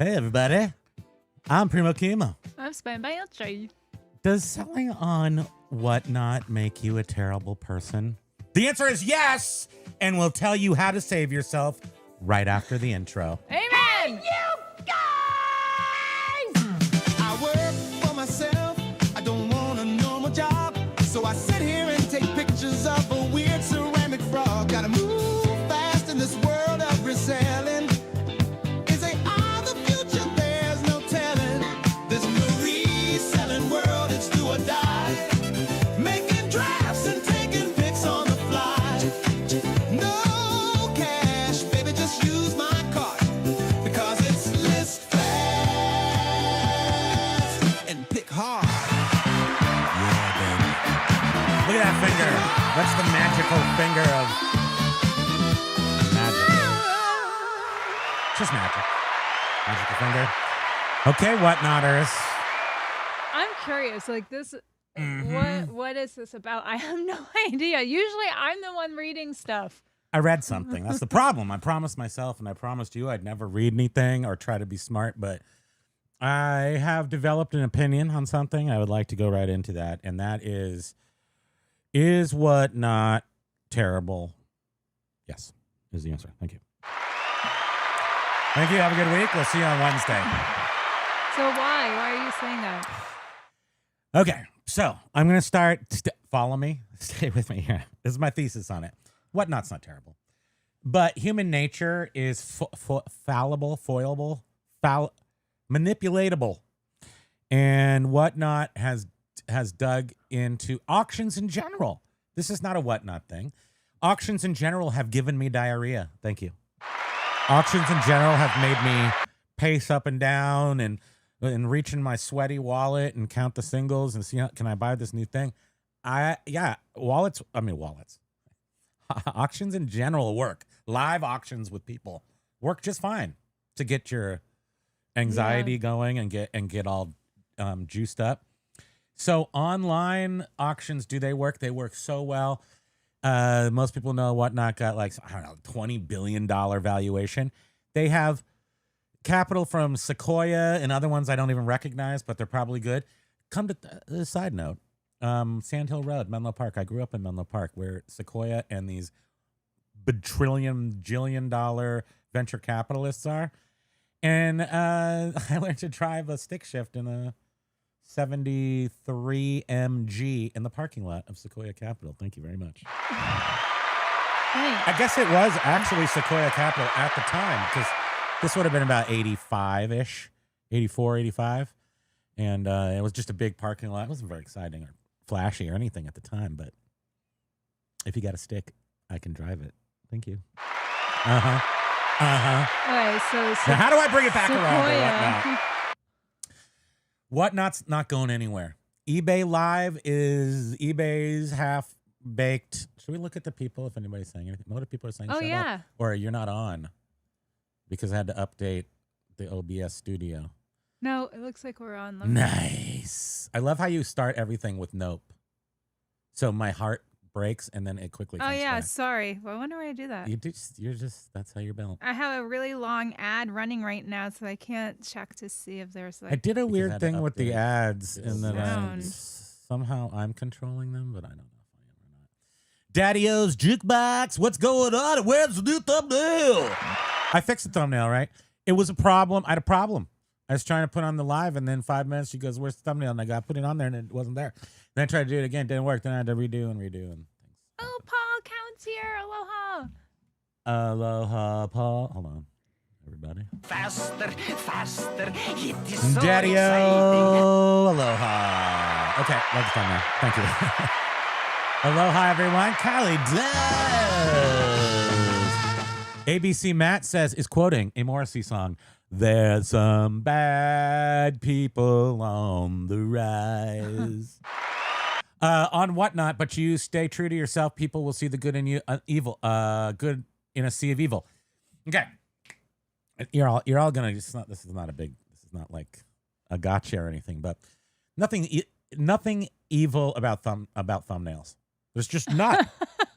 Hey, everybody. I'm PRIMOKIMO. I'm Spam by Eltry. Does selling on whatnot make you a terrible person? The answer is yes, and we'll tell you how to save yourself right after the intro. Amen! Hey, you guys! I work for myself. I don't want a normal job. So I sit here and take pictures of a weird ceramic frog. Gotta move fast in this world of reselling. Is they are the future? There's no telling. This new reselling world, it's do or die. Making drafts and taking pics on the fly. No cash, baby, just use my card. Because it's list fast and pick hard. Yeah, baby. Look at that finger. That's the magical finger of magic. Just magic. Magical finger. Okay, whatnotters. I'm curious, like this, Mm-hmm. what is this about? I have no idea. Usually I'm the one reading stuff. I read something. That's the problem. I promised myself and I promised you I'd never read anything or try to be smart, but I have developed an opinion on something. I would like to go right into that, and that is whatnot terrible? Yes, is the answer. Thank you. Thank you. Have a good week. We'll see you on Wednesday. So why? Why are you saying that? Okay, so I'm going to start. Follow me. Stay with me here. This is my thesis on it. Whatnot's not terrible. But human nature is fallible, foilable, manipulatable. And whatnot has dug into auctions in general. This is not a whatnot thing. Auctions in general have given me diarrhea. Thank you. Auctions in general have made me pace up and down and reach in my sweaty wallet and count the singles and see can I buy this new thing. Wallets. Auctions in general work. Live auctions with people work just fine to get your anxiety going and get all juiced up. So online auctions, do they work? They work so well. Most people know whatnot got like, I don't know, $20 billion valuation. They have capital from Sequoia and other ones I don't even recognize, but they're probably good. Come to the side note. Sand Hill Road, Menlo Park. I grew up in Menlo Park where Sequoia and these jillion dollar venture capitalists are. And I learned to drive a stick shift in a 73 MG in the parking lot of Sequoia Capital. Thank you very much. Thanks. I guess it was actually Sequoia Capital at the time because this would have been about 85-ish, 84, 85. And it was just a big parking lot. It wasn't very exciting or flashy or anything at the time, but if you got a stick, I can drive it. Thank you. Okay, so Now, how do I bring it back around to Sequoia. whatnot? Whatnot's not going anywhere. eBay Live is eBay's half-baked. Should we look at the people if anybody's saying anything? What if people are saying Oh, shut yeah. up? Or you're not on because I had to update the OBS studio. No, it looks like we're on. Let me- Nice. I love how you start everything with nope. So my heart breaks and then it quickly Oh comes yeah, back. sorry. Well, I wonder why I do that. You're just that's how you're built. I have a really long ad running right now, so I can't check to see if there's like. I did a I weird had to thing with the update ads this and then sound. somehow I'm controlling them, but I don't know if I am or not. Daddy-O's Jukebox, what's going on? Where's the new thumbnail? I fixed the thumbnail, right? It was a problem. I had a problem. I was trying to put on the live, and then 5 minutes, she goes, where's the thumbnail? And I got put it on there, and it wasn't there. Then I tried to do it again. Didn't work. Then I had to redo and things. Oh, Paul Counts here. Aloha. Aloha, Paul. Hold on, everybody. Faster, faster, it is so Daddy-O, exciting. aloha. Okay, love the thumbnail. Thank you. Aloha, everyone. Kylie does. ABC Matt says, is quoting a Morrissey song. There's some bad people on the rise. On whatnot, but you stay true to yourself. People will see the good in you, good in a sea of evil. Okay, you're all gonna. This is not like a gotcha or anything, but nothing evil about thumbnails. There's just not.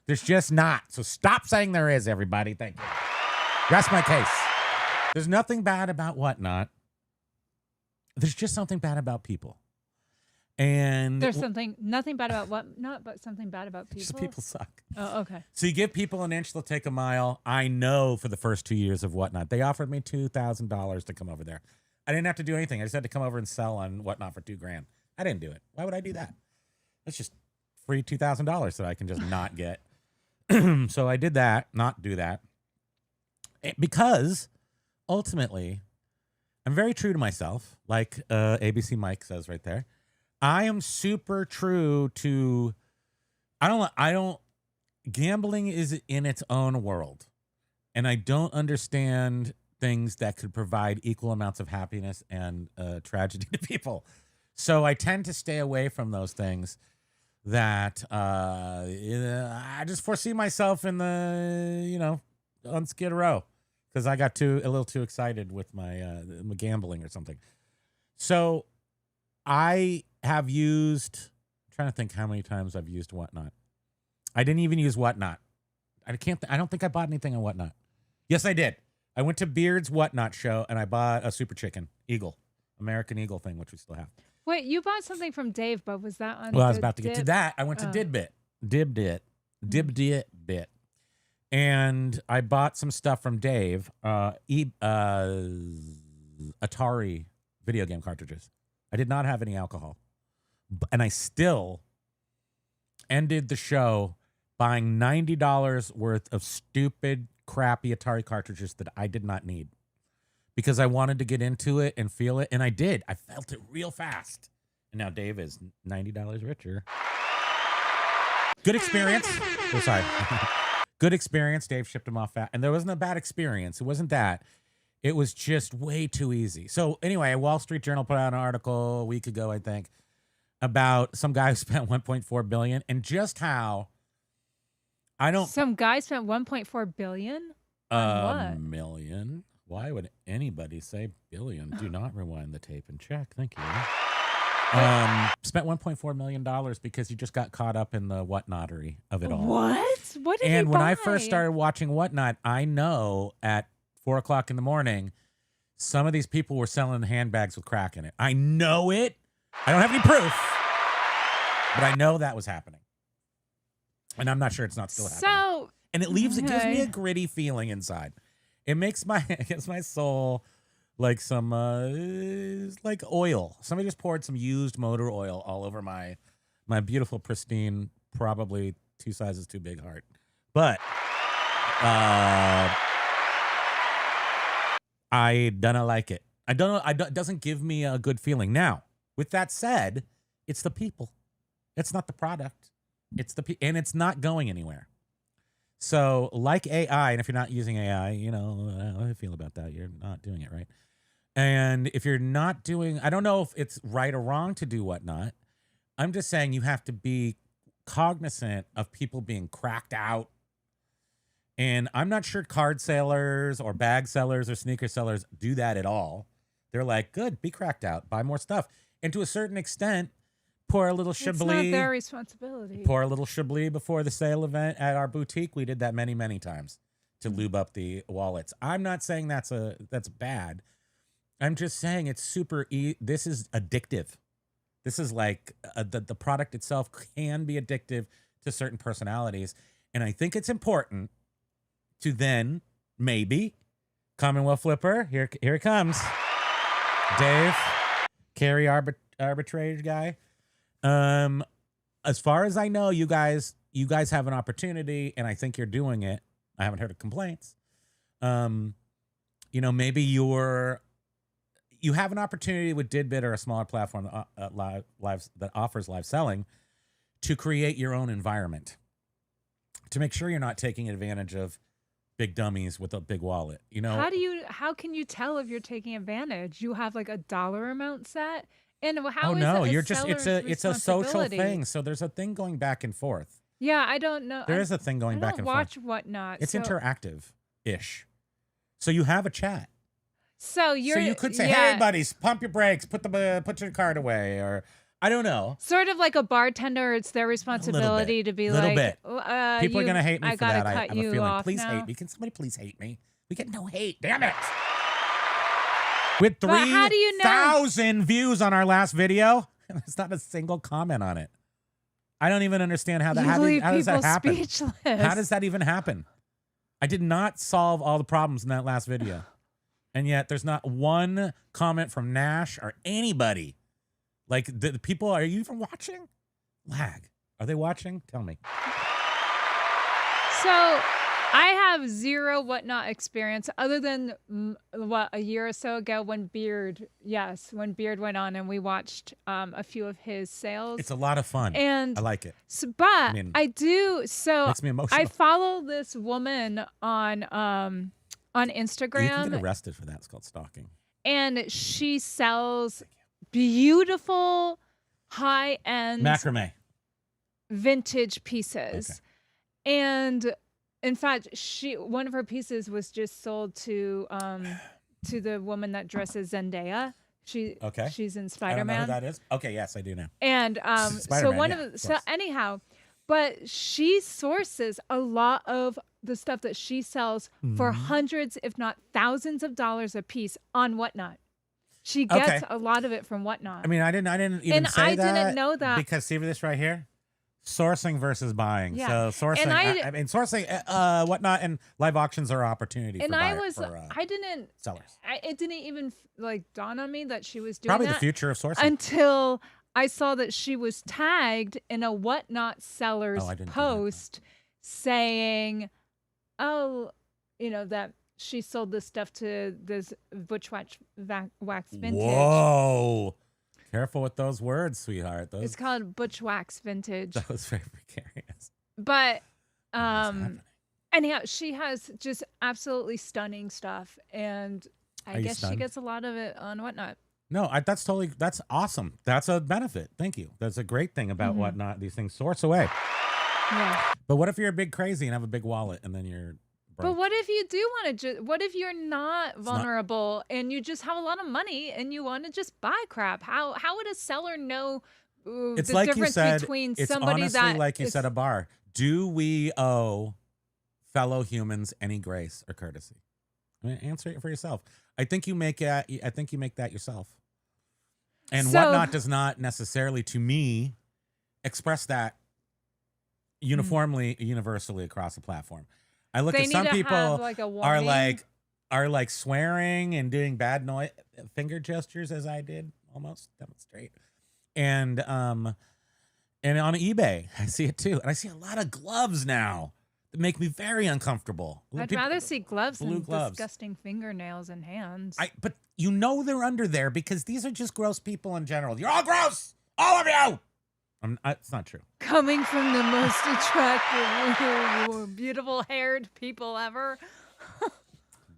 There's just not. So stop saying there is, everybody. Thank you. Rest my case. There's nothing bad about whatnot. there's just something bad about people. And There's nothing bad about what? Not but something bad about people. just people suck. Oh, okay. So you give people an inch, they'll take a mile. I know for the first 2 years of Whatnot, they offered me $2,000 to come over there. I didn't have to do anything. I just had to come over and sell on Whatnot for $2,000. I didn't do it. Why would I do that? That's just free $2,000 that I can just not get. So I did that, not do that. Because ultimately, I'm very true to myself, like ABC Mike says right there. I am super true to, gambling is in its own world. And I don't understand things that could provide equal amounts of happiness and tragedy to people. So I tend to stay away from those things that I just foresee myself in the, on Skid Row because I got a little too excited with my gambling or something. So I have used, I'm trying to think how many times I've used Whatnot. I didn't even use Whatnot. I don't think I bought anything on Whatnot. Yes, I did. I went to Beard's Whatnot show and I bought a Super Chicken Eagle, American Eagle thing, which we still have. Wait, you bought something from Dave, but was that on? Well, I was about to get to that. I went to Dibdit, and I bought some stuff from Dave. Atari video game cartridges. I did not have any alcohol, and I still ended the show buying $90 worth of stupid, crappy Atari cartridges that I did not need. Because I wanted to get into it and feel it, and I did. I felt it real fast. And now Dave is $90 richer. Good experience. Oh, sorry. Good experience. Dave shipped him off fast. And there wasn't a bad experience. It wasn't that. It was just way too easy. So anyway, Wall Street Journal put out an article a week ago, I think, about some guy who spent $1.4 billion and just how Some guy spent $1.4 billion? On what? Million. Why would anybody say billion? Do not rewind the tape and check. Thank you. Spent $1.4 million because you just got caught up in the whatnottery of it all. What? What did And he when buy? I first started watching Whatnot, I know at 4 o'clock in the morning, some of these people were selling handbags with crack in it. I know it. I don't have any proof, but I know that was happening. And I'm not sure it's not still happening. And it gives me a gritty feeling inside. It makes my soul like some like oil. Somebody just poured some used motor oil all over my beautiful, pristine, probably 2 sizes too big heart. But I don't like it. It doesn't give me a good feeling. Now, with that said, it's the people. It's not the product. It's and it's not going anywhere. So like AI, and if you're not using AI, you know how I feel about that. You're not doing it right. And if you're not doing, I don't know if it's right or wrong to do Whatnot. I'm just saying you have to be cognizant of people being cracked out. And I'm not sure card sellers or bag sellers or sneaker sellers do that at all. They're like, good, be cracked out, buy more stuff. And to a certain extent, pour a little Chablis. It's not their responsibility. Pour a little Chablis before the sale event at our boutique. We did that many, many times to lube up the wallets. I'm not saying that's bad. I'm just saying it's super. This is addictive. This is like the product itself can be addictive to certain personalities, and I think it's important to then maybe Commonwealth Flipper. Here it comes, Dave, carry arbitrage guy. As far as I know, you guys have an opportunity, and I think you're doing it. I haven't heard of complaints. Maybe you have an opportunity with Didbit or a smaller platform that offers live selling to create your own environment, to make sure you're not taking advantage of big dummies with a big wallet. How can you tell if you're taking advantage? You have like a dollar amount set. And how is no, it you're just it's a social thing. So there's a thing going back and forth. Yeah, I don't know. There is a thing going back and forth. Watch Whatnot. It's interactive-ish. So you have a chat. So you could say, "Hey, buddies, pump your brakes, put your card away," or I don't know. Sort of like a bartender, it's their responsibility to be like, bit. People are gonna hate me for that. I have a feeling. Please now. hate me. Can somebody please hate me? We get no hate. Damn it. With But how do you know? 3,000 views on our last video, and there's not a single comment on it. I don't even understand how that You happens. leave How does that people happen? speechless. How does that even happen? I did not solve all the problems in that last video. And yet there's not one comment from Nash or anybody. Like the people, are you even watching? Lag. Are they watching? Tell me. So I have zero whatnot experience other than a year or so ago when Beard went on and we watched a few of his sales. It's a lot of fun. And I like it. So, but I do. So makes me emotional. I follow this woman on Instagram. You can get arrested for that. It's called stalking. And she sells beautiful, high-end macrame vintage pieces. Okay. And in fact, one of her pieces was just sold to the woman that dresses Zendaya. She's in Spider-Man. I don't know who that is. Okay, yes, I do now. And anyhow, but she sources a lot of the stuff that she sells for hundreds, if not thousands of dollars a piece on Whatnot. She gets a lot of it from Whatnot. I mean, I didn't even say that. I didn't know that. Because see this right here? Sourcing versus buying. Yeah. So sourcing, And I mean, sourcing, Whatnot and live auctions are opportunity for sellers. It didn't even dawn on me that she was doing Probably that the future of sourcing. until I saw that she was tagged in a Whatnot seller's post saying, that she sold this stuff to this Butch Wax Vintage. Whoa. Careful with those words, sweetheart. It's called Butch Wax Vintage. That was very precarious. But anyhow, she has just absolutely stunning stuff, and I guess she gets a lot of it on Whatnot. No, that's awesome. That's a benefit. Thank you. That's a great thing about Whatnot. These things source away. Yeah. But what if you're a big crazy and have a big wallet and then you're broke? But what if you do want to what if you're not vulnerable and you just have a lot of money and you want to just buy crap? How would a seller know it's the like difference you said, between it's somebody honestly that like you said a bar. Do we owe fellow humans any grace or courtesy? I mean, answer it for yourself. I think you make that yourself. And Whatnot does not necessarily, to me, express that universally across the platform. I look at some people are like swearing and doing bad finger gestures as I did almost demonstrate. And on eBay, I see it too. And I see a lot of gloves now that make me very uncomfortable. I'd rather see gloves than disgusting fingernails and hands. But you know they're under there because these are just gross people in general. You're all gross, all of you. It's not true. Coming from the most attractive, beautiful haired people ever.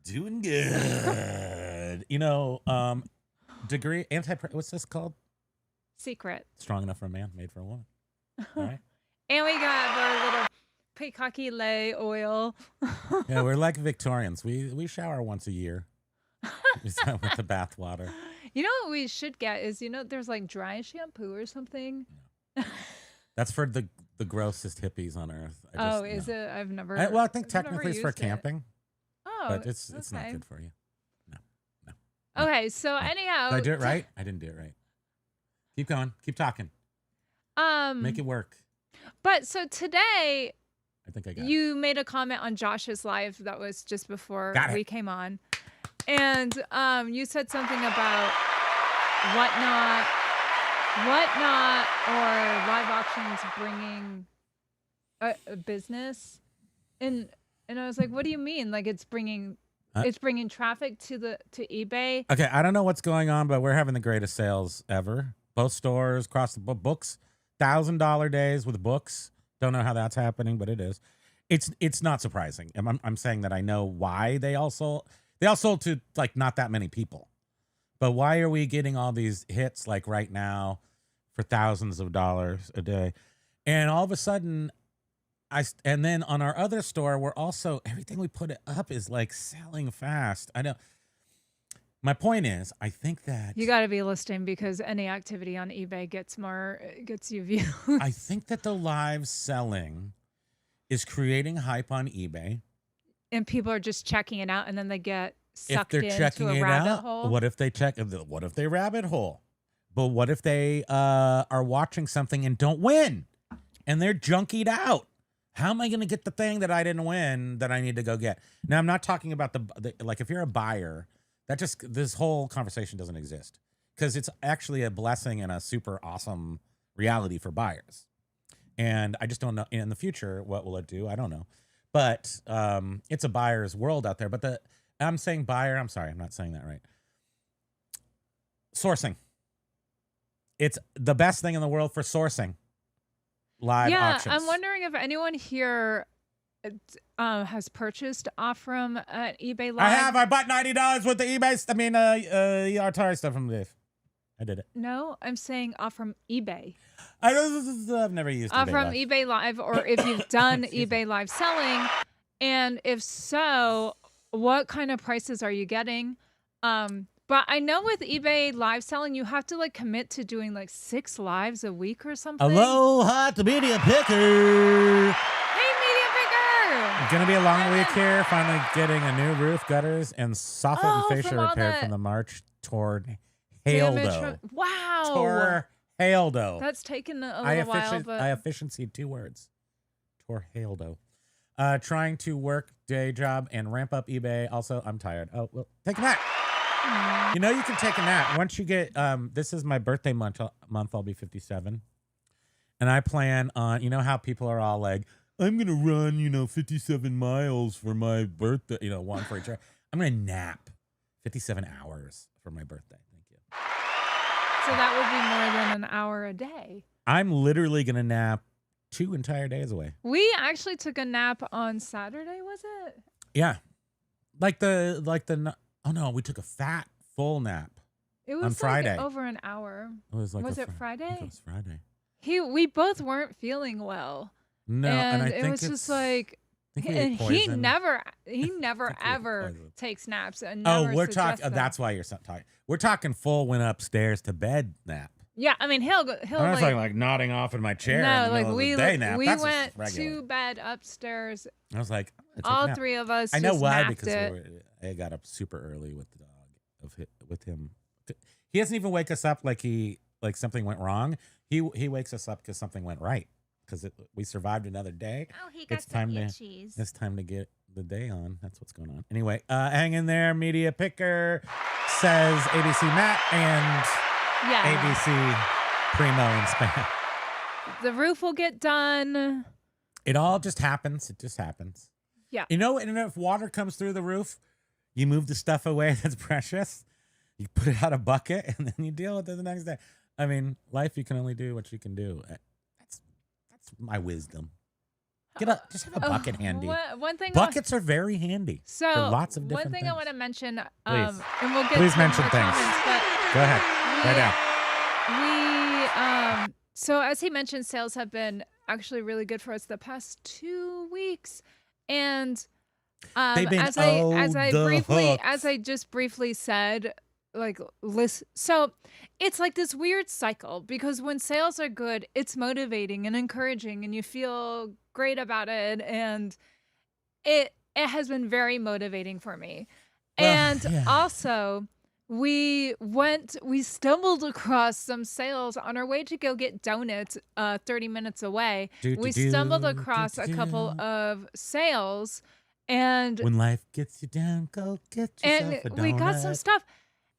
Doing good. Degree what's this called? Secret. Strong enough for a man, made for a woman. All right. And we got our little peacocky lay oil. Yeah, we're like Victorians. We shower once a year. With the bath water. You know what we should get is, there's like dry shampoo or something. No. That's for the grossest hippies on earth. Is it? I've never. I think technically it's for camping. Oh, but it's not good for you. No. Okay, so anyhow, did I do it right? I didn't do it right. Keep going. Keep talking. Make it work. But so today, I think I got you made a comment on Josh's live that was just before we came on, and you said something about Whatnot or live auctions bringing a business, and I was like, what do you mean? Like it's bringing traffic to eBay? Okay, I don't know what's going on, but we're having the greatest sales ever. Both stores across the books, $1,000 days with books. Don't know how that's happening, but it is. It's not surprising. I'm saying that I know why they all sold to like not that many people. But why are we getting all these hits like right now for thousands of dollars a day? And all of a sudden, and then on our other store, we're also, everything we put up is like selling fast. I know. My point is, I think that you got to be listing because any activity on eBay gets you views. I think that the live selling is creating hype on eBay. And people are just checking it out and then they get sucked if they're into checking a it rabbit out, hole. what if they check? What if they rabbit hole? But what if they are watching something and don't win, and they're junkied out? How am I going to get the thing that I didn't win that I need to go get? Now, I'm not talking about the like if you're a buyer, this whole conversation doesn't exist because it's actually a blessing and a super awesome reality for buyers. And I just don't know in the future what will it do. I don't know, but it's a buyer's world out there. But I'm saying buyer. I'm sorry, I'm not saying that right. Sourcing. It's the best thing in the world for sourcing live auctions. I'm wondering if anyone here has purchased off from eBay Live. I have. I bought $90 with the eBay. Atari stuff from Dave. I did it. No, I'm saying off from eBay. I've never used off eBay from Live. eBay Live, or if you've done eBay Live selling, and if so, what kind of prices are you getting? But I know with eBay Live selling, you have to like commit to doing like 6 lives a week or something. Aloha to Media Picker. Hey, Media Picker. It's gonna be a long week here. Finally getting a new roof, gutters, and soffit and fascia from all repaired that from the March damage tornado. Wow. Tornado. That's taken a little while, but I efficiency 2 words. Tornado. Trying to work day job and ramp up eBay. Also, I'm tired. Oh, well, take a nap. You know you can take a nap. Once you get, this is my birthday month, I'll be 57. And I plan on, you know how people are all like, I'm going to run, 57 miles for my birthday, one for each other. I'm going to nap 57 hours for my birthday. Thank you. So that would be more than an hour a day. I'm literally going to nap 2 entire days away. We actually took a nap on Saturday, was it? Yeah. Oh no, we took a fat full nap. It was on Friday. Like over an hour. It was it Friday? I think it was Friday. We both weren't feeling well. No, and I think it was just like, and he never ever takes naps. And never we're talking. them. That's why you're talking. We're talking full went upstairs to bed nap. Yeah, I mean he'll I'm not talking like nodding off in my chair. No, in the middle of the day nap. We That's went regular. to bed upstairs. I was like, all 3 of us. I know just why, napped because I got up super early with the dog with him. He doesn't even wake us up like something went wrong. He wakes us up because something went right. Because we survived another day. Oh, he got some itchies. It's time to get the day on. That's what's going on. Anyway, hang in there. Media Picker says ABC Matt and ABC Primo and Spam. The roof will get done. It all just happens. It just happens. Yeah. And if water comes through the roof, you move the stuff away that's precious. You put it out a bucket, and then you deal with it the next day. I mean, life, you can only do what you can do. That's my wisdom. Just have a bucket handy. One thing Buckets are very handy. So for lots of different one thing things. I want to mention, Please. and we'll get Please to mention more things. comments, but Go ahead. Right now. So as he mentioned, sales have been actually really good for us the past 2 weeks, and They've been as I just briefly said, like listen. So it's like this weird cycle because when sales are good, it's motivating and encouraging, and you feel great about it, and it has been very motivating for me. Also, we stumbled across some sales on our way to go get donuts 30 minutes away. We stumbled across a couple of sales, and when life gets you down, go get yourself a donut. And we got some stuff.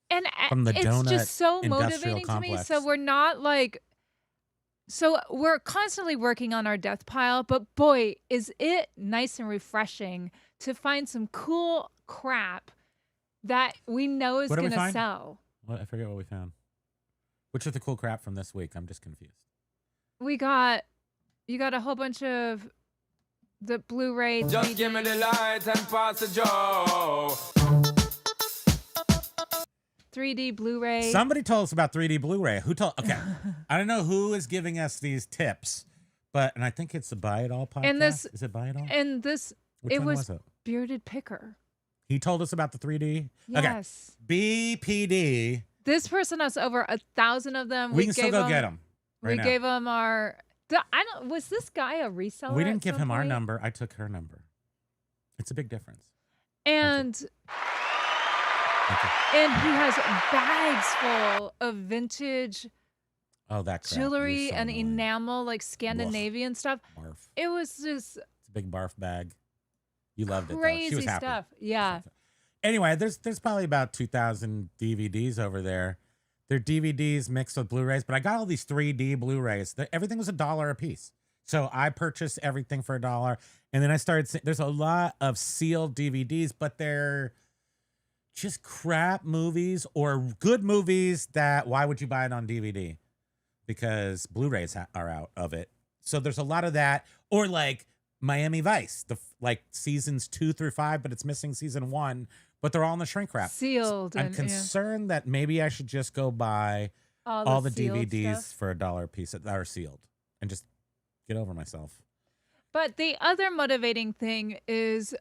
And from the it's just so industrial motivating complex. to me. So we're not like, so we're constantly working on our death pile, but boy, is it nice and refreshing to find some cool crap that we know is going to sell. What? I forget what we found. Which is the cool crap from this week? I'm just confused. You got a whole bunch of the Blu-ray. Just give me the light and pass the joe. 3D Blu-ray. Somebody told us about 3D Blu-ray. Who told? Okay, I don't know who is giving us these tips, and I think it's the Buy It All podcast. And this is it Buy It All? And this Which one was it? Bearded Picker. He told us about the 3D. Yes. Okay. BPD. This person has over 1,000 of them. We can still go get them. We gave him our. Was this guy a reseller? We didn't give him our number. I took her number. It's a big difference. And And he has bags full of vintage Oh, that crap. jewelry You're so and annoying. enamel, like Scandinavian stuff. Barf. It was just It's a big barf bag. You loved it, though. crazy She was happy. stuff. Yeah. Anyway, there's probably about 2,000 DVDs over there. They're DVDs mixed with Blu-rays, but I got all these 3D Blu-rays. Everything was $1 a piece. So I purchased everything for $1. And then I started seeing, there's a lot of sealed DVDs, but they're just crap movies or good movies that, why would you buy it on DVD? Because Blu-rays are out of it. So there's a lot of that. Or like Miami Vice, like seasons 2 through 5, but it's missing season 1, but they're all in the shrink wrap. Sealed. I'm concerned that maybe I should just go buy all the DVDs stuff. for $1 a piece that are sealed and just get over myself. But the other motivating thing is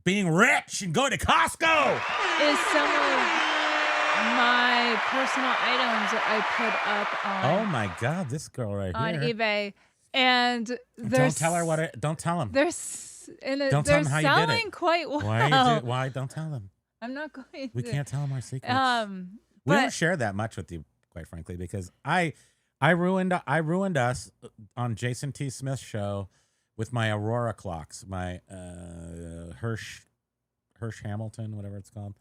being rich and going to Costco. Is some of my personal items that I put up on. Oh my God, this girl right on here. eBay, and don't tell her what. Don't tell them. They're don't tell them how you did selling it. quite well. Why don't tell them? I'm not going. We can't tell them our secrets. We but don't share that much with you, quite frankly, because I ruined us on Jason T. Smith's show with my Aurora clocks, my Hirsch Hamilton, whatever it's called.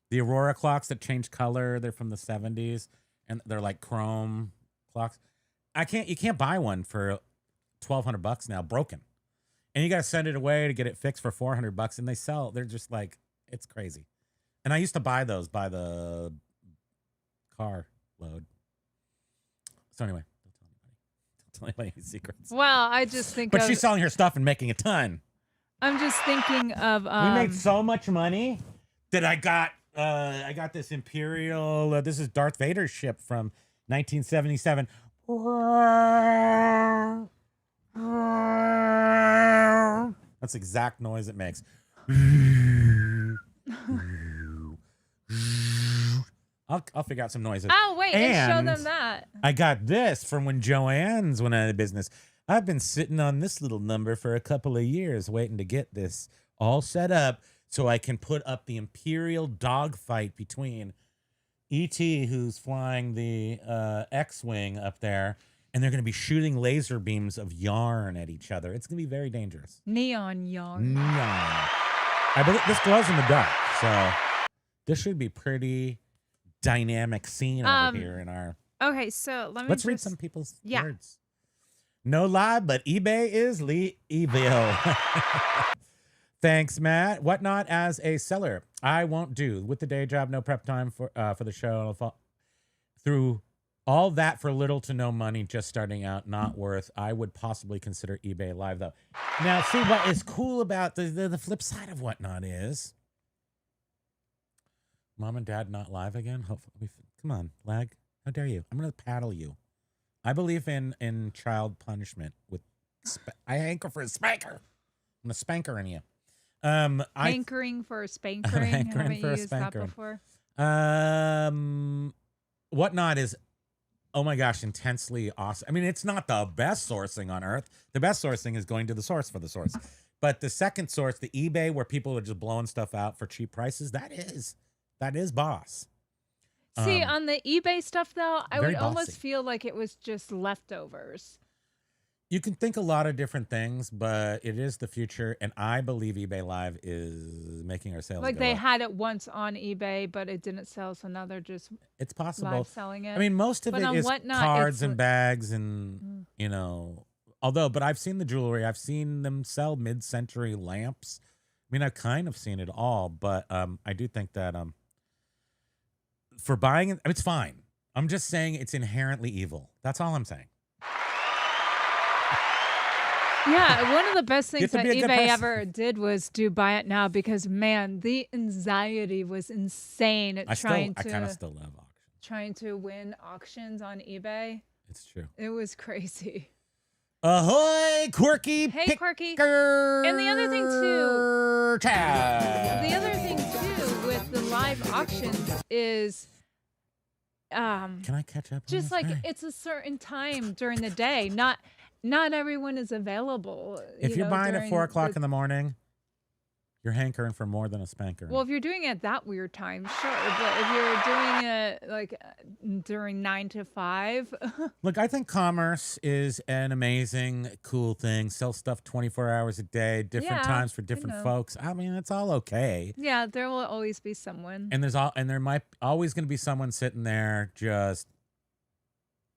The Aurora clocks that change color. They're from the 70s, and they're like chrome clocks. You can't buy one for $1,200 now, broken. And you got to send it away to get it fixed for $400, and they sell. They're just like, it's crazy. And I used to buy those by the car load. So anyway, don't tell anybody any secrets. well, I just think. But she's selling her stuff and making a ton. I'm just thinking of. We made so much money that I got this Imperial. This is Darth Vader's ship from 1977. That's the exact noise it makes. I'll figure out some noises. Oh wait, and show And them that. I got this from when Joanne's went out of business. I've been sitting on this little number for a couple of years waiting to get this all set up so I can put up the Imperial dogfight between E.T., who's flying the X-Wing up there, and they're going to be shooting laser beams of yarn at each other. It's going to be very dangerous. Neon yarn. Neon. I believe this glows in the dark, so this should be pretty dynamic scene over here in our... Okay, so let's read some people's words. No lie, but eBay is evil. Thanks, Matt. Whatnot as a seller, I won't do. With the day job, no prep time for the show. Through all that for little to no money, just starting out, not worth. I would possibly consider eBay Live, though. Now, see, what is cool about the flip side of Whatnot is Mom and Dad not live again? Hopefully. Come on, lag. How dare you? I'm going to paddle you. I believe in child punishment. I hanker for a spanker. I'm going to spanker in you. Hankering for a spankering. Hankering for a used that before? Whatnot is, oh my gosh, intensely awesome. I mean, it's not the best sourcing on earth. The best sourcing is going to the source for the source. But the second source, the eBay, where people are just blowing stuff out for cheap prices, that is boss. See, on the eBay stuff, though, I would almost bossy. feel like it was just leftovers. You can think a lot of different things, but it is the future, and I believe eBay Live is making our sales Like go they up. had it once on eBay, but it didn't sell, so now they're just It's possible. live selling it. I mean, most of But it on is Whatnot, cards it's and bags and, but I've seen the jewelry. I've seen them sell mid-century lamps. I mean, I've kind of seen it all, but I do think that for buying it, it's fine. I'm just saying it's inherently evil. That's all I'm saying. Yeah, one of the best things that be a good eBay person. ever did was do buy it now because man, the anxiety was insane at I trying kind of still love auctions. trying to win auctions on eBay. It's true. It was crazy. Ahoy, quirky. Hey, quirky. picker And the other thing too. Chad. The other thing too with the live auctions is Can I catch up? on just this? like Hey. it's a certain time during the day. Not everyone is available. If you're buying at during 4 o'clock in the morning, You're hankering for more than a spanker. Well, if you're doing it at that weird time, sure. But if you're doing it like during 9 to 5. Look, I think commerce is an amazing, cool thing. Sell stuff 24 hours a day, different times for different folks. I mean, it's all okay. Yeah, there will always be someone. And there might always going to be someone sitting there just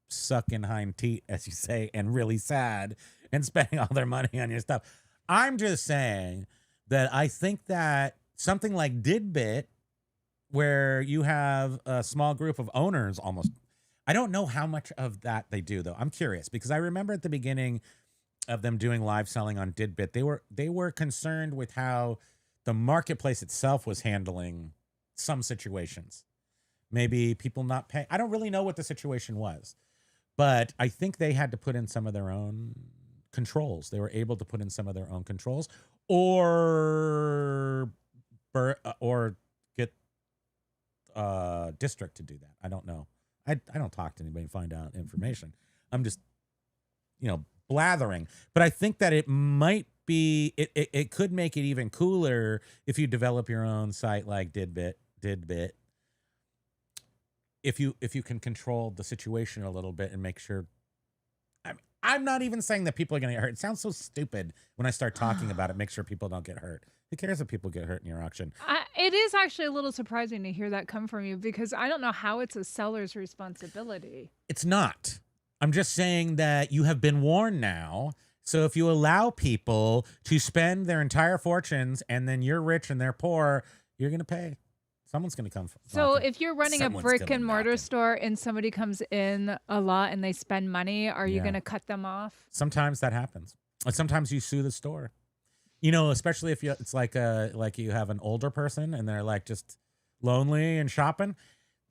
sucking hind teat, as you say, and really sad and spending all their money on your stuff. I'm just saying that I think that something like Didbit, where you have a small group of owners almost, I don't know how much of that they do, though. I'm curious, because I remember at the beginning of them doing live selling on Didbit, they were concerned with how the marketplace itself was handling some situations. Maybe people not paying. I don't really know what the situation was, but I think they had to put in some of their own controls. They were able to put in some of their own controls, or get district to do that. I don't know. I don't talk to anybody and find out information. I'm just, blathering. But I think that it might be, it could make it even cooler if you develop your own site like Didbit. If you can control the situation a little bit and make sure. I'm not even saying that people are going to get hurt. It sounds so stupid when I start talking about it. Make sure people don't get hurt. Who cares if people get hurt in your auction? It is actually a little surprising to hear that come from you, because I don't know how it's a seller's responsibility. It's not. I'm just saying that you have been warned now. So if you allow people to spend their entire fortunes and then you're rich and they're poor, you're going to pay. Someone's going to come. So if you're running a brick and mortar store and somebody comes in a lot and they spend money, are you going to cut them off? Sometimes that happens. Sometimes you sue the store. Especially if it's like you have an older person and they're like just lonely and shopping.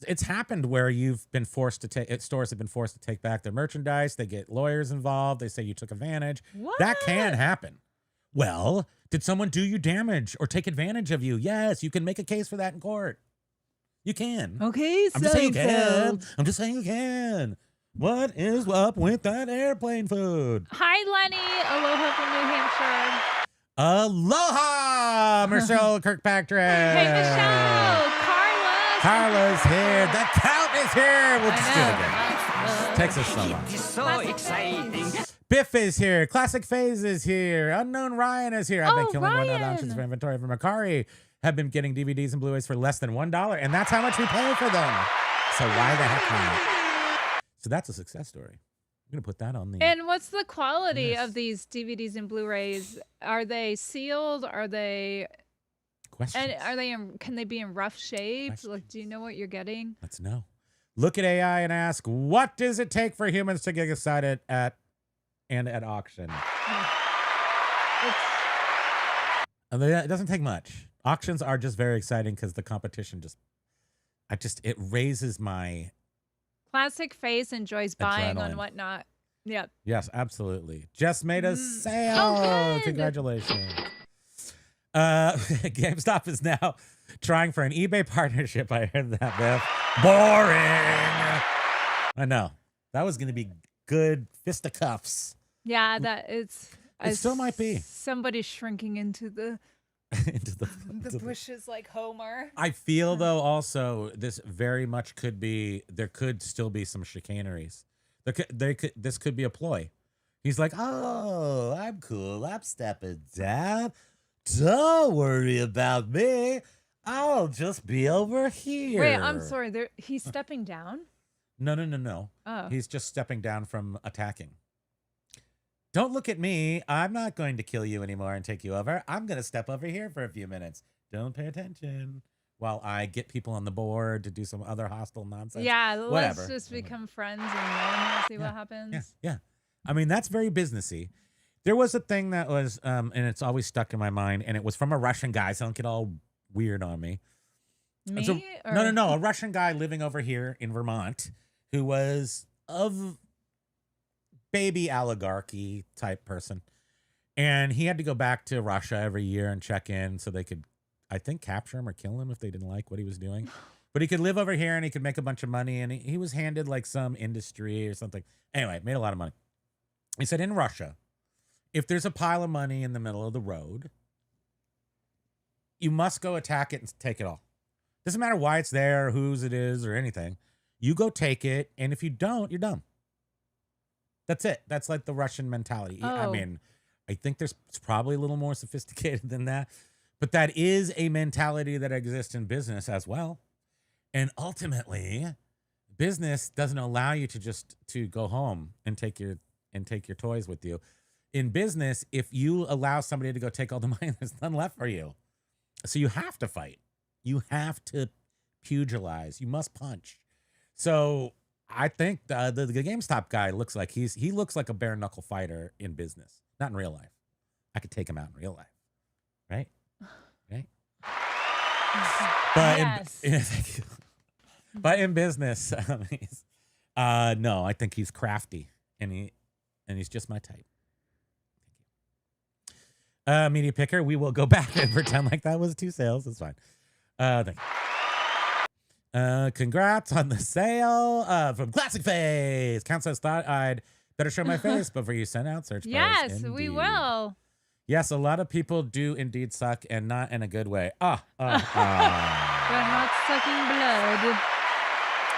It's happened where you've been forced to take, stores have been forced to take back their merchandise. They get lawyers involved. They say you took advantage. What? That can happen. Well, did someone do you damage or take advantage of you? Yes, you can make a case for that in court. You can. Okay, I'm just saying you can. What is up with that airplane food? Hi, Lenny. Aloha from New Hampshire. Aloha, Michelle Kirkpatrick. Hey, Michelle. Carla's here. The count is here. We'll just do it again. Takes us so long. It's so exciting. Biff is here. Classic Phase is here. Unknown Ryan is here. I've been killing one options for inventory for Makari. Have been getting DVDs and Blu-rays for less than $1, and that's how much we pay for them. So why the heck not? So that's a success story. I'm gonna put that on the. And what's the quality of these DVDs and Blu-rays? Are they sealed? Are they? Questions. And are they? Can they be in rough shape? Questions. Like, do you know what you're getting? Let's know. Look at AI and ask, what does it take for humans to get excited at auction? It doesn't take much. Auctions are just very exciting because the competition it raises my Classic Face enjoys buying adrenaline on whatnot. Yep. Yes, absolutely. Just made a sale. Oh, good. Congratulations. GameStop is now trying for an eBay partnership. I heard that, Biff. Boring. I know. That was going to be good fisticuffs. Yeah, that it's. It still might be. Somebody shrinking into the into the bushes like Homer. I feel though also this very much could be, there could still be some chicaneries. This could be a ploy. He's like, oh, I'm cool. I'm stepping down. Don't worry about me. I'll just be over here. Wait, I'm sorry. He's stepping down? No. Oh. He's just stepping down from attacking. Don't look at me. I'm not going to kill you anymore and take you over. I'm going to step over here for a few minutes. Don't pay attention while I get people on the board to do some other hostile nonsense. Yeah, whatever. Let's just become friends and then see what happens. Yeah. I mean, that's very businessy. There was a thing that was, and it's always stuck in my mind, and it was from a Russian guy, so don't get all weird on me. Me? No. A Russian guy living over here in Vermont who was of baby oligarchy type person. And he had to go back to Russia every year and check in so they could, I think, capture him or kill him if they didn't like what he was doing. But he could live over here and he could make a bunch of money. And he was handed like some industry or something. Anyway, made a lot of money. He said, in Russia, if there's a pile of money in the middle of the road, you must go attack it and take it all. Doesn't matter why it's there, whose it is, or anything. You go take it, and if you don't, you're dumb. That's it. That's like the Russian mentality. I mean, I think it's probably a little more sophisticated than that, but that is a mentality that exists in business as well. And ultimately, business doesn't allow you to go home and take your toys with you. In business, if you allow somebody to go take all the money, there's none left for you. So you have to fight. You have to pugilize. You must punch. So I think the GameStop guy looks like he looks like a bare knuckle fighter in business, not in real life. I could take him out in real life, right? Right. But but in business, no, I think he's crafty and he's just my type. Media picker, we will go back and pretend like that was 2 sales. That's fine. Thank you. Congrats on the sale from Classic Face. Council thought I'd better show my face before you send out search bars. Yes, Indeed. we will. Yes, a lot of people do indeed suck, and not in a good way. They're not sucking blood.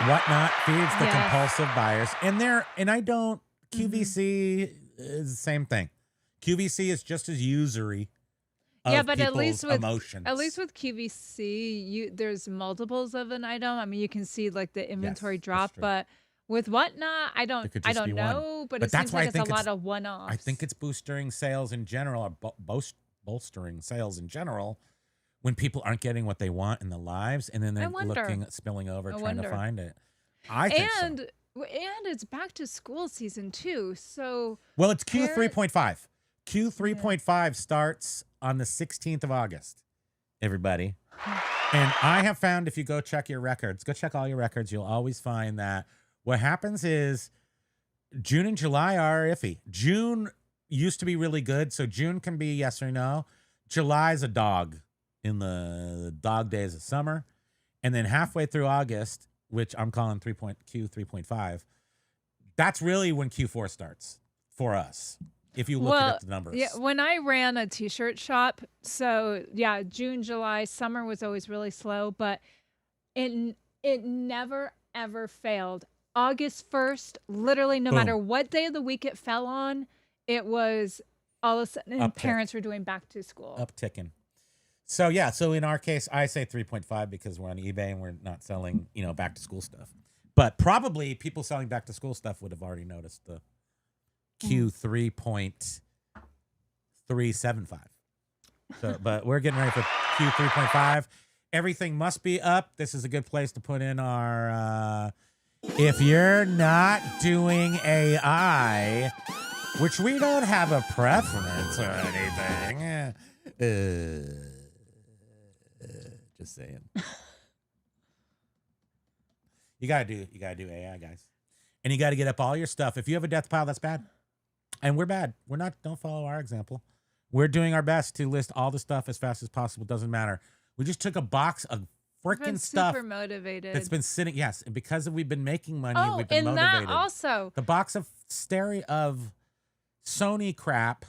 Whatnot feeds the compulsive buyers, and I don't. QVC is the same thing. QVC is just as usury. But at least with emotions. At least with QVC, there's multiples of an item. I mean, you can see like the inventory drop, but with Whatnot, I don't know. But it seems like it's a lot of one-offs. I think it's boosting sales in general, or bolstering sales in general, when people aren't getting what they want in their lives, and then they're spilling over, trying to find it. I think so. And it's back to school season too. So it's Q3.5. Q3.5 starts on the 16th of August, everybody. And I have found, if you go check your records, go check all your records, you'll always find that what happens is June and July are iffy. June used to be really good, so June can be yes or no. July's a dog in the dog days of summer. And then halfway through August, which I'm calling Q3.5, that's really when Q4 starts for us. If you look at the numbers. Yeah, when I ran a t-shirt shop, so yeah, June, July, summer was always really slow, but it never ever failed. August 1st, literally no matter what day of the week it fell on, it was all of a sudden parents were doing back to school. Upticking. So so in our case, I say 3.5 because we're on eBay and we're not selling, back to school stuff. But probably people selling back to school stuff would have already noticed the Q3.375. So, but we're getting ready for Q3.5. Everything must be up. This is a good place to put in our, if you're not doing AI, which we don't have a preference or anything. Just saying. You gotta do AI, guys. And you got to get up all your stuff. If you have a death pile, that's bad. And we're bad. Don't follow our example. We're doing our best to list all the stuff as fast as possible. Doesn't matter. We just took a box of freaking stuff. Super motivated. That's been sitting. Yes. And because we've been making money, we've been and motivated. That also. The box of Sony crap.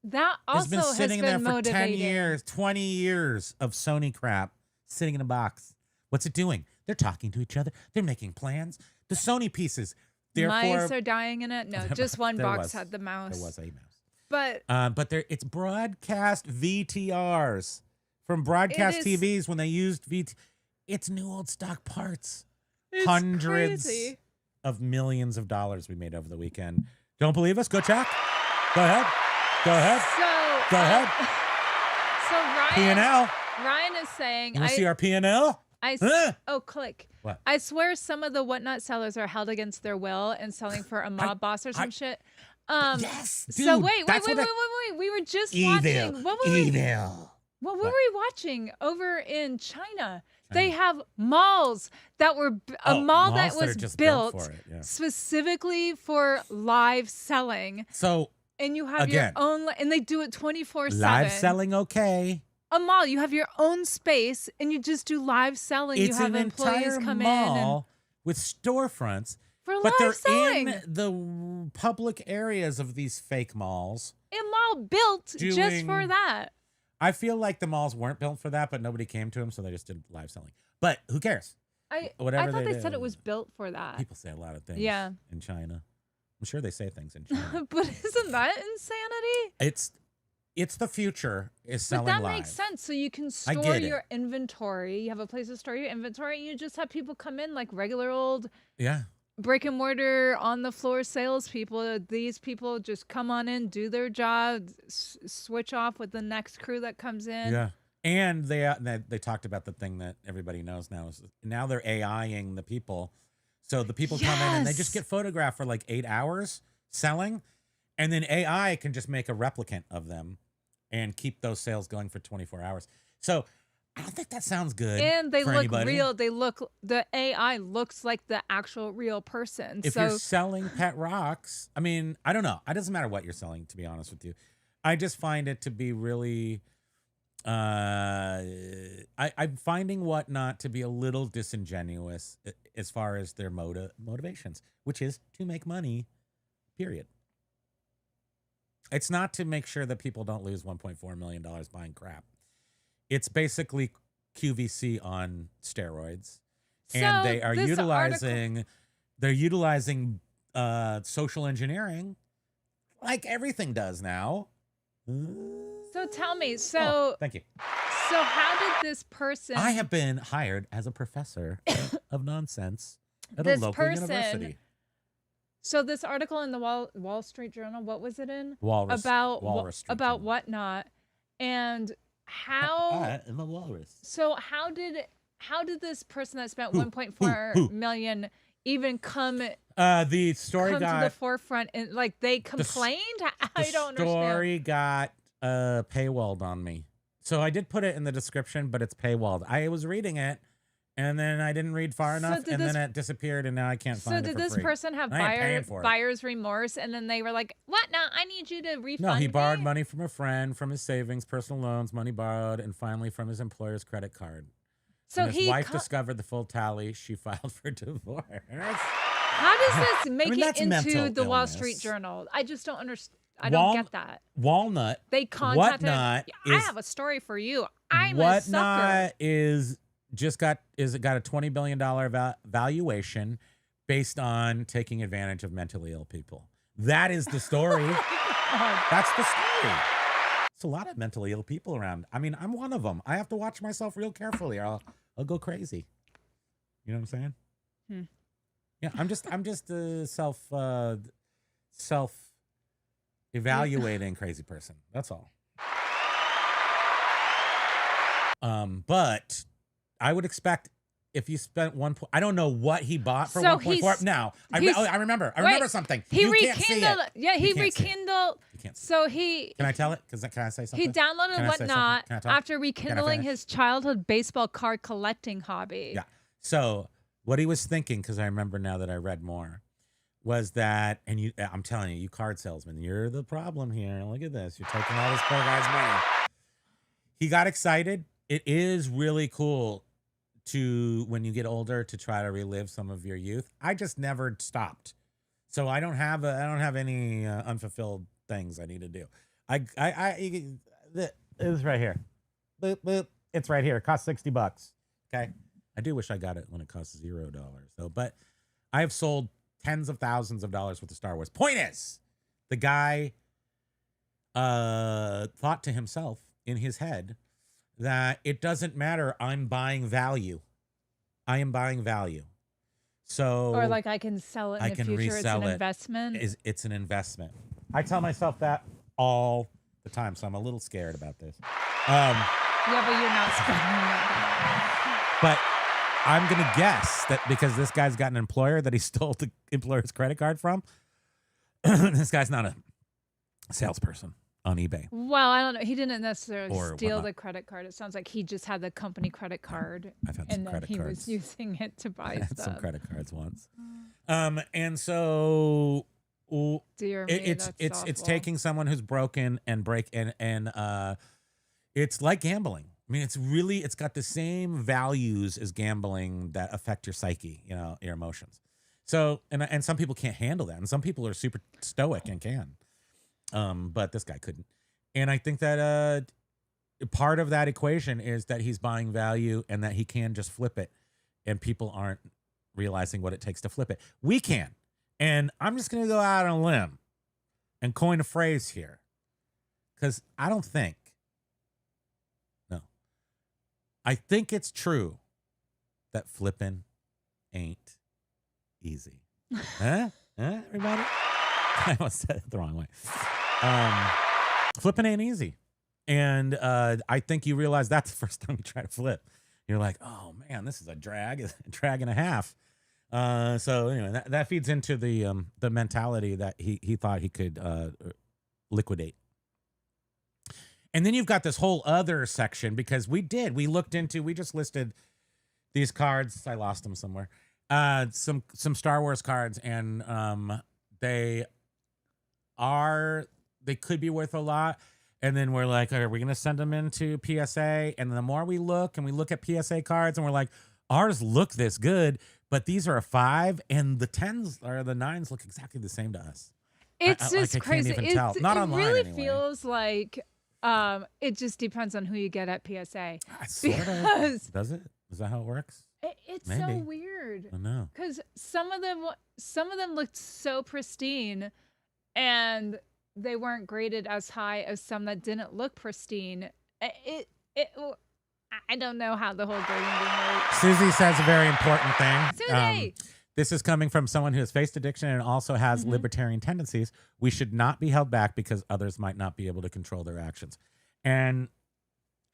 That also has been sitting there for motivating. 10 years, 20 years of Sony crap sitting in a box. What's it doing? They're talking to each other. They're making plans. The Sony pieces. Mice are dying in it. No, just one box had the mouse. There was a mouse. But it's broadcast VTRs from broadcast TVs when they used VT. It's new old stock parts. It's Hundreds crazy. of millions of dollars we made over the weekend. Don't believe us? Go check. Go ahead. Go ahead. Go ahead. So P&L. Ryan is saying, you want to see our P&L? Click. What? I swear some of the Whatnot sellers are held against their will and selling for a mob boss or some shit. Yes, dude, so wait. We were just watching. What were we watching over in China? They have malls that were a mall that was built specifically for live selling. So and you have your own, and they do it 24/7. Live selling, okay. A mall, you have your own space, and you just do live selling. It's you have an employees entire come mall with storefronts, but they're selling. in the public areas of these fake malls. A mall built just for that. I feel like the malls weren't built for that, but nobody came to them, so they just did live selling. But who cares? I Whatever thought they do. said it was built for that. People say a lot of things. Yeah. In China, I'm sure they say things in China. But isn't that insanity? It's the future is selling But that live. makes sense. So you can store get it. your inventory. You have a place to store your inventory, and you just have people come in like regular old Yeah. brick and mortar on the floor salespeople. These people just come on in, do their job, switch off with the next crew that comes in. Yeah. And they talked about the thing that everybody knows now is now they're AIing the people. So the people come in and they just get photographed for like 8 hours selling, and then AI can just make a replicant of them and keep those sales going for 24 hours. So I don't think that sounds good. And they for look anybody. real. The AI looks like the actual real person. If you're selling pet rocks, I mean, I don't know. It doesn't matter what you're selling, to be honest with you. I just find it to be really, I'm finding Whatnot to be a little disingenuous as far as their motivations, which is to make money, period. It's not to make sure that people don't lose $1.4 million buying crap. It's basically QVC on steroids. And they are utilizing social engineering like everything does now. So tell me, thank you. So how did this person? I have been hired as a professor of nonsense at a This local person- university. So this article in the Wall Street Journal, what was it in? Walrus Street about Journal. Whatnot, and how? I am a walrus. So how did this person that spent 1.4 million even come The story to the got forefront and like they complained? I don't the story understand. got paywalled on me. So I did put it in the description, but it's paywalled. I was reading it, and then I didn't read far enough, and then it disappeared, and now I can't find it So for did this free. person have I ain't paying for it. buyer's remorse, and then they were like, "What? No, I need you to refund No, he borrowed me?" money from a friend, from his savings, personal loans, money borrowed, and finally from his employer's credit card. So When his wife discovered the full tally, she filed for divorce. How does this make that's it into mental the Wall illness. Street Journal? I just don't understand. I don't get that. Walnut. They contacted. Whatnot I is have a story for you. I'm a sucker. Whatnot got a $20 billion valuation based on taking advantage of mentally ill people. That is the story. That's the story. There's a lot of mentally ill people around. I mean, I'm one of them. I have to watch myself real carefully, or I'll go crazy. You know what I'm saying? Yeah, I'm just a self evaluating crazy person. That's all. But I would expect if you spent I don't know what he bought for 1.4. Now I remember something. He You can't see rekindled. it. Yeah, he You can't see it. rekindled. You can't see So he. Can I tell it? Can I say something? He downloaded Can I say Whatnot something? Can I talk? after rekindling finish? his childhood baseball card collecting hobby. Yeah. So what he was thinking, because I remember now that I read more, was that, and I'm telling you, you card salesmen, you're the problem here. Look at this. You're taking all this poor guy's money. He got excited. It is really cool to, when you get older, to try to relive some of your youth. I just never stopped. So I don't have any unfulfilled things I need to do. It was right here. Boop, boop. It's right here. It costs $60. Okay. I do wish I got it when it costs $0 though, but I have sold tens of thousands of dollars worth of Star Wars. Point is, the guy thought to himself in his head that it doesn't matter. I'm buying value. I am buying value. So, Or like I can sell it in I the can future. It's resell an it. investment. It's an investment. I tell myself that all the time, so I'm a little scared about this. Yeah, but you're not spending that. But I'm going to guess that because this guy's got an employer that he stole the employer's credit card from, this guy's not a salesperson on eBay. Well, I don't know. He didn't necessarily Or steal whatnot. the credit card. It sounds like he just had the company credit card. I've had some And then credit he cards. was using it to buy I had stuff. some credit cards once. And so Dear me, it's that's awful. taking someone who's broken and it's like gambling. I mean, it's got the same values as gambling that affect your psyche, your emotions. So, and some people can't handle that. And some people are super stoic and can. But this guy couldn't. And I think that part of that equation is that he's buying value and that he can just flip it, and people aren't realizing what it takes to flip it. We can. And I'm just going to go out on a limb and coin a phrase here, because I think it's true that flipping ain't easy. Huh? Everybody? I almost said it the wrong way. Flipping ain't easy. And I think you realize that's the first time you try to flip. You're like, oh man, this is a drag and a half. So anyway, that feeds into the mentality that he thought he could liquidate. And then you've got this whole other section, because we just listed these cards. I lost them somewhere. Some Star Wars cards, and they could be worth a lot. And then we're like, are we going to send them into PSA? And the more we look at PSA cards, and we're like, ours look this good, but these are a 5, and the 10s or the 9s look exactly the same to us. It's just crazy. Can't even tell. Not it online, really anyway. feels like it just depends on who you get at PSA. Sort of. Does it? Is that how it works? It's Maybe. so weird. I know. Because some of them looked so pristine, and they weren't graded as high as some that didn't look pristine. I don't know how the whole grading thing works. Susie says a very important thing. Susie! This is coming from someone who has faced addiction and also has libertarian tendencies. We should not be held back because others might not be able to control their actions. And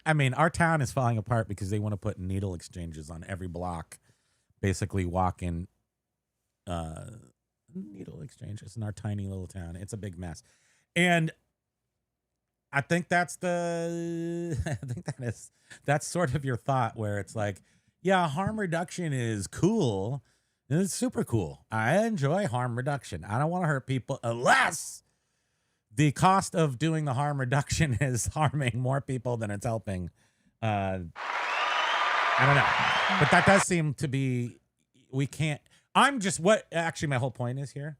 I mean, our town is falling apart because they want to put needle exchanges on every block. Basically walk-in needle exchanges in our tiny little town. It's a big mess. And I think that's sort of your thought, where it's like, yeah, harm reduction is cool. It's super cool. I enjoy harm reduction. I don't want to hurt people unless the cost of doing the harm reduction is harming more people than it's helping. I don't know. But that does seem to be, actually my whole point is here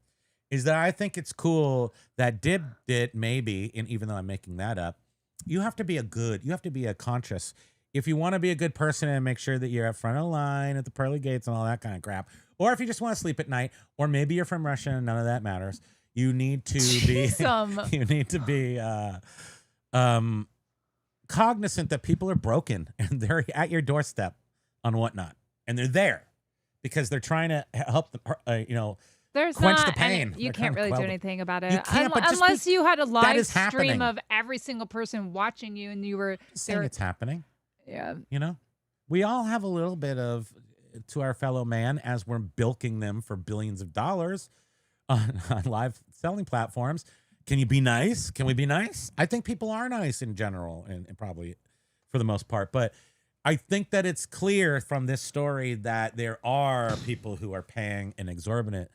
is that I think it's cool that Dib did maybe, and even though I'm making that up, you have to be a conscious. If you want to be a good person and make sure that you're at front of the line at the pearly gates and all that kind of crap, or if you just want to sleep at night, or maybe you're from Russia and none of that matters, you need to be cognizant that people are broken and they're at your doorstep on whatnot, and they're there because they're trying to help them, quench the pain. You can't really do anything about it. You can't, unless you had a live stream happening. of every single person watching you, and you were saying it's happening. Yeah. We all have a little bit of to our fellow man as we're bilking them for billions of dollars on live selling platforms. Can you be nice? Can we be nice? I think people are nice in general, and probably for the most part. But I think that it's clear from this story that there are people who are paying an exorbitant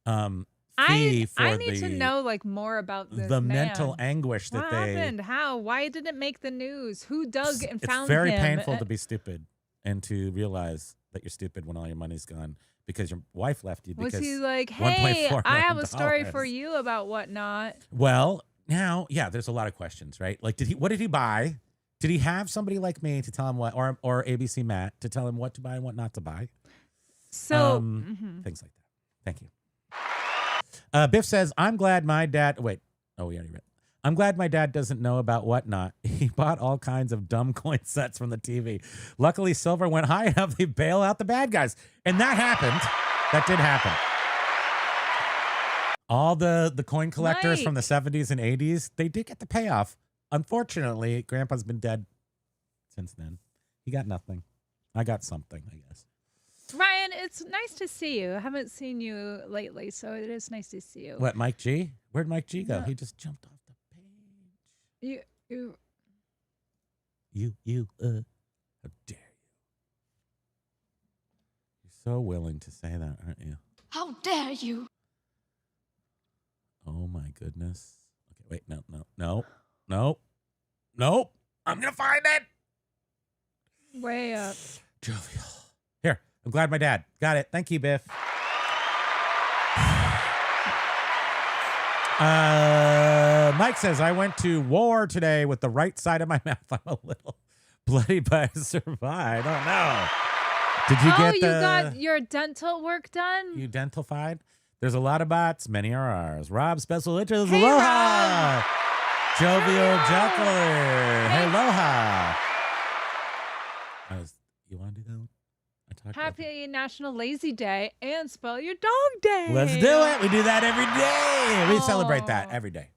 fee for I need to know more about this the man. mental anguish that what happened? How? Why did it make the news? Who dug and found him? It's very painful to be stupid and to realize that you're stupid when all your money's gone because your wife left you. Was he like, hey, I have a story for you about whatnot? Well, now, yeah, there's a lot of questions, right? Like, what did he buy? Did he have somebody like me to tell him what, or ABC Matt to tell him what to buy and what not to buy? So things like that. Thank you. Biff says, I'm glad my dad. Wait. Oh, we already read. I'm glad my dad doesn't know about whatnot. He bought all kinds of dumb coin sets from the TV. Luckily, silver went high enough to bail out the bad guys. And that happened. That did happen. All the coin collectors from the 70s and 80s, they did get the payoff. Unfortunately, Grandpa's been dead since then. He got nothing. I got something, I guess. Ryan, it's nice to see you. I haven't seen you lately, so it is nice to see you. What, Mike G? Where'd Mike G go? He just jumped off the page. How dare you? You're so willing to say that, aren't you? How dare you? Oh my goodness. Okay, wait, no. I'm gonna find it. Way up. Jovial. Here, I'm glad my dad got it. Thank you, Biff. Mike says, I went to war today with the right side of my mouth. I'm a little bloody, but I survived. Oh, no. Did you get you got your dental work done? You dentalified? There's a lot of bots. Many are ours. Rob, special interest. Hey, Aloha. Rob. Jovial Juggler. Hey, aloha. You want to do that one? Happy National Lazy Day and Spell Your Dog Day. Let's do it. We do that every day. We celebrate that every day.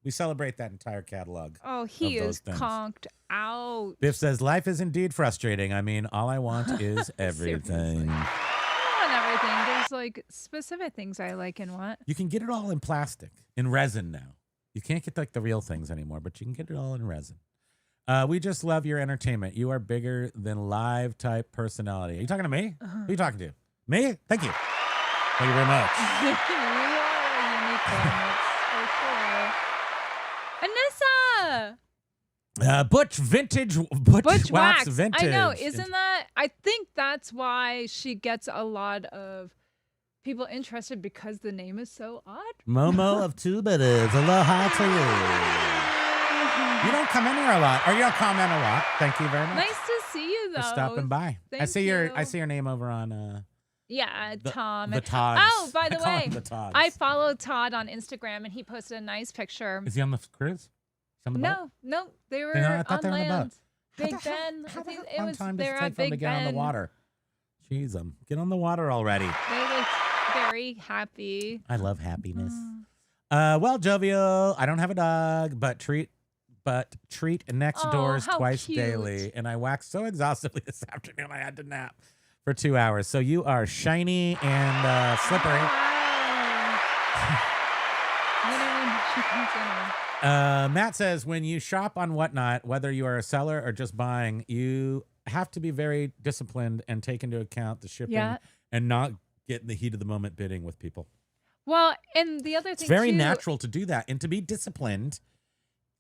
We celebrate that entire catalog. Oh, he is conked out. Biff says, life is indeed frustrating. I mean, all I want is everything. I want everything. There's like specific things I like and want. You can get it all in plastic, in resin now. You can't get like the real things anymore, but you can get it all in resin. We just love your entertainment. You are bigger than live type personality. Are you talking to me? Who are you talking to? Me? Thank you. Thank you very much. You are a unicorn, for sure. Anissa! Butch Wax Vintage. I know. Isn't that? I think that's why she gets a lot of people interested because the name is so odd. Momo of Two Bitters. Aloha to you. You don't come in here a lot, or you don't comment a lot. Thank you very much. Nice to see you, though. For stopping by. Thank I see you. your name over on. Tom. The Todd. Oh, by the way, Todds. I followed Todd on Instagram, and he posted a nice picture. Is he on the cruise? No, they were I thought on they were on the land. boat. Big Ben. I think it was. Time They does were it take at for them to Big get on the Ben. water? Jeez, get on the water already. They looked very happy. I love happiness. Well, Jovial, I don't have a dog, but treat next doors twice daily. And I waxed so exhaustively this afternoon I had to nap for 2 hours. So you are shiny and slippery. Matt says, when you shop on Whatnot, whether you are a seller or just buying, you have to be very disciplined and take into account the shipping and not get in the heat of the moment bidding with people. Well, and the other thing, it's very natural to do that and to be disciplined.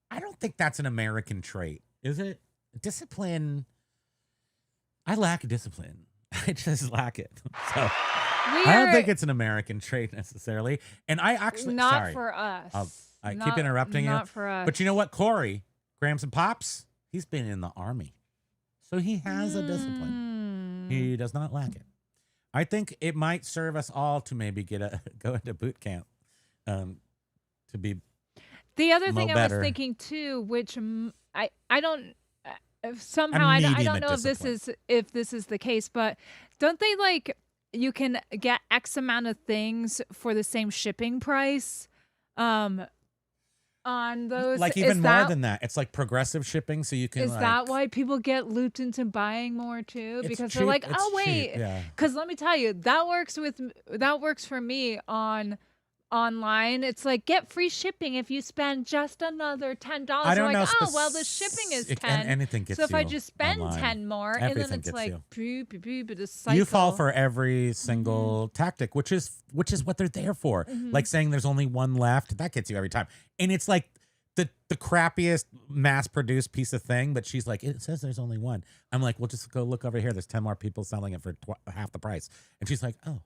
I don't think that's an American trait, is it? Discipline. I lack discipline. I just lack it. So I don't think it's an American trait necessarily. And I actually not for us. I keep interrupting you. Not for us. But you know what, Corey, Grams and Pops, he's been in the Army, so he has a discipline. He does not lack it. I think it might serve us all to maybe go into boot camp, to be. The other thing I was better. thinking too, which I don't somehow I don't know if this is the case, but don't they like you can get X amount of things for the same shipping price on those? Like even more than that. It's like progressive shipping, so you can. Is that why people get looped into buying more too? Because they're like, oh wait, because let me tell you, that works for me online. It's like get free shipping if you spend just another $10. I don't know. Oh well, the shipping is 10. Anything gets so if you I just spend online. 10 more, Everything and then it's like you fall for every single tactic, which is what they're there for. Like saying there's only one left, that gets you every time. And it's like the crappiest mass-produced piece of thing, but she's like, it says there's only one. I'm like, well, just go look over here. There's 10 more people selling it for half the price. And she's like, oh.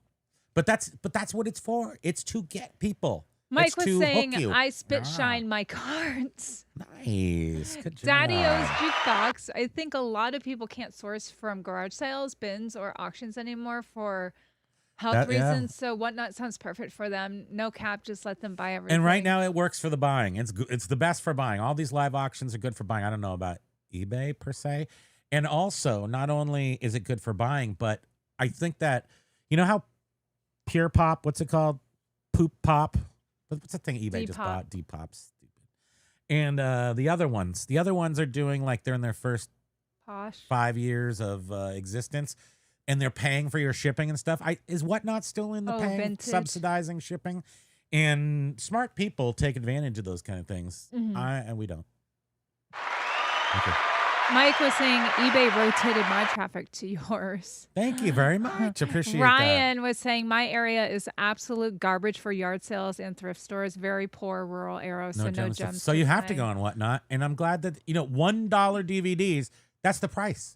But that's what it's for. It's to get people. Mike was saying, I spit shine my cards. Nice. Good job. Daddy O's Jukebox. I think a lot of people can't source from garage sales, bins, or auctions anymore for health reasons. So Whatnot sounds perfect for them. No cap, just let them buy everything. And right now it works for the buying. It's the best for buying. All these live auctions are good for buying. I don't know about eBay per se. And also, not only is it good for buying, but I think that, you know how Pure Pop, what's it called? Poop Pop. What's the thing eBay just bought? Depop. Stupid. And the other ones are doing like they're in their first 5 years of existence, and they're paying for your shipping and stuff. Is Whatnot still in the paying, subsidizing shipping? And smart people take advantage of those kind of things. And we don't. Okay. Mike was saying eBay rotated my traffic to yours. Thank you very much. Appreciate that. Ryan was saying my area is absolute garbage for yard sales and thrift stores. Very poor rural area, so no gems. So you have to go on Whatnot. And I'm glad that, $1 DVDs, that's the price.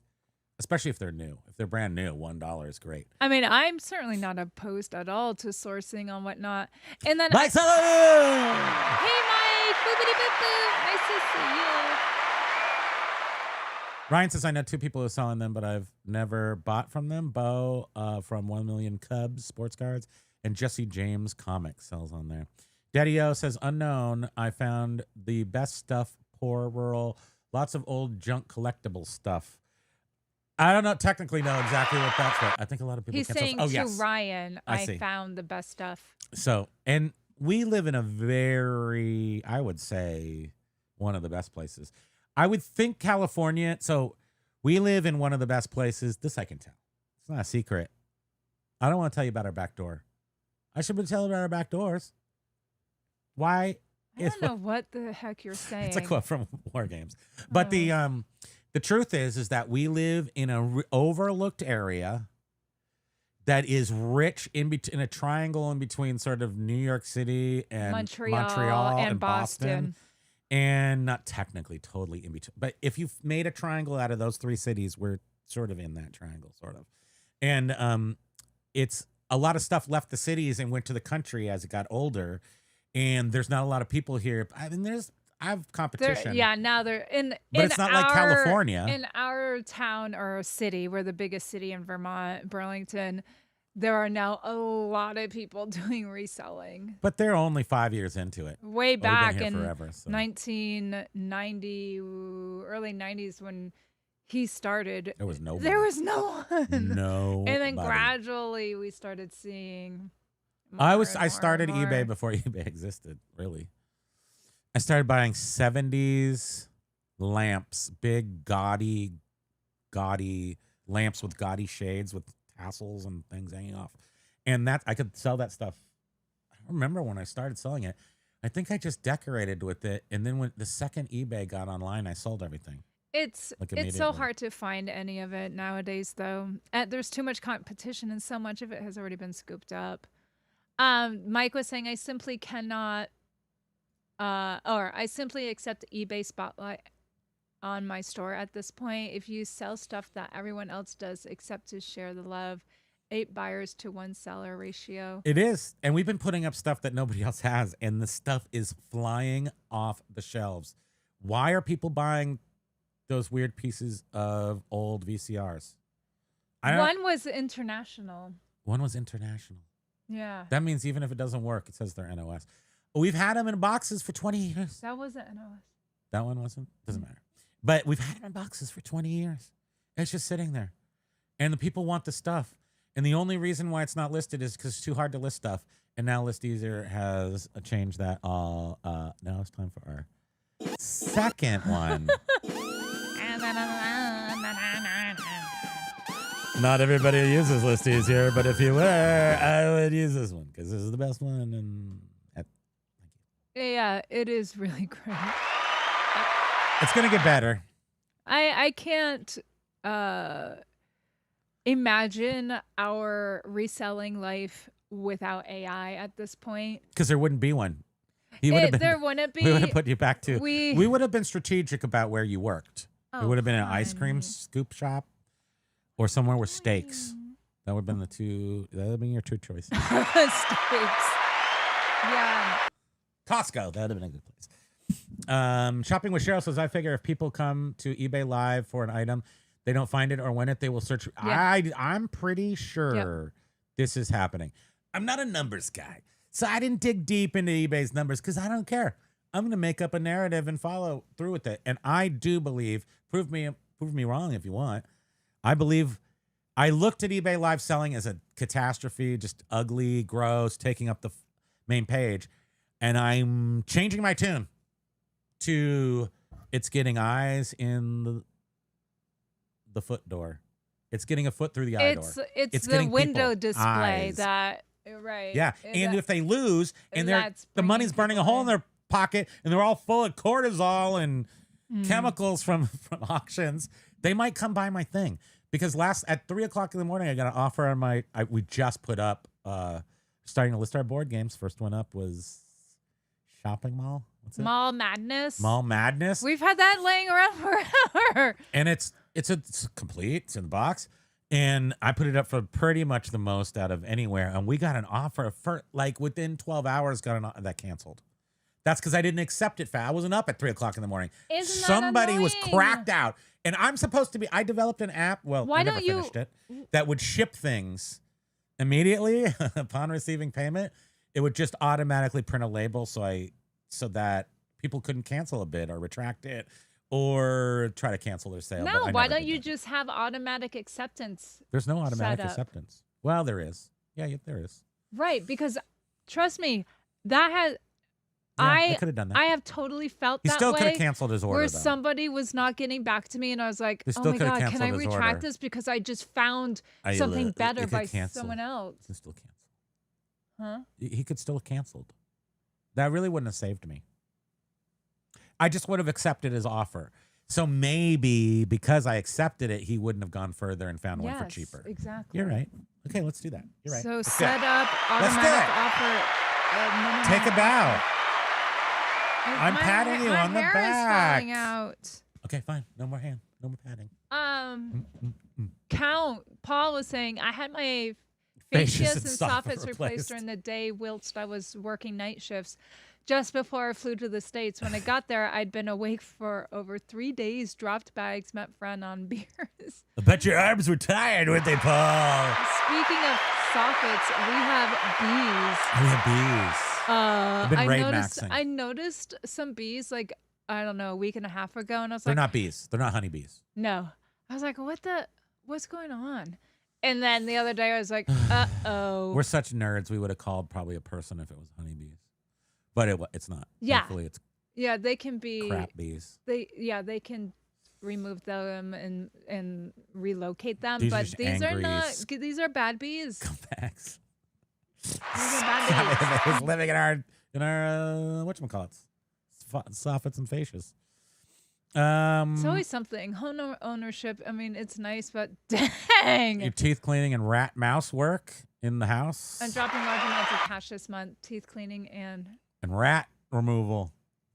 especially if they're new. If they're brand new, $1 is great. I mean, I'm certainly not opposed at all to sourcing on whatnot. And then Mike, hey Mike, boopity boop boop, nice to see you. Ryan says, I know 2 people who are selling them, but I've never bought from them. Bo from 1 Million Cubs Sports Cards and Jesse James Comics sells on there. Daddy-O says, unknown, I found the best stuff, poor rural, lots of old junk collectible stuff. I don't know, technically know exactly what that's for. I think a lot of people He's can't saying tell. to Ryan, I see. found the best stuff. So, and we live in a very, I would say, one of the best places. I would think California. So we live in one of the best places. This I can tell. It's not a secret. I don't want to tell you about our back door. I should be telling you about our back doors. Why? I don't know what the heck you're saying. It's a quote from War Games. But the truth is that we live in a overlooked area that is rich in a triangle in between sort of New York City and Montreal and Boston. And not technically totally in between. But if you've made a triangle out of those 3 cities, we're sort of in that triangle, sort of. And it's a lot of stuff left the cities and went to the country as it got older. And there's not a lot of people here. I mean, I have competition. Now they're in. But it's not like California. In our town or city, we're the biggest city in Vermont, Burlington. There are now a lot of people doing reselling. But they're only 5 years into it. Way back in forever, 1990, early 90s when he started. There was nobody. There was no one. No. And then gradually we started seeing. I started eBay before eBay existed, really. I started buying 70s lamps, big gaudy lamps with gaudy shades with tassels and things hanging off. And that I could sell that stuff. I don't remember when I started selling it. I think I just decorated with it. And then when the second eBay got online, I sold everything. It's so hard to find any of it nowadays, though. There's too much competition and so much of it has already been scooped up. Mike was saying, I simply cannot, I simply accept eBay Spotlight on my store at this point. If you sell stuff that everyone else does except to share the love, 8 buyers to 1 seller ratio. It is. And we've been putting up stuff that nobody else has, and the stuff is flying off the shelves. Why are people buying those weird pieces of old VCRs? One was international. One was international. Yeah. That means even if it doesn't work, it says they're NOS. We've had them in boxes for 20 years. That wasn't NOS. That one wasn't? Doesn't matter. But we've had them in boxes for 20 years. It's just sitting there. And the people want the stuff. And the only reason why it's not listed is because it's too hard to list stuff. And now List Easier has changed that all. Now it's time for our second one. Not everybody uses List Easier, but if you were, I would use this one because this is the best one. And thank you. Yeah, it is really great. It's going to get better. I can't imagine our reselling life without AI at this point. Because there wouldn't be one. There wouldn't be. We would have put you back to. We would have been strategic about where you worked. It would have been an ice cream scoop shop or somewhere with steaks. That would have been that would have been your 2 choices. Steaks. Yeah. Costco. That would have been a good place. Shopping with Cheryl says, I figure if people come to eBay Live for an item, they don't find it or win it, they will search. Yeah. I'm pretty sure this is happening. I'm not a numbers guy, so I didn't dig deep into eBay's numbers because I don't care. I'm going to make up a narrative and follow through with it. And I do believe, prove me wrong if you want. I believe I looked at eBay Live selling as a catastrophe, just ugly, gross, taking up the main page. And I'm changing my tune to it's getting eyes in the foot door. It's getting a foot through the eye door. It's the window display eyes. Right. Yeah. And if they lose and the money's burning a hole in their pocket and they're all full of cortisol and chemicals from auctions, they might come buy my thing. Because at 3:00 in the morning, I got an offer on we just put up, starting to list our board games. First one up was Shopping Mall. What's it? Mall Madness. Mall Madness. We've had that laying around forever. And it's It's complete. It's in the box. And I put it up for pretty much the most out of anywhere. And we got an offer for like within 12 hours, that canceled. That's because I didn't accept it fast. I wasn't up at 3 o'clock in the morning. Isn't that Somebody was annoying? cracked out. And I'm supposed to be, I developed an app. Well, Why I never don't you- finished it. That would ship things immediately upon receiving payment. It would just automatically print a label so that people couldn't cancel a bid or retract it or try to cancel their sale. No, but I why never don't did you that. just have automatic acceptance? There's no automatic set up? acceptance. Well, there is. Yeah, there is. Right, because trust me, that has Yeah, I could have done that. I have totally felt He that still way. could have canceled his order, where though. somebody was not getting back to me, and I was like, They "Oh still my could have god, can I canceled his retract order. this because I just found I- something it better could by cancel. someone else?" He could still cancel. Huh? He could still have canceled. That really wouldn't have saved me. I just would have accepted his offer. So maybe because I accepted it, he wouldn't have gone further and found one for cheaper. Exactly. You're right. Okay, let's do that. You're right. So Let's do set it. up Let's do automatic it. offer. Minimum Take a bow. I'm my patting you my on the hair back. is falling out. Okay, fine. No more hand. No more padding. Paul was saying I had my Fascias fascias and and soffits soffits replaced. replaced during the day whilst I was working night shifts. Just before I flew to the States. When I got there, I'd been awake for over 3 days, dropped bags, met friend on beers. I bet your arms were tired, weren't they, Paul? Speaking of soffits, we have bees. We have bees. I've been raid maxing. I noticed some bees like, I don't know, a week and a half ago, and I was They're like, not bees. They're not honeybees. no. I was like, what's going on? And then the other day I was like, uh-oh. We're such nerds. We would have called probably a person if it was honeybees, but it's not. Yeah. Thankfully, it's Yeah, they can be crap bees. they can remove them and relocate them, These are but just these are angry not these are bad bees. Scumbags. These are bad bees. It's living in our whatchamacallits, soffits and fascias. It's always something. Home ownership, I mean, it's nice, but dang. Your teeth cleaning and rat mouse work in the house. I'm dropping large amounts of cash this month, teeth cleaning and rat removal.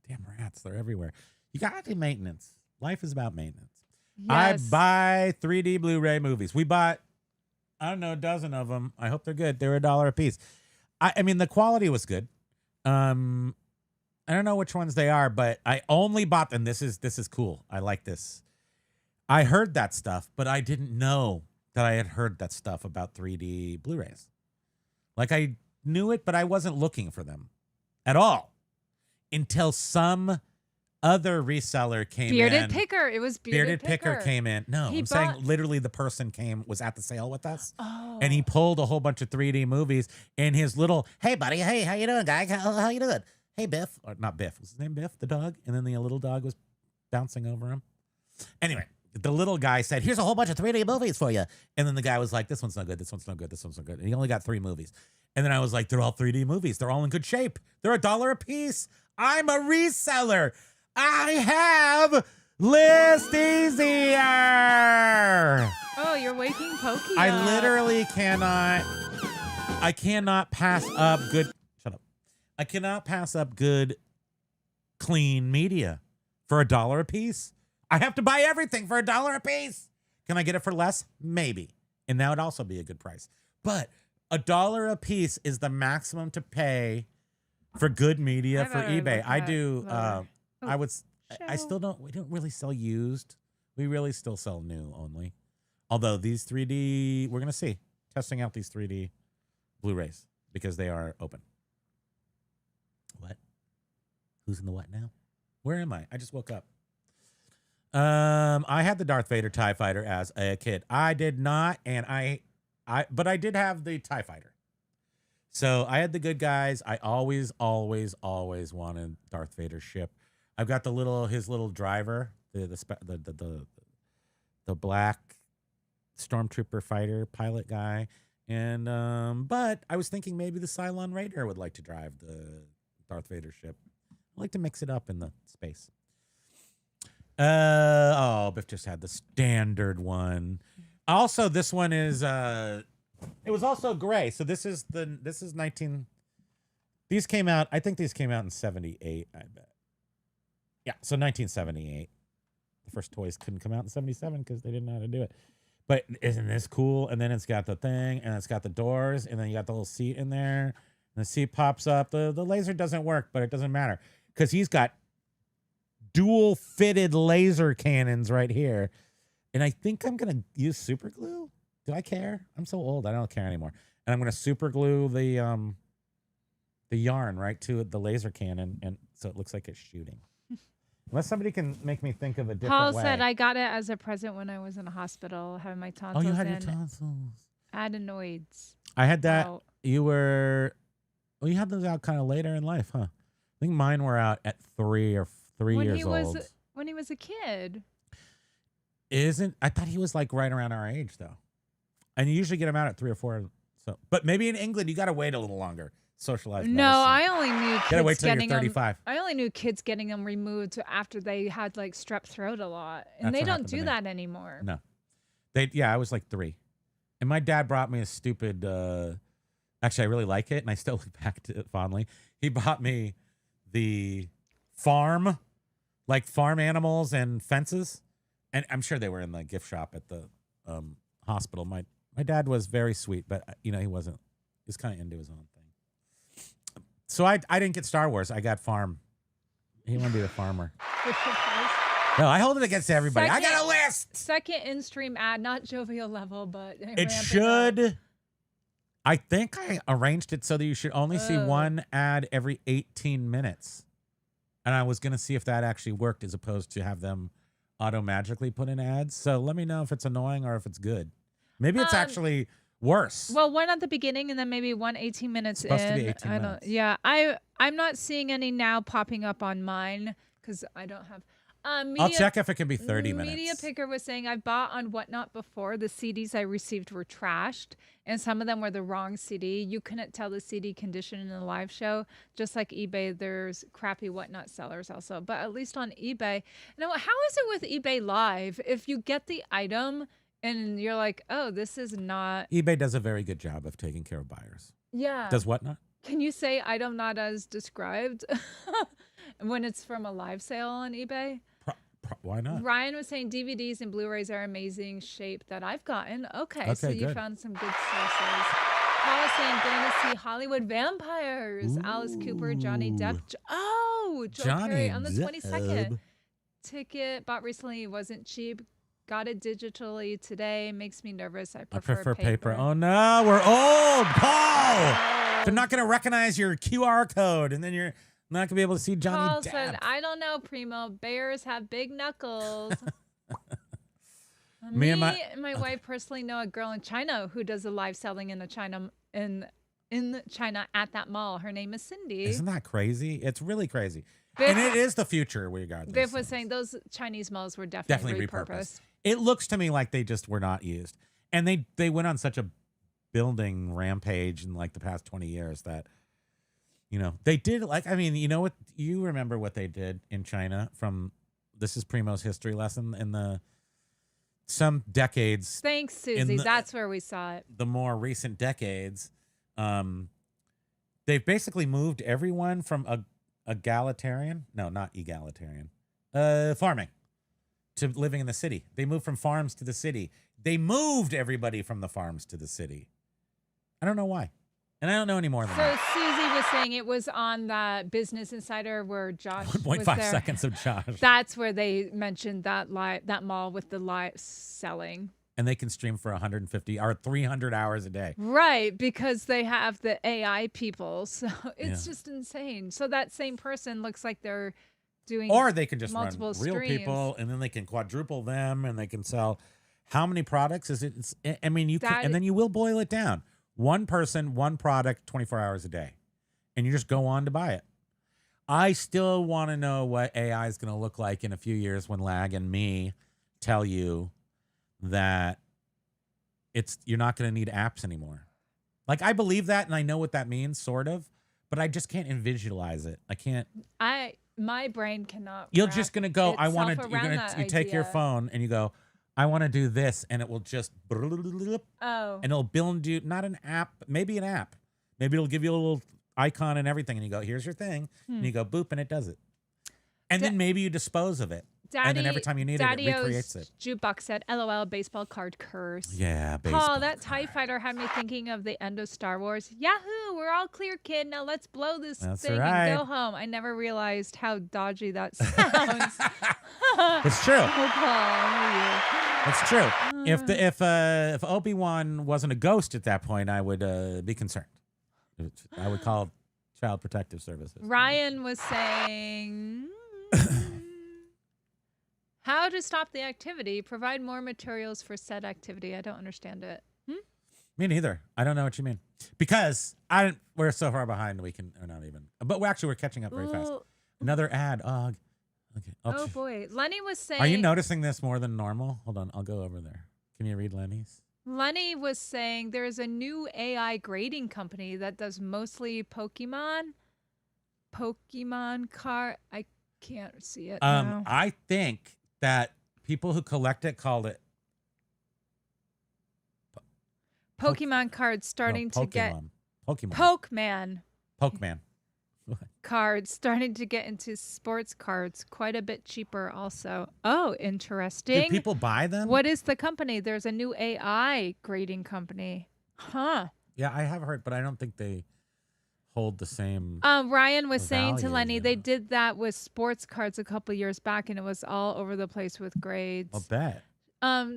Damn rats, they're everywhere. You gotta do maintenance. Life is about maintenance. yes. I buy 3D Blu-ray movies. We bought, I don't know, a dozen of them. I hope they're good. They were $1 a piece. I mean, the quality was good. I don't know which ones they are, but I only bought them. This is cool. I like this. I heard that stuff, but I didn't know that I had heard that stuff about 3D Blu-rays. Like I knew it, but I wasn't looking for them at all until some other reseller came Bearded in. Picker. It was Bearded Picker came in. No, He I'm saying bought- literally the person was at the sale with us. Oh. And he pulled a whole bunch of 3D movies in his little, hey, buddy, hey, how you doing, guy? How you doing? Hey, Biff. Or not Biff. Was his name Biff, the dog? And then the little dog was bouncing over him. Anyway, the little guy said, here's a whole bunch of 3D movies for you. And then the guy was like, this one's no good. This one's no good. This one's no good. And he only got 3 movies. And then I was like, they're all 3D movies. They're all in good shape. They're $1 a piece. I'm a reseller. I have List Easier. Oh, you're waking Pokey I up. literally cannot pass up good. Shut up. I cannot pass up good, clean media for $1 a piece. I have to buy everything for $1 a piece. Can I get it for less? Maybe. And that would also be a good price. But $1 a piece is the maximum to pay for good media for eBay. I do. I still don't. We don't really sell used. We really still sell new only. Although these 3D, we're gonna see testing out these 3D Blu-rays because they are open. What? Who's in the what now? Where am I? I just woke up. I had the Darth Vader TIE Fighter as a kid. I did not, and but I did have the TIE Fighter. So I had the good guys. I always wanted Darth Vader's ship. I've got his little driver, the black stormtrooper fighter pilot guy, and but I was thinking maybe the Cylon Raider would like to drive the Darth Vader ship. I like to mix it up in the space. Biff just had the standard one. Also, this one is it was also gray. So this is 19. These came out. I think these came out in 78. I bet. Yeah, so 1978. The first toys couldn't come out in 77 because they didn't know how to do it. But isn't this cool? And then it's got the thing, and it's got the doors, and then you got the little seat in there, and the seat pops up. The laser doesn't work, but it doesn't matter because he's got dual fitted laser cannons right here. And I think I'm going to use super glue. Do I care? I'm so old. I don't care anymore. And I'm going to super glue the yarn right to the laser cannon, and so it looks like it's shooting. Unless somebody can make me think of a different Paul way. said I got it as a present when I was in a hospital having my tonsils. Oh, you had your and tonsils. adenoids. I had that. out. You had those out kind of later in life, huh? I think mine were out at 3 years old. When he was a kid. I thought he was like right around our age though. And you usually get them out at 3 or 4. So, but maybe in England you got to wait a little longer. Socialized medicine. No, I only knew Gotta wait kids till you're getting 35. them. I only knew kids getting them removed after they had like strep throat a lot, and That's they what don't happened to do me. that anymore. No. I was like 3. And my dad brought me a stupid actually I really like it and I still look back to it fondly. He bought me the farm animals and fences. And I'm sure they were in the gift shop at the hospital. My dad was very sweet, but he was kind of into his own thing. So I didn't get Star Wars. I got farm. He wanted to be the farmer. No, I hold it against everybody. I got a list. Second in-stream ad, not jovial level, but It should. I think I arranged it so that you should only see one ad every 18 minutes. And I was going to see if that actually worked as opposed to have them auto-magically put in ads. So let me know if it's annoying or if it's good. Maybe it's actually worse. Well, one at the beginning and then maybe 18 minutes It's supposed in. to be 18 minutes. Yeah, I'm not seeing any now popping up on mine because I don't have. I'll check if it can be 30 minutes. Media Picker was saying I bought on Whatnot before. The CDs I received were trashed, and some of them were the wrong CD. You couldn't tell the CD condition in the live show. Just like eBay, there's crappy Whatnot sellers also. But at least on eBay, how is it with eBay Live? If you get the item and you're like, oh, this is not. eBay does a very good job of taking care of buyers. Yeah. Does what not? Can you say item not as described when it's from a live sale on eBay? Why not? Ryan was saying DVDs and Blu-rays are amazing shape that I've gotten. Okay, so you good. found some good sources. Paul is saying going to see Hollywood Vampires. Alice Cooper, Johnny Depp. Joe Johnny Perry on the Depp. 22nd. Ticket bought recently, wasn't cheap. Got it digitally today. Makes me nervous. I prefer paper. Oh no, we're old, Paul. They're not going to recognize your QR code, and then you're not going to be able to see Johnny Paul Depp. said, I don't know, Primo. Bears have big knuckles. Me and my wife personally know a girl in China who does a live selling in China at that mall. Her name is Cindy. Isn't that crazy? It's really crazy. And it is the future, regardless. Biff was saying those Chinese malls were definitely repurposed. It looks to me like they just were not used. And they went on such a building rampage in like the past 20 years that, they did you remember what they did in China this is Primo's history lesson in some decades. Thanks, Susie. That's where we saw it. The more recent decades, they've basically moved everyone from egalitarian, no, not egalitarian, farming to living in the city. They moved from farms to the city. They moved everybody from the farms to the city. I don't know why. And I don't know any more than that. So Susie was saying it was on that Business Insider where Josh 1.5 seconds of Josh. That's where they mentioned that mall with the live selling. And they can stream for 150 or 300 hours a day. Right, because they have the AI people. So it's just insane. So that same person looks like they're doing Or they can just run multiple real streams. people and then they can quadruple them and they can sell how many products is it? And then you will boil it down. One person, one product, 24 hours a day. And you just go on to buy it. I still want to know what AI is going to look like in a few years when Lag and me tell you that you're not going to need apps anymore. Like, I believe that and I know what that means, sort of, but I just can't visualize it. I can't. My brain cannot. You're just going to go, you take your idea. phone and you go, I want to do this, and it will just and it'll build you not an app, maybe an app. Maybe it'll give you a little icon and everything, and you go, here's your thing, and you go boop, and it does it. And then maybe you dispose of it. and then every time you need it recreates it. Jukebox said, LOL, baseball card curse. Yeah, baseball. Paul, that TIE fighter had me thinking of the end of Star Wars. Yahoo! We're all clear, kid. Now let's blow this thing and go home. I never realized how dodgy that sounds. It's true. Oh, Paul, It's true. If Obi-Wan wasn't a ghost at that point, I would be concerned. I would call Child Protective Services. Ryan was saying, how to stop the activity, provide more materials for said activity. I don't understand it. Me neither. I don't know what you mean. Because we're so far behind, we're not even. But we're catching up very fast. Another ad. Okay. Oh, boy. Lenny was saying. Are you noticing this more than normal? Hold on. I'll go over there. Can you read Lenny's? Lenny was saying there's a new AI grading company that does mostly Pokemon card. I can't see it now. I think that people who collect it called it Pokemon cards starting to get Pokemon cards starting to get into sports cards, quite a bit cheaper also. Oh, interesting. Do people buy them? What is the company? There's a new AI grading company. Huh. Yeah, I have heard, but I don't think they hold the same. Ryan was saying to value, Lenny, they did that with sports cards a couple years back, and it was all over the place with grades. I'll bet.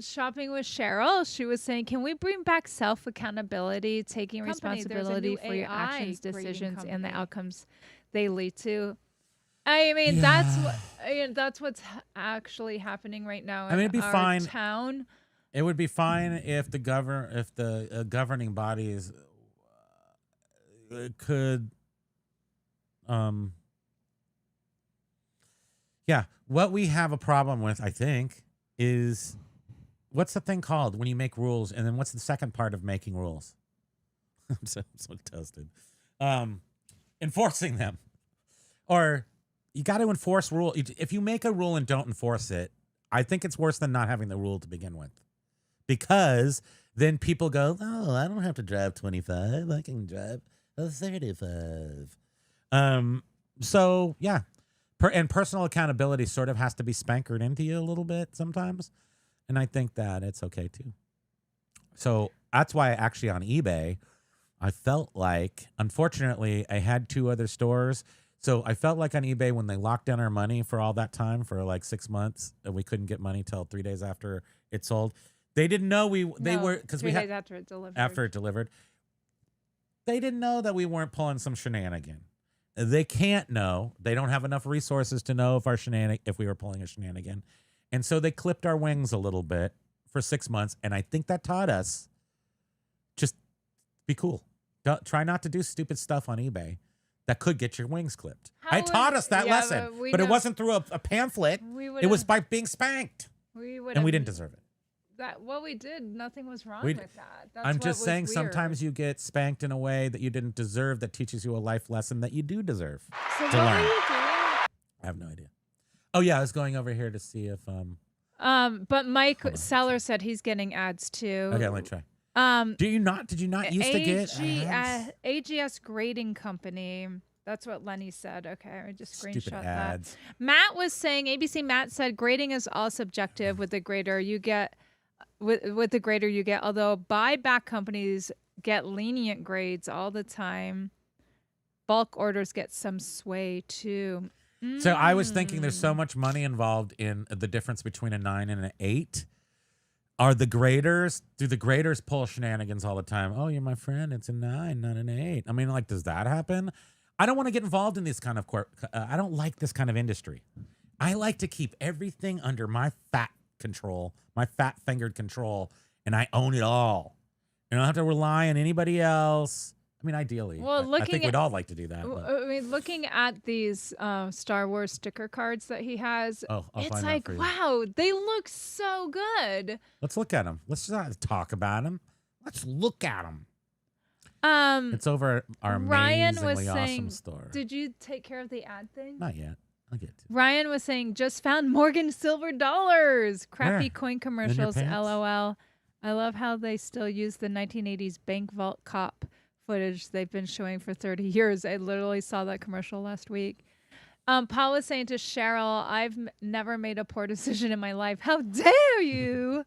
Shopping with Cheryl, she was saying, can we bring back self-accountability, taking responsibility for your actions, decisions, and the outcomes they lead to? I mean, that's what's actually happening right now in it'd be our fine. town. It would be fine if the governing bodies could, what we have a problem with, I think, is what's the thing called when you make rules, and then what's the second part of making rules? I'm so toasted. Enforcing them, or you got to enforce rule. If you make a rule and don't enforce it, I think it's worse than not having the rule to begin with, because then people go, "Oh, I don't have to drive 25. I can drive 35." So yeah, and personal accountability sort of has to be spankered into you a little bit sometimes. And I think that it's okay too. So that's why actually on eBay, I felt like, unfortunately, I had 2 other stores. So I felt like on eBay when they locked down our money for all that time, for like 6 months, and we couldn't get money till 3 days after it sold. They didn't know they were, because 3 days after it delivered. After it delivered. They didn't know that we weren't pulling some shenanigan. They can't know. They don't have enough resources to know if we were pulling a shenanigan. And so they clipped our wings a little bit for 6 months. And I think that taught us, just be cool. Try not to do stupid stuff on eBay that could get your wings clipped. It taught us that lesson. But it wasn't through a pamphlet. It was by being spanked. And we didn't deserve it. What we did, nothing was wrong with that. I'm just saying sometimes you get spanked in a way that you didn't deserve, that teaches you a life lesson that you do deserve to learn. Were you doing? I have no idea. Oh yeah, I was going over here to see if but Mike Seller said he's getting ads too. Okay, let me try. Did you not used to get ads? AGS Grading Company. That's what Lenny said. Okay, I just screenshot ads. that. Matt was saying, ABC Matt said, grading is all subjective. With the grader you get, with the grader you get. Although buyback companies get lenient grades all the time, bulk orders get some sway too. So I was thinking there's so much money involved in the difference between a 9 and an 8. Do the graders pull shenanigans all the time? Oh, you're my friend. It's a 9, not an 8. I mean, like, does that happen? I don't want to get involved in this kind of I don't like this kind of industry. I like to keep everything under my fat control, my fat-fingered control, and I own it all. I don't have to rely on anybody else. I mean, ideally, I think we'd all like to do that. I mean, looking at these Star Wars sticker cards that he has, it's like, wow, they look so good. Let's look at them. Let's not talk about them. Let's look at them. It's over at our amazingly awesome store. Did you take care of the ad thing? Not yet. I'll get to it. Ryan was saying, just found Morgan silver dollars. Crappy coin commercials, LOL. I love how they still use the 1980s bank vault cop footage they've been showing for 30 years. I literally saw that commercial last week. Paul was saying to Cheryl, I've never made a poor decision in my life. How dare you?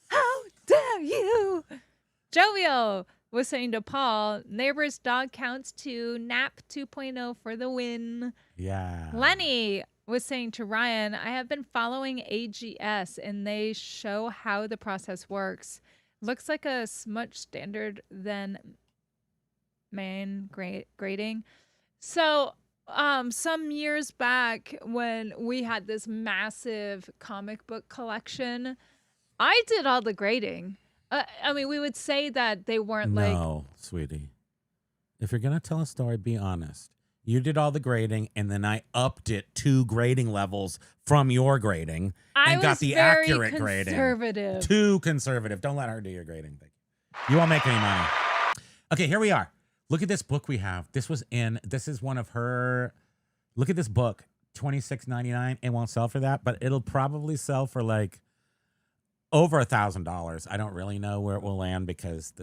How dare you? Jovial was saying to Paul, neighbor's dog counts 2, nap 2.0 for the win. Yeah. Lenny was saying to Ryan, I have been following AGS and they show how the process works. Looks like a much standard than main grading. So some years back when we had this massive comic book collection, I did all the grading. I mean, we would say that they weren't No, sweetie. If you're going to tell a story, be honest. You did all the grading, and then I upped it 2 grading levels from your grading and got the accurate grading. Conservative. Too conservative. Don't let her do your grading. You won't make any money. Okay, here we are. Look at this book we have. This is one of her. Look at this book, $26.99. It won't sell for that, but it'll probably sell for like over $1,000. I don't really know where it will land because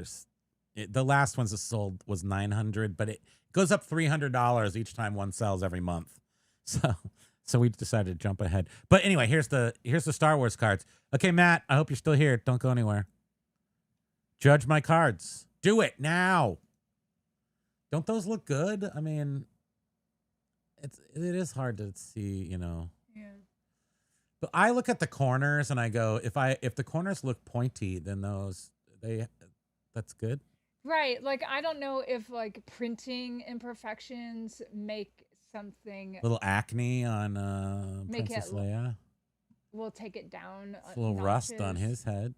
the last ones that sold was $900, but it goes up $300 each time one sells every month. So we decided to jump ahead. But anyway, here's the Star Wars cards. Okay, Matt, I hope you're still here. Don't go anywhere. Judge my cards. Do it now. Don't those look good? I mean, it is hard to see, you know. Yeah. But I look at the corners and I go, if the corners look pointy, then that's good. Right. Like, I don't know if like printing imperfections make something. Little acne on Princess Leia. We'll take it down. A little rust on his head.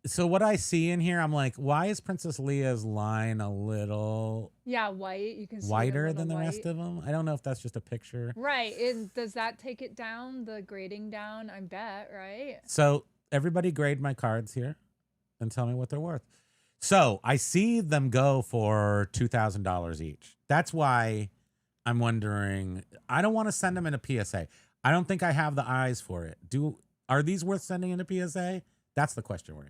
So what I see in here, I'm like, why is Princess Leia's line a little white? You can see whiter than the rest of them? I don't know if that's just a picture. Right. And does that take it down, the grading down? I bet, right? So everybody grade my cards here and tell me what they're worth. So I see them go for $2,000 each. That's why I'm wondering, I don't want to send them in a PSA. I don't think I have the eyes for it. Are these worth sending in a PSA? That's the question we're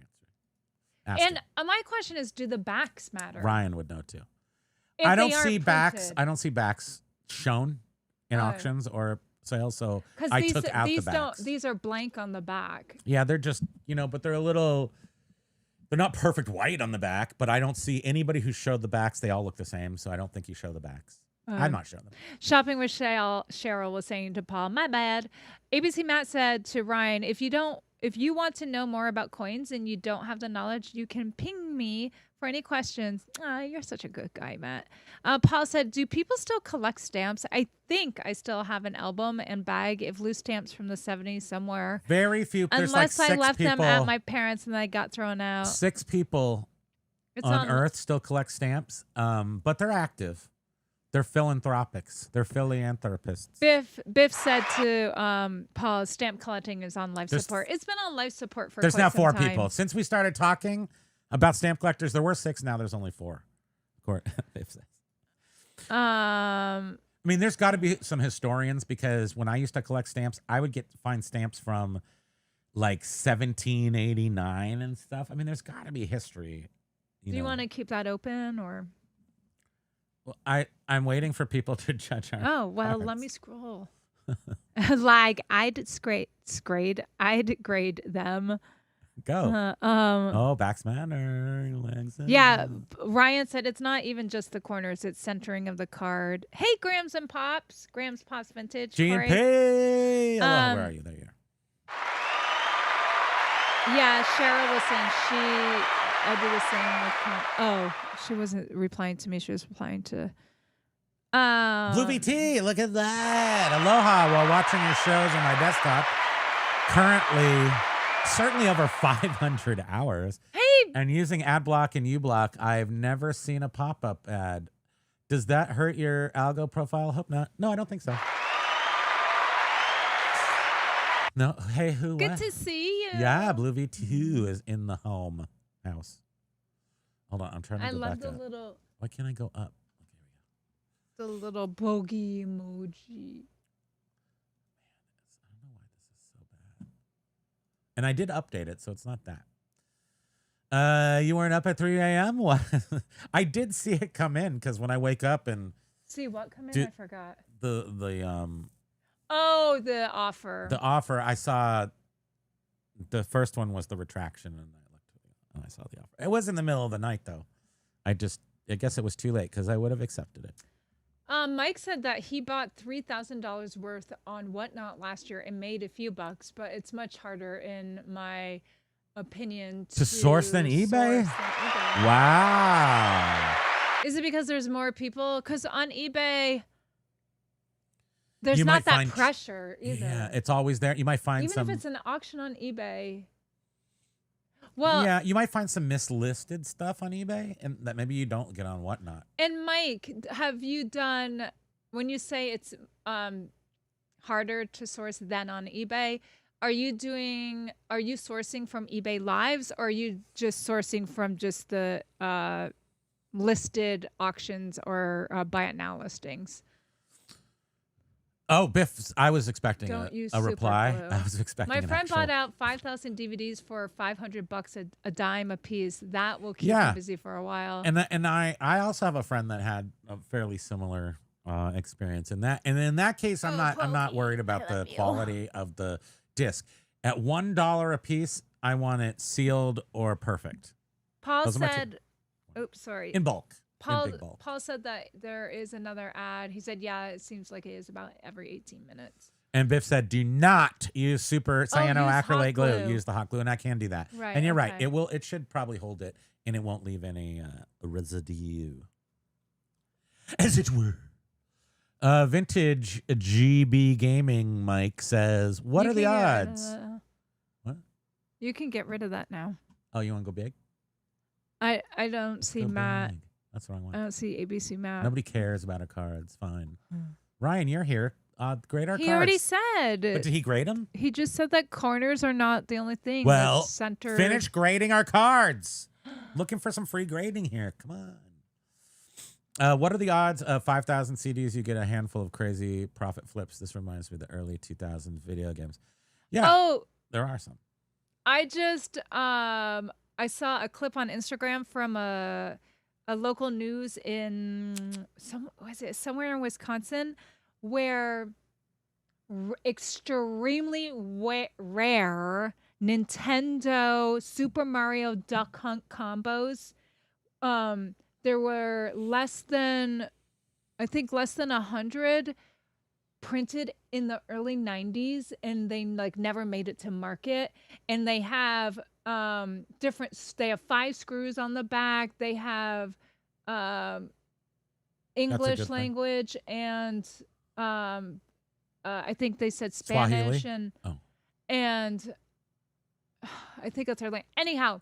answering. And my question is, do the backs matter? Ryan would know too. If I don't they aren't see backs. printed. I don't see backs shown in auctions or sales. So I took out the backs. These are blank on the back. Yeah, they're just, but they're they're not perfect white on the back, but I don't see anybody who showed the backs. They all look the same. So I don't think you show the backs. I'm not showing them. Shopping with Cheryl was saying to Paul, my bad. ABC Matt said to Ryan, if you want to know more about coins and you don't have the knowledge, you can ping me for any questions. You're such a good guy, Matt. Paul said, do people still collect stamps? I think I still have an album and bag of loose stamps from the 70s somewhere. Very few. Unless I left people, them at my parents and they got thrown out. 6 people on Earth still collect stamps, but they're active. They're philanthropics. They're philanthropists. Biff said to Paul, stamp collecting is on life support. It's been on life support for There's quite now some 4 time. people. Since we started talking about stamp collectors, there were 6. Now there's only 4. Biff says. I mean, there's got to be some historians because when I used to collect stamps, I would find stamps from like 1789 and stuff. I mean, there's got to be history. Do you want to keep that open or? Well, I'm waiting for people to judge our cards. Let me scroll. Like I'd grade them. Go. Backs matter. Legs Ryan said it's not even just the corners; it's centering of the card. Hey, Grams Pops Vintage. G&P. Hello, where are you? There you are. Yeah, Cheryl was saying I do the same with she wasn't replying to me. She was replying to Blue VT. Look at that. Aloha while watching your shows on my desktop. Currently, certainly over 500 hours. Hey! And using AdBlock and uBlock, I've never seen a pop-up ad. Does that hurt your algo profile? Hope not. No, I don't think so. No. Hey, who? Good to see you. Yeah, Blue V2 is in the home house. Hold on, I'm trying to go back up. I love the little. Why can't I go up? The little bogey emoji. I don't know why this is so bad. And I did update it, so it's not that. You weren't up at 3 a.m.? What? I did see it come in because when I wake up and See what come in? I forgot. The offer. The offer. I saw. The first one was the retraction, and I saw the offer. It was in the middle of the night, though. I guess it was too late because I would have accepted it. Mike said that he bought $3,000 worth on Whatnot last year and made a few bucks, but it's much harder, in my opinion, to source than eBay. Wow. Is it because there's more people? Because on eBay, there's not that pressure either. Yeah, it's always there. You might find even some. if it's an auction on eBay. Well, yeah, you might find some mislisted stuff on eBay, and that maybe you don't get on Whatnot. And Mike, have you done, when you say it's harder to source than on eBay, are you sourcing from eBay Lives, or are you just sourcing from just the listed auctions or buy it now listings? Oh, Biff, I was expecting a reply. Glue. I was expecting My friend bought out 5,000 DVDs for $500 a dime a piece. That will keep him busy for a while. And I also have a friend that had a fairly similar experience in that. And in that case, I'm not worried about the quality of the disc. At $1 a piece, I want it sealed or perfect. Paul said, "Oops, sorry." In bulk. Paul said that there is another ad. He said, yeah, it seems like it is about every 18 minutes. And Biff said, do not use super cyanoacrylate glue. Use the hot glue, and I can do that. Right, and you're right. It should probably hold it, and it won't leave any residue, as it were. Vintage GB Gaming Mike says, what are the odds? What? You can get rid of that now. Oh, you want to go big? I don't see Matt. Big. That's the wrong one. I don't see ABC Matt. Nobody cares about a card. It's fine. Ryan, you're here. Grade our cards. He already said. But did he grade them? He just said that corners are not the only thing. Well, center. Finish grading our cards. Looking for some free grading here. Come on. What are the odds of 5,000 CDs you get a handful of crazy profit flips? This reminds me of the early 2000s video games. Yeah, there are some. I just I saw a clip on Instagram from a local news in somewhere in Wisconsin, where extremely rare Nintendo Super Mario Duck Hunt combos. There were less than 100 printed in the early 90s, and they never made it to market. And they have they have 5 screws on the back. They have English language and I think they said Spanish Swahili? and I think that's our language. Anyhow,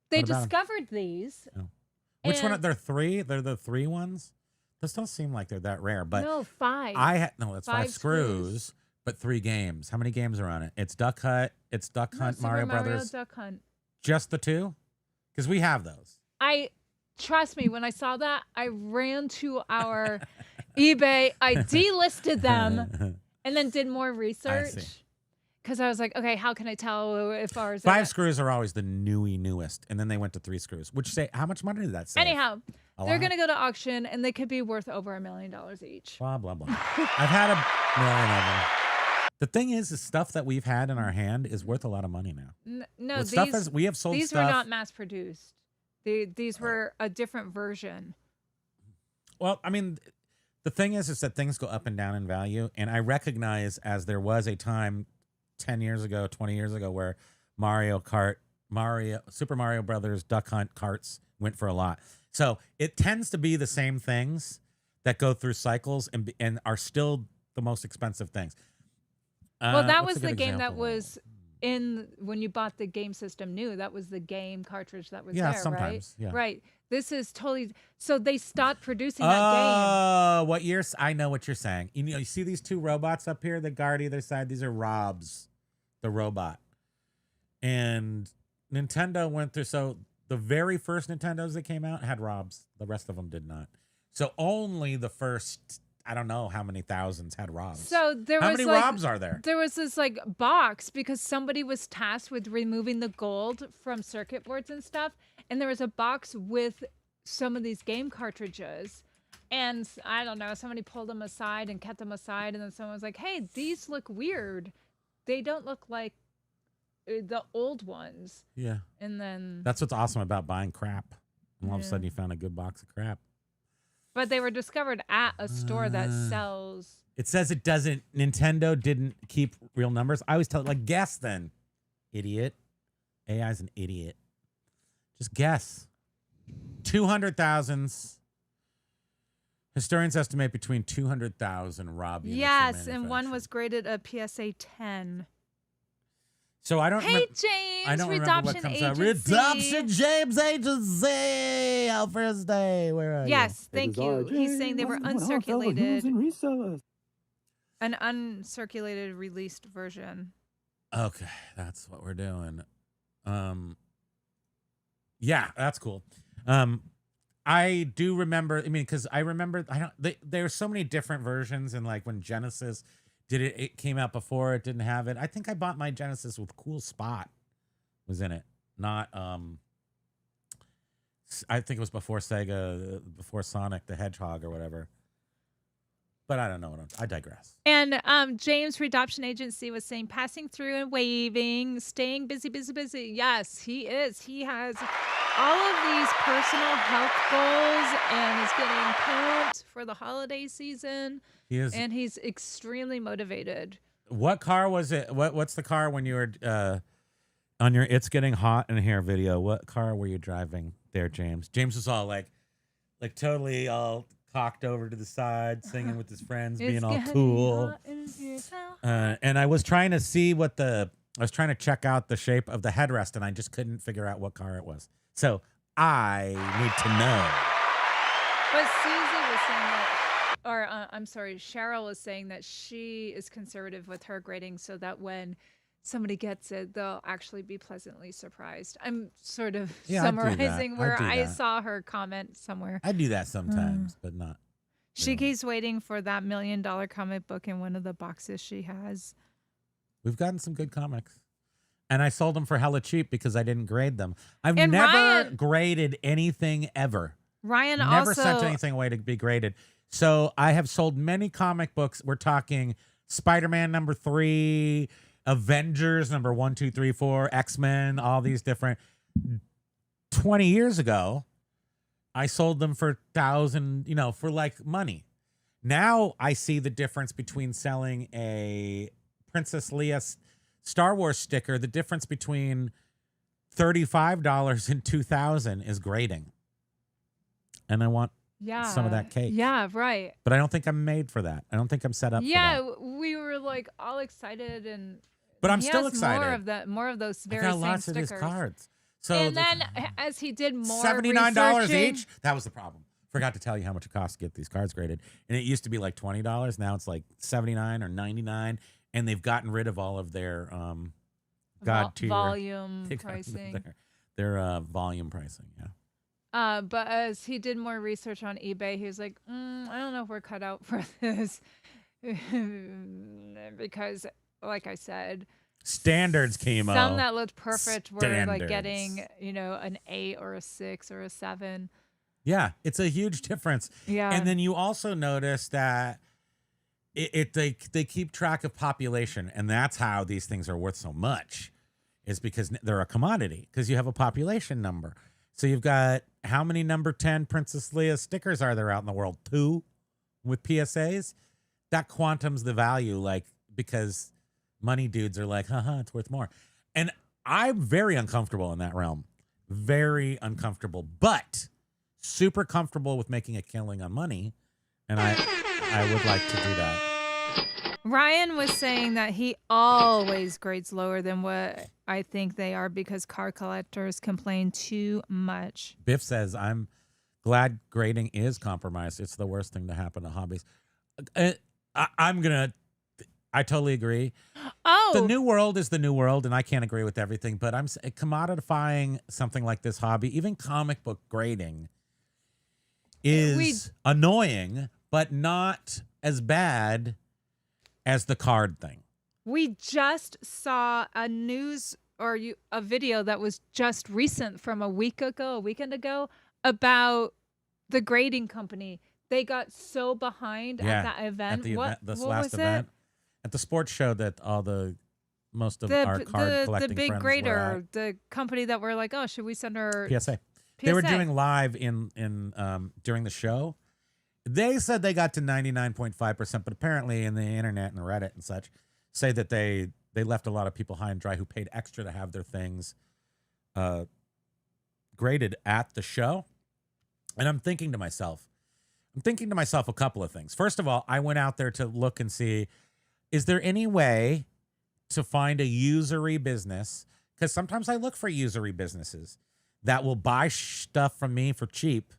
they discovered these. Oh. Which one? They're 3? They're the 3 ones? Those don't seem like they're that rare, but no, 5. That's 5 screws, but 3 games. How many games are on it? It's Duck Hunt. It's Duck Hunt, Mario Brothers. Duck Hunt. Just the 2? Because we have those. Trust me, when I saw that, I ran to our eBay. I delisted them and then did more research. Because I was like, okay, how can I tell if ours 5 screws are always the newest, and then they went to 3 screws. Which how much money did that save? Anyhow, they're going to go to auction, and they could be worth over $1 million each. Blah, blah, blah. I've had a million of them. The thing is stuff that we've had in our hand is worth a lot of money now. No, we have sold these stuff. were not mass produced. These were a different version. Well, I mean, the thing is that things go up and down in value, and I recognize as there was a time 10 years ago, 20 years ago, where Super Mario Brothers Duck Hunt carts went for a lot. So it tends to be the same things that go through cycles and are still the most expensive things. Well, that was the game that was when you bought the game system new. That was the game cartridge that was there, sometimes, right? Yeah. Right. This is totally. So they stopped producing that game. What year? I know what you're saying. You see these 2 robots up here that guard either side? These are Robs, the robot. And Nintendo went through. So the very first Nintendos that came out had Robs. The rest of them did not. So only the first, I don't know how many thousands had Robs. So how many Robs are there? There was this box because somebody was tasked with removing the gold from circuit boards and stuff. And there was a box with some of these game cartridges. And I don't know, somebody pulled them aside and kept them aside, and then someone was like, hey, these look weird. They don't look like the old ones. Yeah. And then... That's what's awesome about buying crap. And all of a sudden you found a good box of crap. But they were discovered at a store that sells... It says it doesn't. Nintendo didn't keep real numbers. I always tell it, like, guess then, idiot. AI's an idiot. Just guess. 200,000s. Historians estimate between 200,000 Rob units. Yes, and one was graded a PSA 10. So I don't. Hey, James. I don't remember what comes out. Redoption James Agency. How first day? Where are you? Yes, thank you. He's saying they were uncirculated. An uncirculated released version. Okay, that's what we're doing. Yeah, that's cool. I do remember. I mean, because I remember. There are so many different versions, and like when Genesis did it, it came out before. It didn't have it. I think I bought my Genesis with Cool Spot was in it. Not. I think it was before Sega, before Sonic the Hedgehog or whatever. But I don't know. I digress. And James, Redoption Agency, was saying, passing through and waving, staying busy, busy, busy. Yes, he is. He has all of these personal health goals and is getting pumped for the holiday season. He is. And he's extremely motivated. What car was it? What's the car when you were on your It's Getting Hot in Here video? What car were you driving there, James? James was all like totally all cocked over to the side, singing with his friends, being all cool. And I was trying to see I was trying to check out the shape of the headrest, and I just couldn't figure out what car it was. So I need to know. But Susie was saying that, or I'm sorry, Cheryl was saying that she is conservative with her grading so that when somebody gets it, they'll actually be pleasantly surprised. I'm sort of summarizing where I saw her comment somewhere. I do that sometimes, but not. She keeps waiting for that $1 million comic book in one of the boxes she has. We've gotten some good comics. And I sold them for hella cheap because I didn't grade them. I've never graded anything ever. Ryan never sent anything away to be graded. So I have sold many comic books. We're talking Spider-Man #3, Avengers #1, 2, 3, 4, X-Men, all these different. 20 years ago, I sold them for $1,000, for like money. Now I see the difference between selling a Princess Leia Star Wars sticker. The difference between $35 and $2,000 is grading. And I want some of that cake. Yeah, right. But I don't think I'm made for that. I don't think I'm set up for that. Yeah, we were like all excited But I'm still excited. More of those very I got same lots stickers. of his cards. So and then as he did more $79 each. That was the problem. Forgot to tell you how much it costs to get these cards graded. And it used to be like $20. Now it's like $79 or $99. And they've gotten rid of all of their God tier volume pricing. Their volume pricing, yeah. But as he did more research on eBay, he was like, I don't know if we're cut out for this. Because, like I said, standards, Kimo. Some that looked perfect were like getting, an 8 or a 6 or a 7. Yeah, it's a huge difference. Yeah. And then you also notice that they keep track of population, and that's how these things are worth so much, is because they're a commodity, because you have a population number. So you've got how many number 10 Princess Leia stickers are there out in the world? 2 with PSAs? That quantums the value, because money dudes are like, it's worth more. And I'm very uncomfortable in that realm. Very uncomfortable, but super comfortable with making a killing on money. And I would like to do that. Ryan was saying that he always grades lower than what I think they are because car collectors complain too much. Biff says, I'm glad grading is compromised. It's the worst thing to happen to hobbies. I totally agree. Oh, the new world is the new world, and I can't agree with everything, but I'm commodifying something like this hobby. Even comic book grading is annoying, but not as bad as the card thing. We just saw a video that was just recent from a weekend ago, about the grading company. they got so behind at that event. At the what, event, this what last was event. it? At the sports show that most of our card collecting the big friends grader, were at. the company that we're like, oh, should we send our PSA. They were doing live in during the show. They said they got to 99.5%, but apparently in the internet and Reddit and such say that they left a lot of people high and dry who paid extra to have their things graded at the show. And I'm thinking to myself a couple of things. First of all, I went out there to look and see, is there any way to find a usury business? Because sometimes I look for usury businesses that will buy stuff from me for cheap,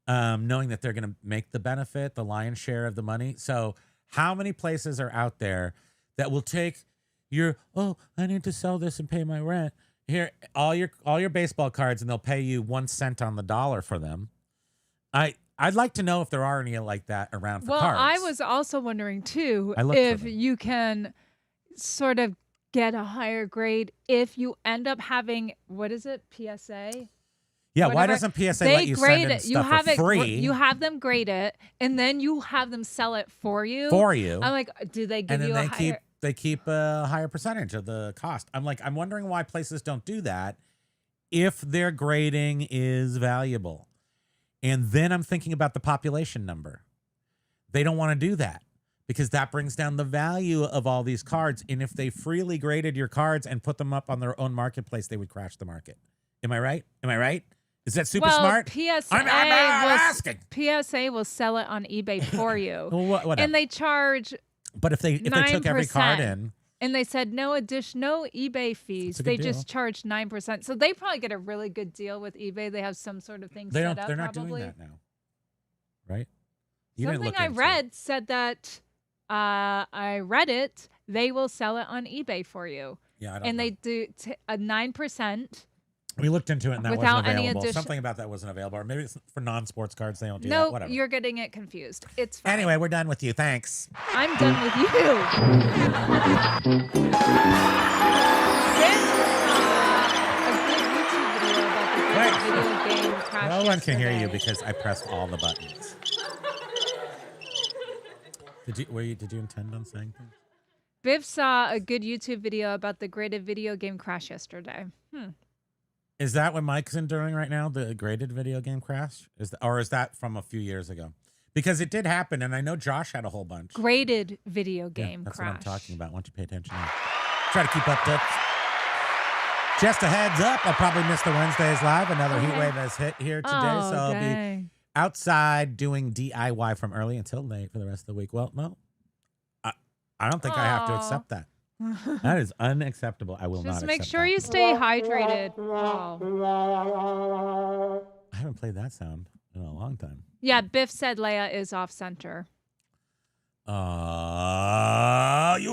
knowing that they're going to make the benefit, the lion's share of the money. So how many places are out there that will take I need to sell this and pay my rent. Here, all your baseball cards, and they'll pay you 1 cent on the dollar for them. I'd like to know if there are any like that around for cards. Well, I was also wondering too if you can sort of get a higher grade if you end up having, what is it, PSA? Yeah, whatever. why doesn't PSA let you send in stuff for free? You have them grade it, and then you have them sell it for you. I'm like, do they give you a higher? They keep a higher percentage of the cost. I'm wondering why places don't do that if their grading is valuable. And then I'm thinking about the population number. They don't want to do that because that brings down the value of all these cards. And if they freely graded your cards and put them up on their own marketplace, they would crash the market. Am I right? Is that super smart? I'm asking. PSA will sell it on eBay for you. Well, whatever. And they charge. But if they took every card in. And they said no eBay fees. They just charge 9%. So they probably get a really good deal with eBay. They have some sort of thing set up. They're not probably doing that now, right? Something I read said that I read it. They will sell it on eBay for you. Yeah, I don't and know. they do a 9%. We looked into it and that without wasn't available. Any Something about that wasn't available. Or maybe it's for non-sports cards. They don't do that. No, Whatever. you're getting it confused. It's fine. Anyway, we're done with you. Thanks. I'm done with you. No one can hear you because I pressed all the buttons. Did you intend on saying things? Biff saw a good YouTube video about the graded video game crash yesterday. Is that what Mike's enduring right now? The graded video game crash? Is that from a few years ago? Because it did happen, and I know Josh had a whole bunch. Graded video game that's crash. That's what I'm talking about. Why don't you pay attention now? Try to keep up to. Just a heads up, I'll probably miss the Wednesdays live. Another heat wave has hit here today, so I'll be outside doing DIY from early until late for the rest of the week. Well, no, I don't think I have to accept that. That is unacceptable. I will not accept that. Just make sure you stay hydrated. I haven't played that sound in a long time. Yeah, Biff said Leia is off center. You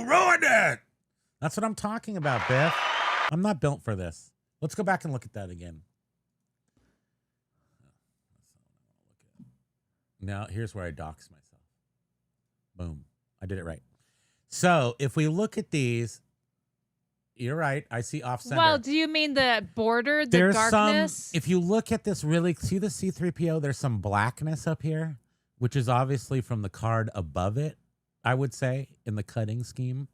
ruined it. That's what I'm talking about, Biff. I'm not built for this. Let's go back and look at that again. Now, here's where I dox myself. Boom. I did it right. So if we look at these, you're right. I see off center. Well, do you mean the border, the darkness? If you look at this really, see the C3PO, there's some blackness up here, which is obviously from the card above it, I would say, in the cutting scheme.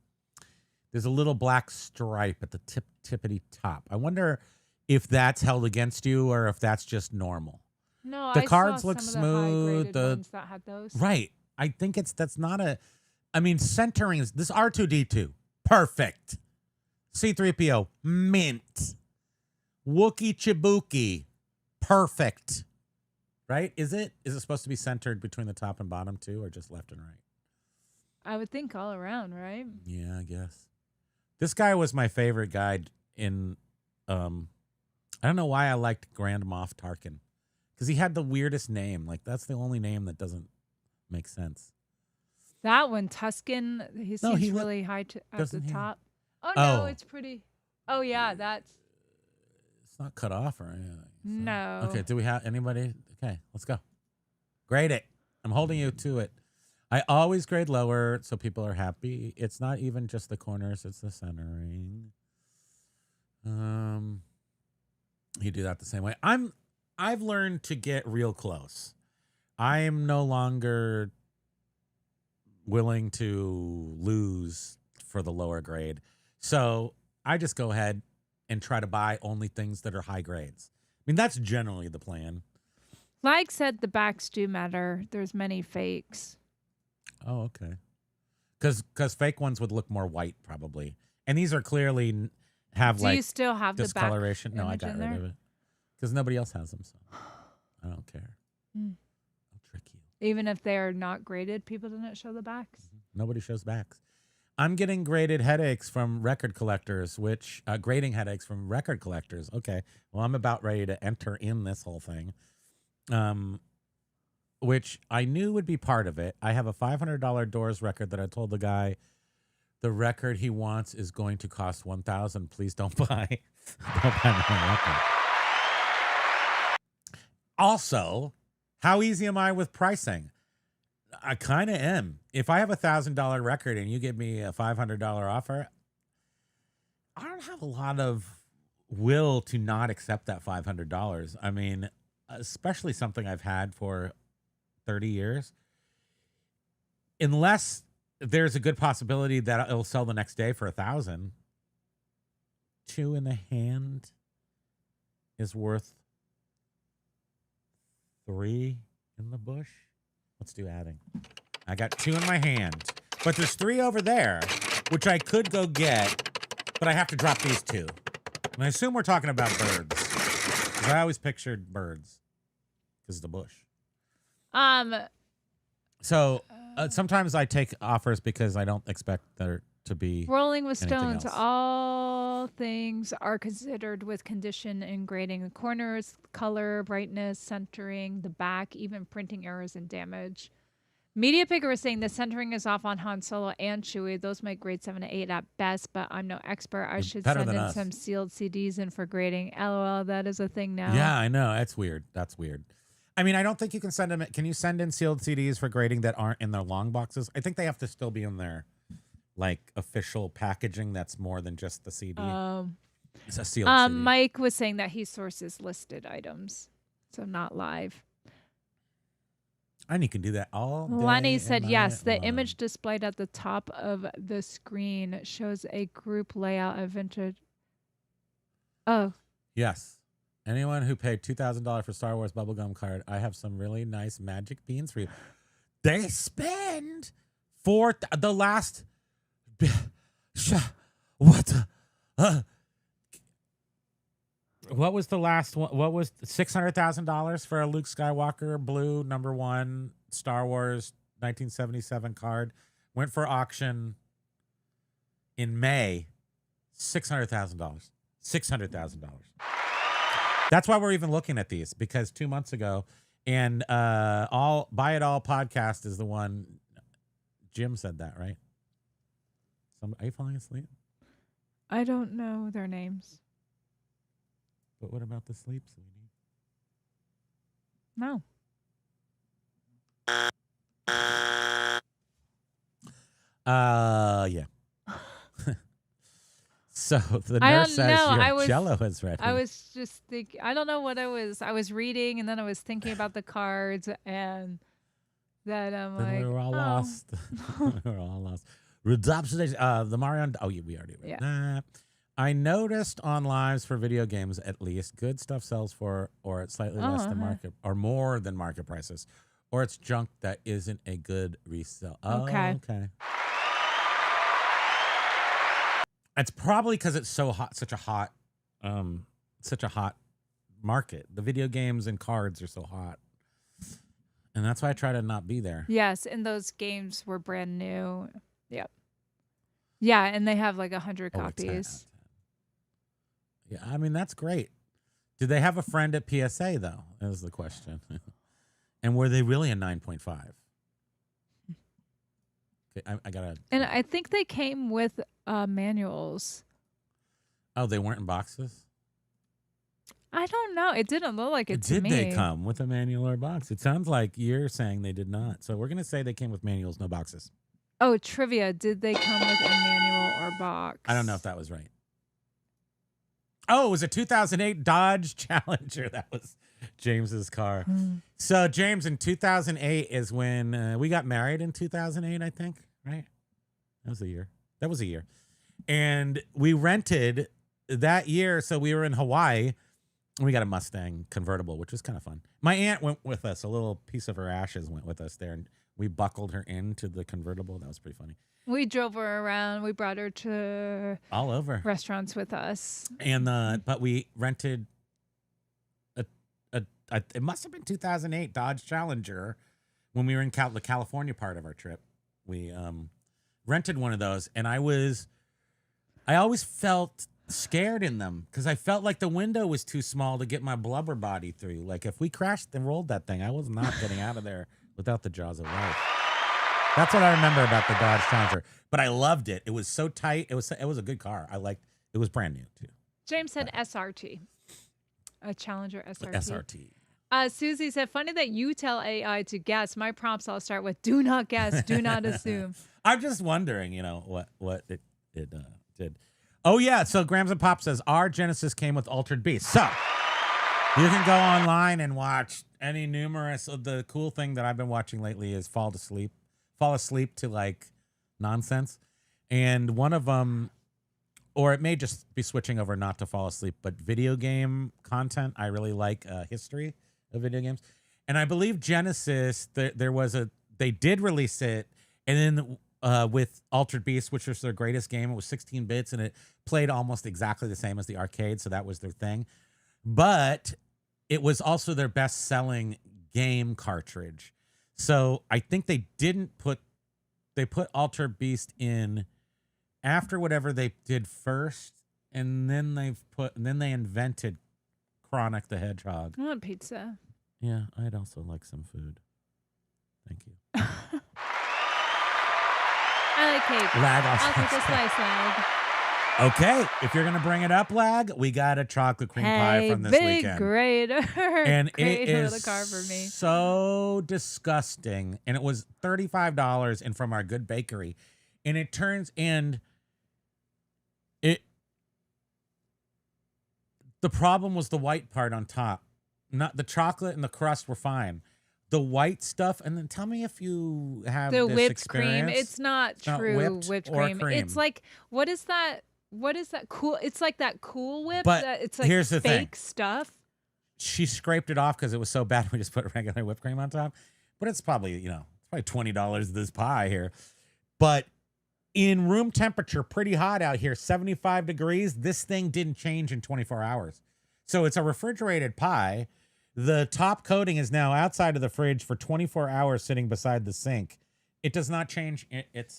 There's a little black stripe at the tippity top. I wonder if that's held against you or if that's just normal. No, the I cards saw look some smooth. Of the ones that had those. Right. I think that's not a. I mean, centering is this R2D2 perfect. C3PO mint. Wookiee Chibuki perfect. Right? Is it supposed to be centered between the top and bottom too, or just left and right? I would think all around, right? Yeah, I guess. This guy was my favorite guy in. I don't know why I liked Grand Moff Tarkin, because he had the weirdest name. Like that's the only name that doesn't make sense. That one, Tuscan, he seems really high at the top. Oh, no, it's pretty. Oh, yeah, that's. It's not cut off or anything. So. No. Okay, do we have anybody? Okay, let's go. Grade it. I'm holding you to it. I always grade lower so people are happy. It's not even just the corners, it's the centering. You do that the same way. I've learned to get real close. I am no longer willing to lose for the lower grade. So I just go ahead and try to buy only things that are high grades. I mean, that's generally the plan. Like said, the backs do matter. There's many fakes. Oh, okay. Because fake ones would look more white probably. And these are clearly have Do you still have discoloration. the back No, I image got in rid there? of it. Because nobody else has them, so I don't care. Mm. I'll trick you. Even if they are not graded, people didn't show the backs. Nobody shows backs. I'm getting graded headaches from record collectors, which grading headaches from record collectors. Okay, well, I'm about ready to enter in this whole thing, which I knew would be part of it. I have a $500 Doors record that I told the guy the record he wants is going to cost $1,000. Please don't buy, don't buy my record. Also, how easy am I with pricing? I kind of am. If I have a $1,000 record and you give me a $500 offer, I don't have a lot of will to not accept that $500. I mean, especially something I've had for 30 years. Unless there's a good possibility that it'll sell the next day for $1,000. 2 in the hand is worth 3 in the bush. Let's do adding. I got 2 in my hand, but there's 3 over there, which I could go get, but I have to drop these 2. And I assume we're talking about birds. 'Cause I always pictured birds because of the bush. So sometimes I take offers because I don't expect there to be Rolling with anything stones. else. All things are considered with condition in grading. The corners, color, brightness, centering, the back, even printing errors and damage. Media Picker was saying the centering is off on Han Solo and Chewie. Those make grade 7 to 8 at best, but I'm no expert. I should better send than in us. some sealed CDs in for grading. LOL, that is a thing now. Yeah, I know. That's weird. That's weird. I mean, I don't think you can send them. Can you send in sealed CDs for grading that aren't in their long boxes? I think they have to still be in their like official packaging. That's more than just the CD. It's a sealed CD. Mike was saying that he sources listed items, so not live. And you can do that all day. Lenny said and yes. The night long. image displayed at the top of the screen shows a group layout of vintage. Oh, Yes. Anyone who paid $2,000 for Star Wars bubblegum card, I have some really nice magic beans for you. They spend the last. What was the last one? What was $600,000 for a Luke Skywalker blue #1 Star Wars 1977 card? Went for auction in May. $600,000. $600,000. That's why we're even looking at these, because 2 months ago, and all Buy It All podcast is the one. Jim said that, right? Are you falling asleep? I don't know their names. But what about the sleep, sweetie? No. Yeah. So the nurse says your Jello is ready. I was just thinking. I don't know what I was reading, and then I was thinking about the cards, and then I'm Then like, we were all oh. lost. We were all lost. Redoption. The Mario. Oh, yeah, we already read. Yeah. Nah. I noticed on lives for video games, at least, good stuff sells for, or it's slightly less than market, or more than market prices, or it's junk that isn't a good resale. Oh, Okay. okay. It's probably because it's so hot, such a hot market. The video games and cards are so hot, and that's why I try to not be there. Yes, and those games were brand new. Yep. Yeah, and they have like 100 Oh, a 10 out of copies. 10. Yeah, I mean, that's great. Did they have a friend at PSA, though? That was the question. And were they really a 9.5? Okay, I got to... And I think they came with manuals. Oh, they weren't in boxes? I don't know. It didn't look like it to Did me. they come with a manual or box? It sounds like you're saying they did not. So we're going to say they came with manuals, no boxes. Oh, trivia. Did they come with a manual or box? I don't know if that was right. Oh, it was a 2008 Dodge Challenger. James's car. So James, in 2008 is when we got married. In 2008, I think. Right? That was a year. And we rented that year. So we were in Hawaii. And we got a Mustang convertible, which was kind of fun. My aunt went with us. A little piece of her ashes went with us there, and we buckled her into the convertible. That was pretty funny. We drove her around. We brought her to all over restaurants with us. And but we rented it must have been 2008 Dodge Challenger when we were in the California part of our trip. We rented one of those, and I always felt scared in them because I felt like the window was too small to get my blubber body through. Like if we crashed and rolled that thing, I was not getting out of there without the jaws of life. That's what I remember about the Dodge Challenger. But I loved it. It was so tight. It was a good car. It was brand new too. James said SRT. A Challenger SRT. SRT. Susie said, funny that you tell AI to guess. My prompts all start with do not guess, do not assume. I'm just wondering, what it did. Oh, yeah. So Grams and Pop says, our Genesis came with Altered Beast. So you can go online and watch any numerous of the cool thing that I've been watching lately is fall asleep to like nonsense. And one of them, or it may just be switching over not to fall asleep, but video game content. I really like history of video games. And I believe Genesis, they did release it. And then with Altered Beast, which was their greatest game, it was 16 bits and it played almost exactly the same as the arcade. So that was their thing. But it was also their best selling game cartridge. So I think they put Altered Beast in after whatever they did first, and then they invented Chronic the Hedgehog. I want pizza. Yeah, I'd also like some food. Thank you. I like cake. Lag I'll take a slice, Lag. Okay, if you're gonna bring it up, Lag, we got a chocolate cream pie from this big weekend. Grader. And Great it is the car for me. so disgusting. And it was $35 and from our good bakery. And it turns in the problem was the white part on top. Not the chocolate and the crust were fine. The white stuff, and then tell me if you have the this whipped experience. cream. It's not true whipped cream. It's like, what is that? What is that cool? It's like that Cool Whip. But it's like here's the fake thing. stuff. She scraped it off because it was so bad. We just put regular whipped cream on top. But it's probably, $20 this pie here. But in room temperature, pretty hot out here, 75 degrees. This thing didn't change in 24 hours. So it's a refrigerated pie. The top coating is now outside of the fridge for 24 hours sitting beside the sink. It does not change its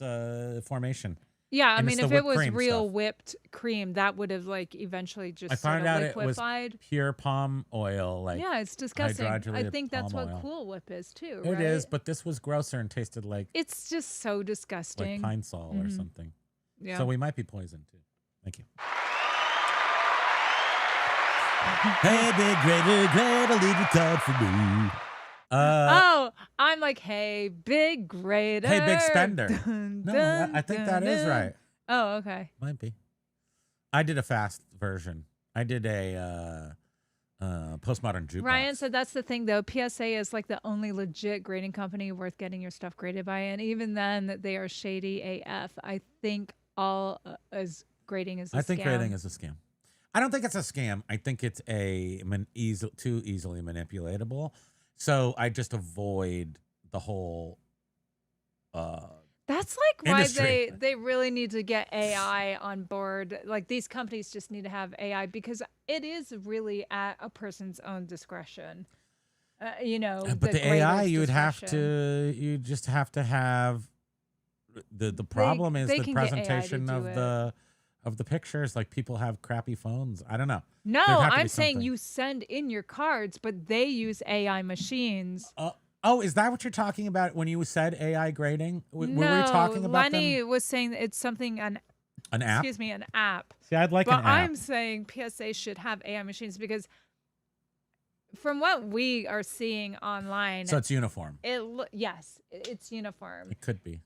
formation. Yeah, I And mean, it's if the it was whipped cream real stuff. whipped cream, that would have eventually just I found out it was liquefied. pure palm oil. Yeah, it's disgusting. I hydrogenated think that's palm what oil. Cool Whip is too, It right? is, but this was grosser and tasted like It's just so disgusting. Pine Sol or something. Yeah. So we might be poisoned too. Thank you. Hey, big greater, leave a card for me. I'm like, hey, big grader. Hey, big spender. Dun, No, dun, I think that dun, is dun. right. Oh, okay. Might be. I did a fast version. I did a postmodern jukebox. Ryan said that's the thing, though. PSA is like the only legit grading company worth getting your stuff graded by. And even then, they are shady AF. I think all grading is a scam. I think grading is a scam. I don't think it's a scam. I think it's too easily manipulatable. So I just avoid the whole That's like why industry. they really need to get AI on board. Like these companies just need to have AI because it is really at a person's own discretion. But the the AI, grader's you just have to have the problem is they the can get AI to presentation do of the pictures. Like people have crappy phones. I don't know. No, There'd have to be I'm saying something. you send in your cards, but they use AI machines. Oh, is that what you're talking about when you said AI grading? Were we No, talking about Lenny was saying it's something an app? Excuse me, an app. See, I'd like But an app. I'm saying PSA should have AI machines because from what we are seeing online, So it's uniform. yes, it's uniform. It could be.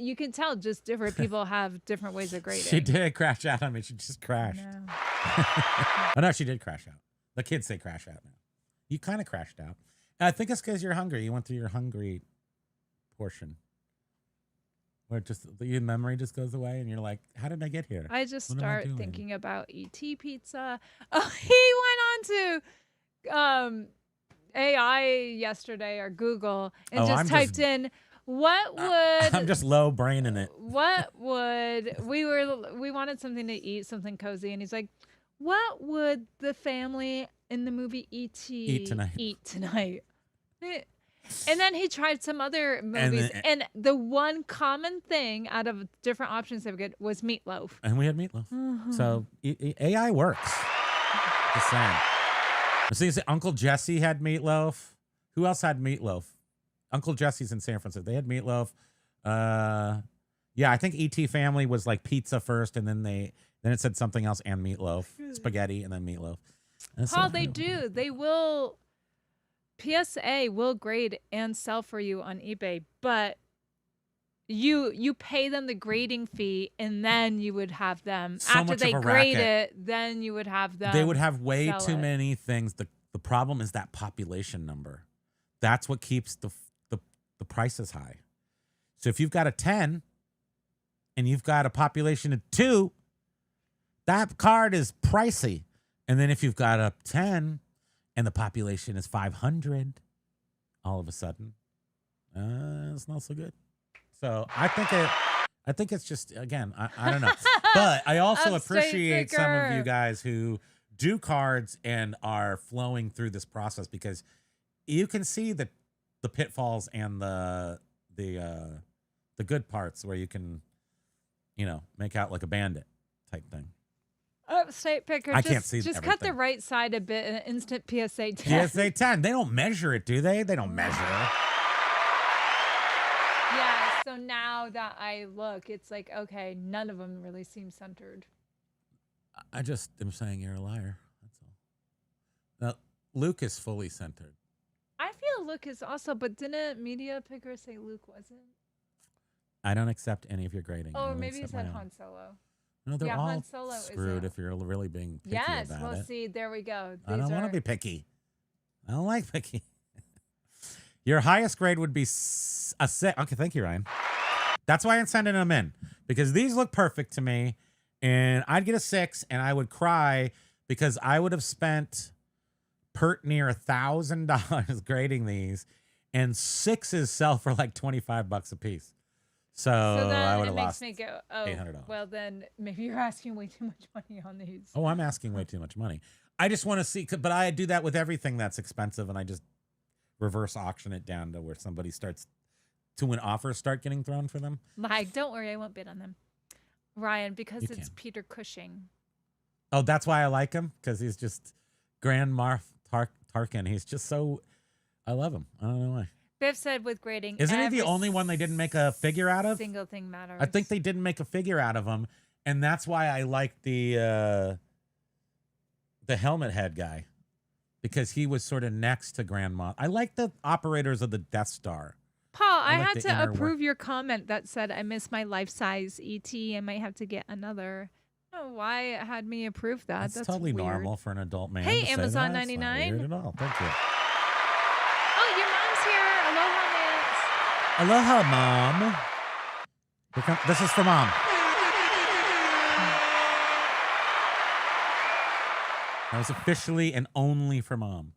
You can tell just different people have different ways of grading. She did crash out on me. She just crashed. No. Oh, no, she did crash out. The kids say crash out now. You kind of crashed out. And I think it's because you're hungry. You went through your hungry portion. Where just your memory just goes away and you're like, how did I get here? I just What am I start doing? thinking about ET pizza. Oh, he went on to AI yesterday or Google and just typed in what would I'm just low braining it. what would we wanted something to eat, something cozy, and he's like, what would the family in the movie E.T. eat tonight? And then he tried some other movies, and the one common thing out of different options they would get was meatloaf. And we had meatloaf. So AI works. Just saying. See, Uncle Jesse had meatloaf. Who else had meatloaf? Uncle Jesse's in San Francisco. They had meatloaf. Yeah, I think E.T. family was like pizza first, and then it said something else and meatloaf, spaghetti, and then meatloaf. And Paul, they do. They will. PSA will grade and sell for you on eBay, but you pay them the grading fee, and then you would have them after they grade it. Then you would have them. They would have way too many things. The problem is that population number. That's what keeps the prices high. So if you've got a 10 and you've got a population of 2, that card is pricey. And then if you've got a 10 and the population is 500, all of a sudden, it's not so good. So I think it's just, again, I don't know. But I also appreciate some of you guys who do cards and are flowing through this process, because you can see the pitfalls and the good parts where you can, make out like a bandit type thing. State picker. I can't see just everything. cut the right side a bit. An instant PSA 10. PSA 10. They don't measure it, do they? They don't measure it. Yeah. So now that I look, it's like, okay, none of them really seem centered. I just am saying you're a liar. That's all. Now, Luke is fully centered. I feel Luke is also, but didn't Media Picker say Luke wasn't? I don't accept any of your grading. Oh, maybe he said Han Solo. No, they're all Han Solo screwed if you're really being picky yes, about well, it. see, there we go. I don't want to be picky. I don't like picky. Your highest grade would be a 6. Okay, thank you, Ryan. That's why I'm sending them in, because these look perfect to me, and I'd get a 6, and I would cry because I would have spent pert near $1,000 grading these, and 6s sell for like $25 a piece. So then I would it have makes lost me go, oh, $800. well, then maybe you're asking way too much money on these. Oh, I'm asking way too much money. I just want to see, but I do that with everything that's expensive, and I just reverse auction it down to where somebody starts to, when offers start getting thrown for them. Like, don't worry, I won't bid on them. Ryan, because it's Peter Cushing. Oh, that's why I like him, because he's just Grand Moff Tarkin. He's just so, I love him. I don't know why. Biff said with grading, isn't he the only one they didn't make a figure out of? Single thing matters. I think they didn't make a figure out of him, and that's why I like the helmet head guy, because he was sort of next to Grand Moff. I like the operators of the Death Star. Paul, I like had the to inner approve your comment that said I miss my life-size ET. I might have to get another. I don't know why it had me approve that. That's totally weird. normal for an adult man. Hey, to say Amazon that. It's not 99. weird at all. Thank you. Oh, your mom's here. Aloha, Nance. Aloha, Mom. This is for Mom. That was officially and only for Mom.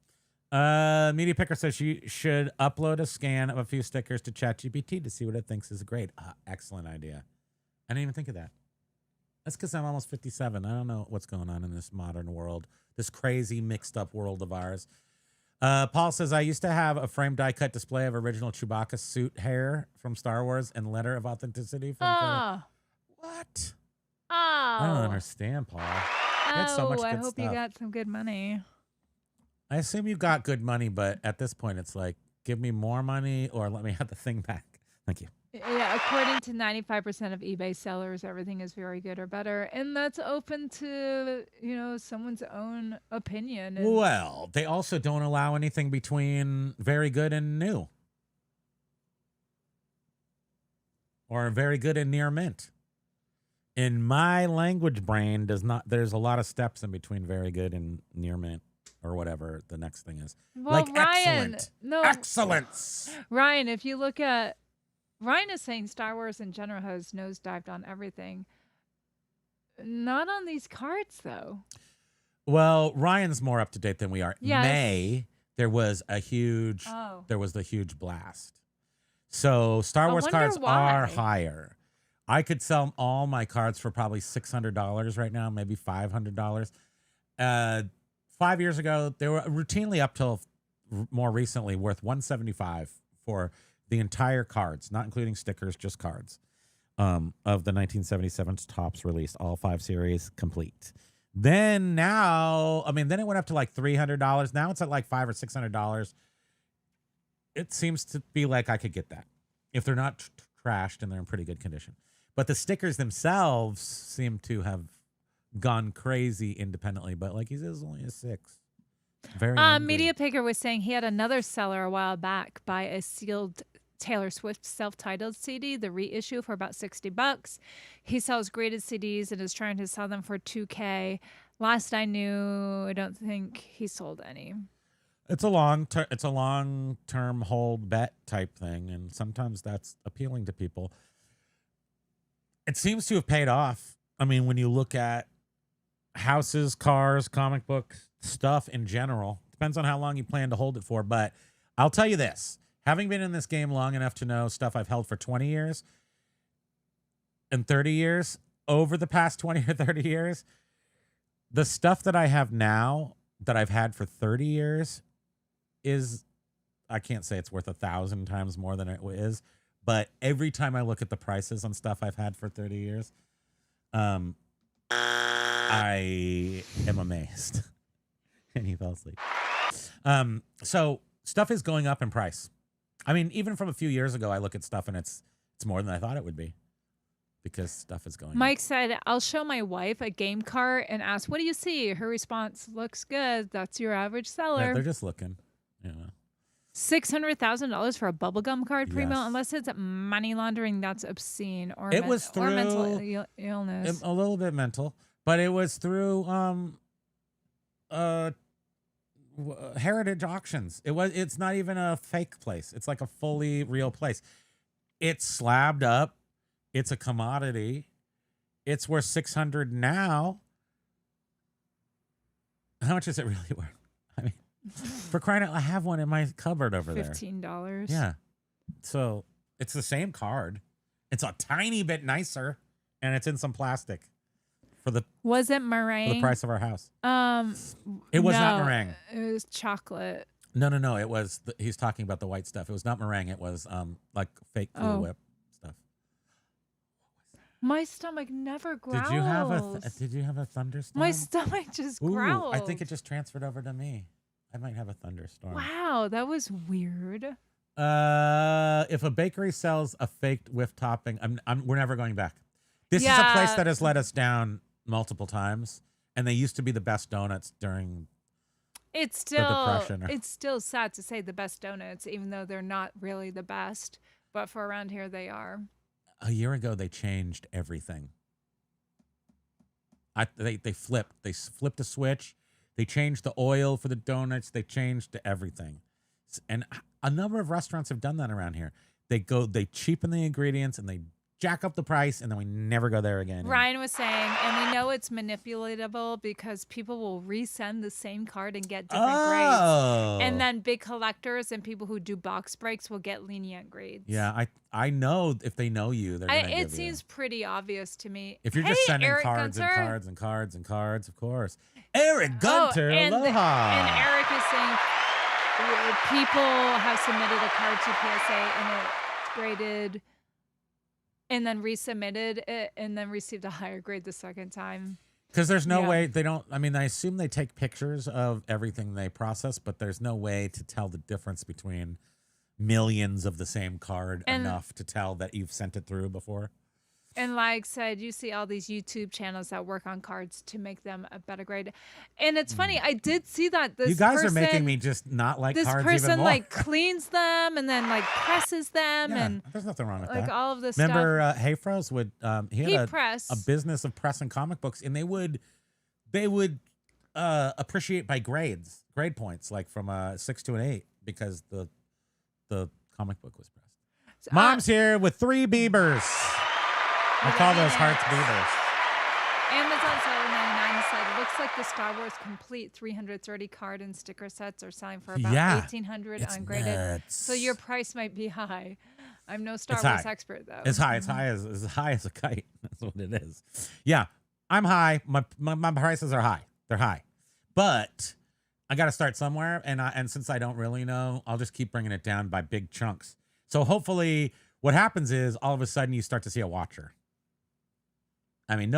Media Picker says she should upload a scan of a few stickers to ChatGPT to see what it thinks is a grade. Excellent idea. I didn't even think of that. That's because I'm almost 57. I don't know what's going on in this modern world, this crazy mixed up world of ours. Paul says, I used to have a framed die cut display of original Chewbacca suit hair from Star Wars and letter of authenticity from What? Oh. I don't understand, Paul. So much good I hope stuff. you got some good money. I assume you got good money, but at this point, it's like, give me more money or let me have the thing back. Thank you. Yeah, according to 95% of eBay sellers, everything is very good or better. And that's open to, someone's own opinion. And Well, they also don't allow anything between very good and new. Or very good and near mint. In my language brain, there's a lot of steps in between very good and near mint. or whatever the next thing is. Well, like Ryan, excellent. no. Excellence. Ryan, if you look at Ryan is saying Star Wars in general has nosedived on everything. Not on these cards, though. Well, Ryan's more up to date than we are. Yes. May, there was the huge blast. So Star Wars cards are higher. I could sell all my cards for probably $600 right now, maybe $500. 5 years ago, they were routinely up till more recently worth $175 for the entire cards, not including stickers, just cards, of the 1977 Topps released, all 5 series complete. Then now, then it went up to like $300. Now it's at like $500 or $600. It seems to be like I could get that if they're not trashed and they're in pretty good condition. But the stickers themselves seem to have gone crazy independently. But like he says, only a 6. Very Media Picker was saying he had another seller a while back buy a sealed Taylor Swift self-titled CD, the reissue, for about $60. He sells graded CDs and is trying to sell them for $2K. Last I knew, I don't think he sold any. It's a long-term hold bet type thing, and sometimes that's appealing to people. It seems to have paid off. When you look at houses, cars, comic books, stuff in general, depends on how long you plan to hold it for. But I'll tell you this, having been in this game long enough to know stuff I've held for 20 years and 30 years, over the past 20 or 30 years, the stuff that I have now that I've had for 30 years is, I can't say it's worth 1,000 times more than it is, but every time I look at the prices on stuff I've had for 30 years, I am amazed. And he fell asleep. So stuff is going up in price. Even from a few years ago, I look at stuff and it's more than I thought it would be because stuff is going Mike up. said, I'll show my wife a game cart and ask, what do you see? Her response, looks good. That's your average seller. Yeah, they're just looking. $600,000 for a bubblegum card, Primo, Yes. unless it's money laundering, that's obscene. Or It was or through mental illness. a little bit mental, but it was through heritage auctions. It's not even a fake place. It's like a fully real place. It's slabbed up. It's a commodity. It's worth $600 now. How much is it really worth? For crying out, I have one in my cupboard over there. $15. Yeah. So it's the same card. It's a tiny bit nicer, and it's in some plastic. Was it meringue? For the price of our house. It was no, not meringue. It was chocolate. No. It was. He's talking about the white stuff. It was not meringue. It was like fake Cool Whip stuff. My stomach never growls. Did you have a thunderstorm? My stomach just growls. I think it just transferred over to me. I might have a thunderstorm. Wow, that was weird. If a bakery sells a faked whiff topping, we're never going back. This is a place that has let us down multiple times, and they used to be the best donuts during the Depression. It's still sad to say the best donuts, even though they're not really the best. But for around here, they are. A year ago, they changed everything. They flipped. They flipped a switch. They changed the oil for the donuts. They changed everything. And a number of restaurants have done that around here. They cheapen the ingredients and they jack up the price, and then we never go there again. Ryan was saying, and we know it's manipulatable because people will resend the same card and get different grades. And then big collectors and people who do box breaks will get lenient grades. Yeah, I know if they know you, they're going to give you. It seems pretty obvious to me. If you're just sending Eric cards Gunter. and cards and cards and cards, of course. Eric Gunter, aloha. And Eric is saying people have submitted a card to PSA and it's graded and then resubmitted it and then received a higher grade the second time. Because there's no way they don't. I assume they take pictures of everything they process, but there's no way to tell the difference between millions of the same card enough to tell that you've sent it through before. And like said, you see all these YouTube channels that work on cards to make them a better grade. And it's funny, I did see that this You guys person, are making me just not like this cards person even more. like cleans them and then like presses them and there's nothing wrong with like that. all of this Remember, stuff. Hayfroze would he had a business of pressing comic books, and they would appreciate by grade points, like from a 6 to an 8, because the comic book was pressed. So, Mom's here with 3 Biebers. I call those hearts Biebers. Amazon seller 99 said, looks like the Star Wars Complete 330 card and sticker sets are selling for about $1,800 ungraded. Nuts. So your price might be high. I'm no Star It's Wars high. expert though. It's high. It's high as a kite. That's what it is. Yeah, I'm high. My prices are high. They're high, but I got to start somewhere. And since I don't really know, I'll just keep bringing it down by big chunks. So hopefully, what happens is all of a sudden you start to see a watcher. I mean,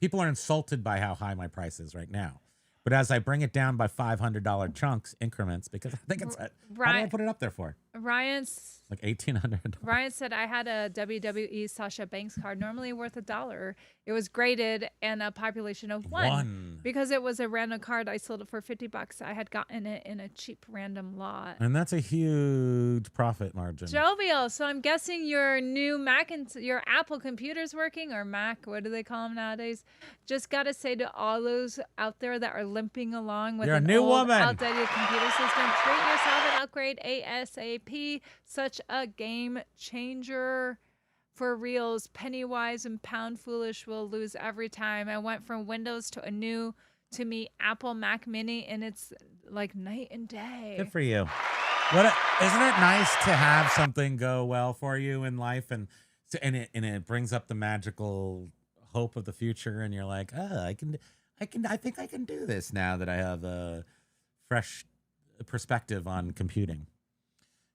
people are insulted by how high my price is right now. But as I bring it down by $500 chunks increments, because I think it's how do I put it up there for? Ryan's Like $1,800. Ryan said, I had a WWE Sasha Banks card, normally worth $1. It was graded and a population of 1. Because it was a random card, I sold it for $50. I had gotten it in a cheap random lot. And that's a huge profit margin. Jovial. So I'm guessing your new Mac and your Apple computer's working, or Mac, what do they call them nowadays? Just got to say to all those out there that are limping along with You're an a new old, woman. outdated computer system, treat yourself an upgrade ASAP. Such a game changer. For reals, penny wise and pound foolish will lose every time. I went from Windows to a new, to me, Apple Mac Mini, and it's like night and day. Good for you. Isn't it nice to have something go well for you in life, and it brings up the magical hope of the future, and you're like, I think I can do this now that I have a fresh perspective on computing.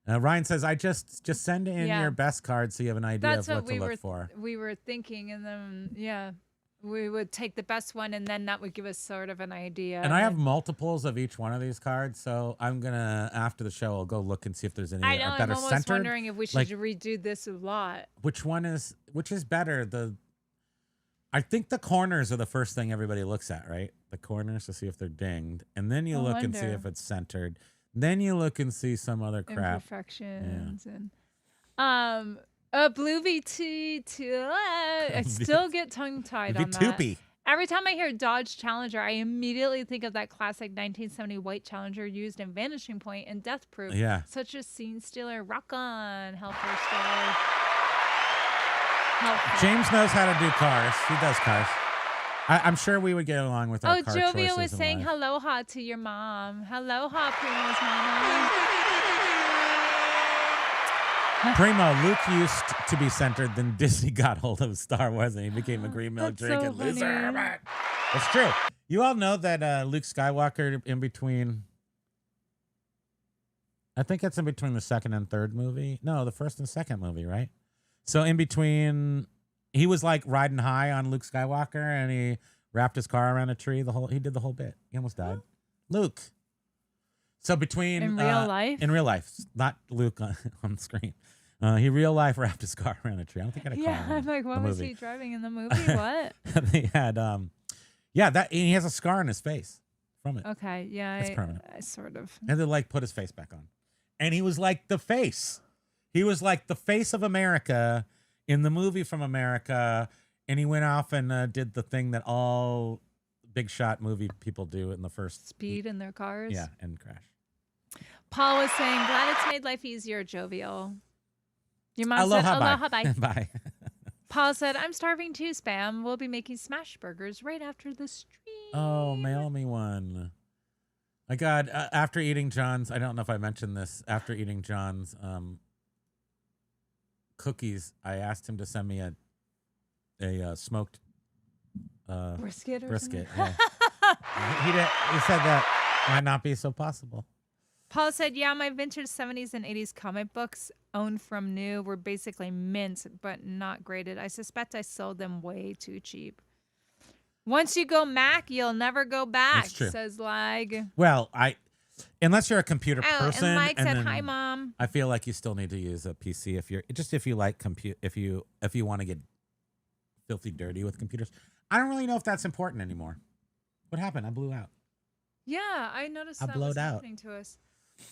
Ryan says, I just send in your best card so you have an idea of what to look for. We were thinking, and then, we would take the best one, and then that would give us sort of an idea. And I have multiples of each one of these cards, so I'm going to, after the show, I'll go look and see if there's any that are better I'm almost centered. wondering if we should redo this a lot. Which is better? I think the corners are the first thing everybody looks at, right? The corners to see if they're dinged, and then you look and see if it's centered. Then you look and see some other crap. Imperfections and Blue VT too. I still get tongue tied on that. Every time I hear Dodge Challenger, I immediately think of that classic 1970 white Challenger used in Vanishing Point and Death Proof. Yeah. Such a scene stealer. Rock on, Helper story. James knows how to do cars. He does cars. I'm sure we would get along with our car choices. Jovia was saying aloha to your mom. Aloha, Primo's mama. Primo, Luke used to be centered, then Disney got hold of Star Wars and he became a green milk drinking loser. It's true. You all know that Luke Skywalker in between, I think it's in between the second and third movie. No, the first and second movie, right? So in between, he was like riding high on Luke Skywalker and he wrapped his car around a tree. He did the whole bit. He almost died. Luke. So between in real life, not Luke on the screen. He real life wrapped his car around a tree. I don't think I had a car. Yeah, I'm like, what was he driving in the movie? What? They had that he has a scar on his face from it. Okay, yeah, it's permanent. I sort of. And they like put his face back on, and he was like the face. He was like the face of America in the movie from America, and he went off and did the thing that all big shot movie people do in the first speed in their cars. Yeah, and crash. Paul was saying, glad it's made life easier, Jovial. Your mom aloha, said, aloha, bye. Bye. Paul said, I'm starving too, Spam. We'll be making smash burgers right after the stream. Oh, mail me one. My God, after eating John's, I don't know if I mentioned this, after eating John's cookies, I asked him to send me a smoked brisket. Yeah. He said that might not be so possible. Paul said, yeah, my vintage 70s and 80s comic books owned from new were basically mint, but not graded. I suspect I sold them way too cheap. Once you go Mac, you'll never go back, says Lag. Well, unless you're a computer person. And Mike said, hi, Mom. I feel like you still need to use a PC if you like if you want to get filthy dirty with computers. I don't really know if that's important anymore. What happened? I blew out. Yeah, I noticed that was happening to us.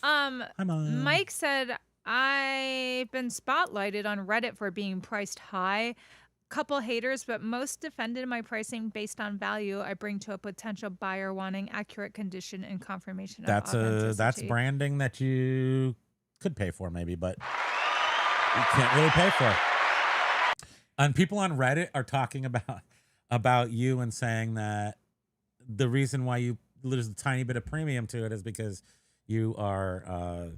Hi, Mom. Mike said, I've been spotlighted on Reddit for being priced high. couple haters, but most defended my pricing based on value I bring to a potential buyer wanting accurate condition and confirmation of authenticity. That's branding that you could pay for maybe, but you can't really pay for it. And people on Reddit are talking about you and saying that the reason why there's a tiny bit of premium to it is because you are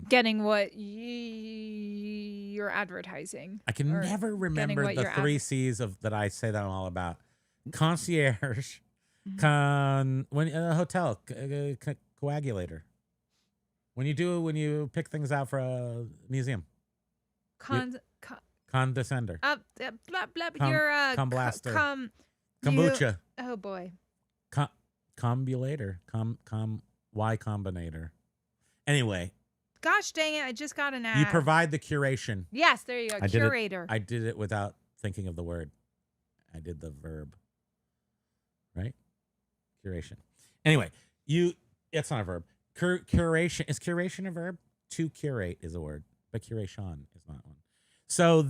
getting what you're advertising. I can never remember the 3 C's that I say that I'm all about. Concierge, hotel, coagulator. When you pick things out for a museum. Condescender. Blah, blah, you're Comblaster. Kombucha. Oh boy. Combulator. Y Combinator. Anyway. Gosh dang it, I just got an ad. You provide the curation. Yes, there you go. Curator. I did it without thinking of the word. I did the verb. Right? Curation. Anyway, it's not a verb. Curation. Is curation a verb? To curate is a word, but curation is not one. So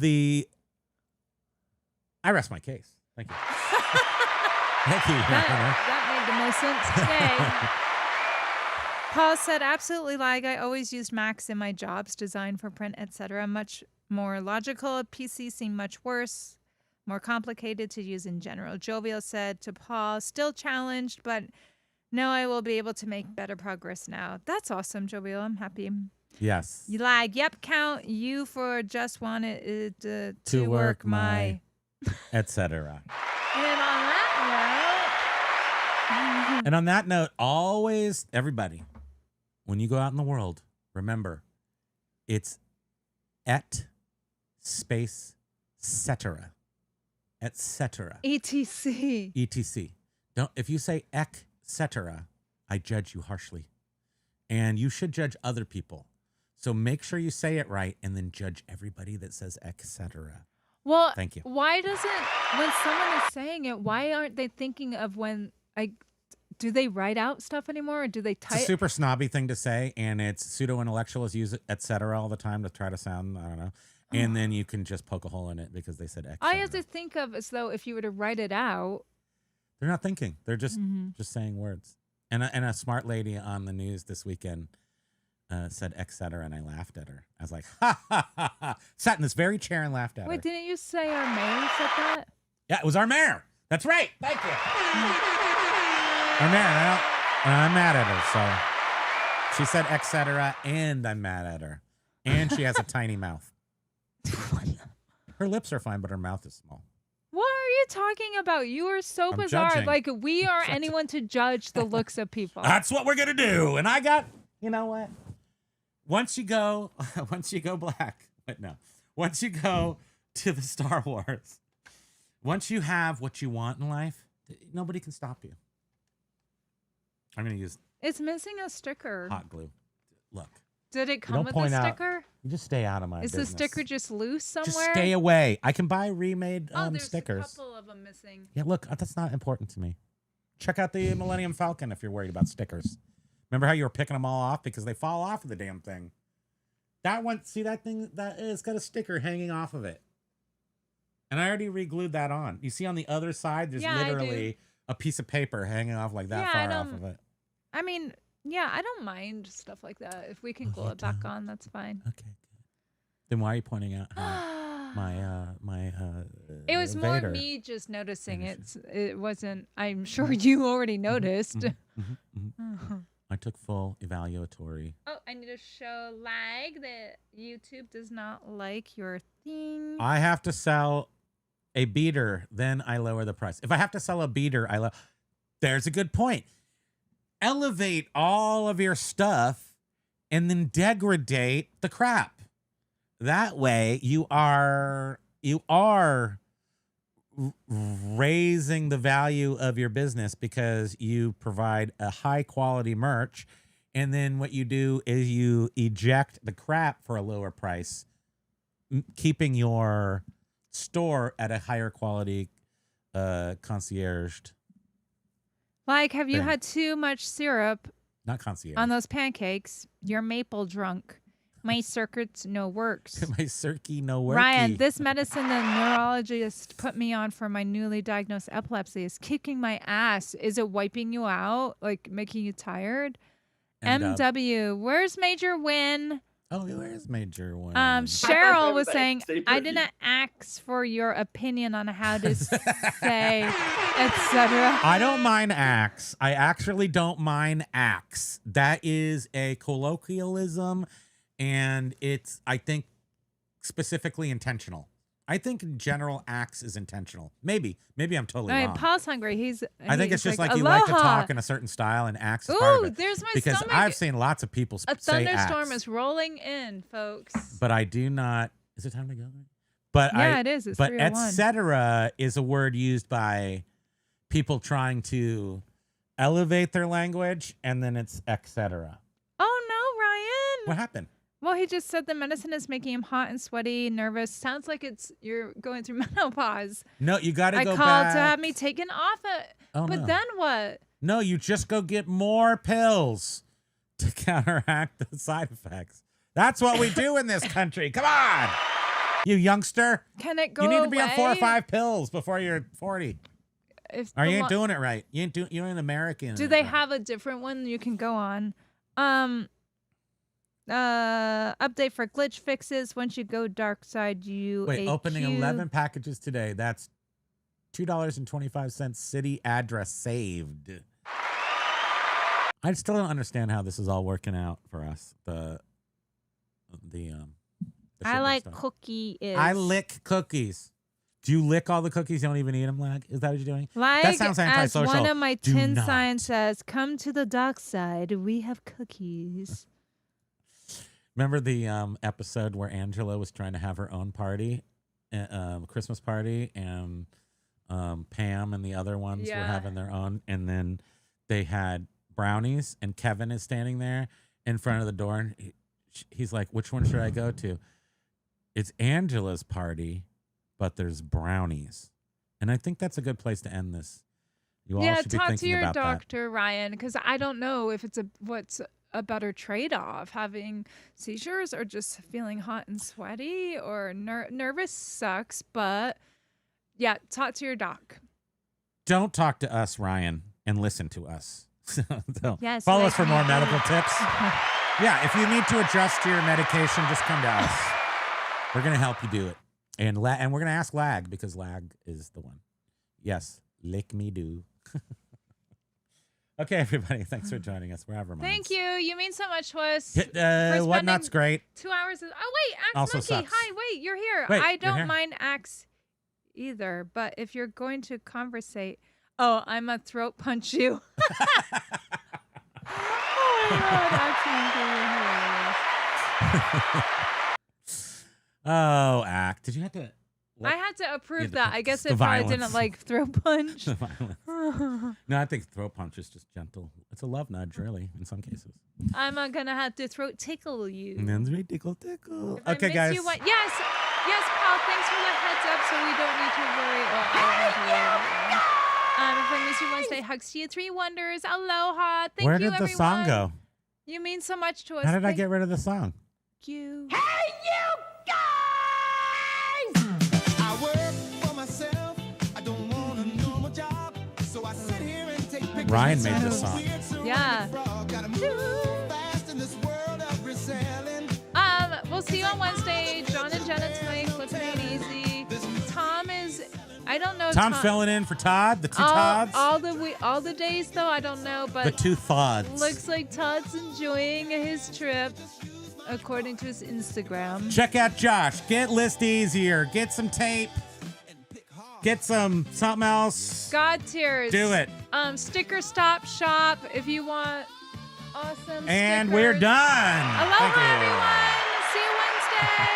I rest my case. Thank you. Thank you. That made the most sense today. Paul said, absolutely like I always used Macs in my jobs, design for print, etc. Much more logical. PC seemed much worse, more complicated to use in general. Jovial said to Paul, still challenged, but no, I will be able to make better progress now. That's awesome, Jovial. I'm happy. Yes. You like, yep, count you for just wanted to work my etc. And on that note, always, everybody, when you go out in the world, remember, it's et space cetera. Et cetera. ETC. ETC. If you say et cetera, I judge you harshly. And you should judge other people. So make sure you say it right and then judge everybody that says et cetera. Well, thank you. When someone is saying it, why aren't they thinking of do they write out stuff anymore or do they type? It's a super snobby thing to say, and it's pseudo-intellectuals use it, et cetera, all the time to try to sound, I don't know. And then you can just poke a hole in it because they said et cetera. I have to think of as though if you were to write it out. They're not thinking. They're just saying words. And a smart lady on the news this weekend said et cetera, and I laughed at her. I was like, ha, ha, ha, ha. Sat in this very chair and laughed at her. Wait, didn't you say our mayor said that? Yeah, it was our mayor. That's right. Thank you. Our mayor, and I'm mad at her. So she said et cetera, and I'm mad at her. And she has a tiny mouth. Her lips are fine, but her mouth is small. What are you talking about? You are so bizarre. Judging. Like, we are anyone to judge the looks of people. That's what we're going to do. And you know what? Once you go black, once you go to the Star Wars, once you have what you want in life, nobody can stop you. I'm going to use It's missing a sticker. hot glue. Look. Did it come with a sticker? You just stay out of my business. Is the sticker just loose somewhere? Just stay away. I can buy remade there's stickers. a couple of them missing. Yeah, look, that's not important to me. Check out the Millennium Falcon if you're worried about stickers. Remember how you were picking them all off because they fall off of the damn thing? That one, see that thing? It's got a sticker hanging off of it. And I already re-glued that on. You see on the other side, there's literally a piece of paper hanging off like that far off of it. I mean, yeah, I don't mind stuff like that. If we can glue it back on, that's fine. Okay, good. Then why are you pointing out my it was Vader? more me just noticing it. It wasn't. I'm sure you already noticed. I took full evaluatory. Oh, I need to show lag that YouTube does not like your thing. I have to sell a beater, then I lower the price. If I have to sell a beater, there's a good point. Elevate all of your stuff and then degrade the crap. That way you are raising the value of your business because you provide a high quality merch. And then what you do is you eject the crap for a lower price, keeping your store at a higher quality concierged. Like, have you had too much syrup Not concierge. on those pancakes? You're maple drunk. My circuits no works. My circuit no worky. Ryan, this medicine the neurologist put me on for my newly diagnosed epilepsy is kicking my ass. Is it wiping you out, like making you tired? MW, where's Major Win? Oh, where's Major Win? Cheryl was saying, I didn't ask for your opinion on how to say, etc. I don't mind axe. I actually don't mind axe. That is a colloquialism, and it's, I think, specifically intentional. I think in general, axe is intentional. Maybe I'm totally wrong. Paul's hungry. I think it's just like you Aloha. like to talk in a certain style, and axe is part of it. There's my because stomach. I've seen lots of people A say thunderstorm axe. is rolling in, folks. But I do not. Is it time to go? But Yeah, it is. It's but 3:01. etc. is a word used by people trying to elevate their language, and then it's etc. Oh no, Ryan. What happened? Well, he just said the medicine is making him hot and sweaty, nervous. Sounds like you're going through menopause. No, you got to go I back. called to have me taken off it. Oh, but no. then what? No, you just go get more pills to counteract the side effects. That's what we do in this country. Come on, you youngster. Can it go You need to be on 4 or away? 5 pills before you're 40. If Or the you ain't lo- doing it right. You ain't American. Do they have a different one you can go on? Update for glitch fixes. Once you go dark side, you Wait, opening 11 packages today. That's $2.25 city address saved. I still don't understand how this is all working out for us. The I shipment like stuff. cookies. I lick cookies. Do you lick all the cookies? You don't even eat them, Lag? Is that what you're doing? Like that sounds as antisocial. one of my Do tin not. signs says, "Come to the dark side. We have cookies." Remember the episode where Angela was trying to have her own party, Christmas party, and Pam and the other ones were having their own, and then they had brownies, and Kevin is standing there in front of the door, and he's like, "Which one should I go to?" It's Angela's party, but there's brownies, and I think that's a good place to end this. You all should be talk to thinking your about doctor, Ryan, because I don't know if it's what's a better trade-off, having seizures or just feeling hot and sweaty or nervous sucks. But yeah, talk to your doc. Don't talk to us, Ryan, and listen to us. So Yes, follow like us for more me. medical tips. Yeah, if you need to adjust your medication, just come to us. We're gonna help you do it, and we're gonna ask Lag because Lag is the one. Yes, lick me do. Okay, everybody, thanks for joining us. We're out of our minds. Thank you. You mean so much to us. Whatnot's great. 2 hours. Oh wait, Axe Also Monkey. sucks. Hi, wait, you're here. Wait, I you're don't here? mind Axe either, but if you're going to conversate, oh, I'm a throat punch you. Oh my God, Axe Monkey, you're hilarious. Oh, Act. Did you have to? I had to approve the- that. I guess the if I violence. didn't like throat punch. The violence. No, I think throat punch is just gentle. It's a love nudge, really, in some cases. I'm gonna have to throat tickle you. And then it's tickle, tickle. If I Okay, miss guys. you yes, Paul. Thanks for the heads up, so we don't need to worry. Well, I don't need to worry about that. If I miss you Wednesday, hugs to you, 3 wonders. Aloha. Thank Where you, did the everyone. song go? You mean so much to us. How did I Thank get rid of the song? you. Hey, you guys! I work for myself. I don't want a normal job. So I sit here and take pictures. Ryan made this song. Yeah. Gotta move fast in this world of reselling. We'll see you on Wednesday. John and Jenna tonight. Flipping Ain't Easy. Tom is. I don't know. Tom's filling in for Todd, the two Todds. All the days though. I don't know, but The two Thods. looks like Todd's enjoying his trip, according to his Instagram. Check out Josh. Get list easier. Get some tape. Get something else. God tiers. Do it. Sticker stop shop if you want awesome And stickers. we're done. Aloha, Thank you. everyone. See you Wednesday.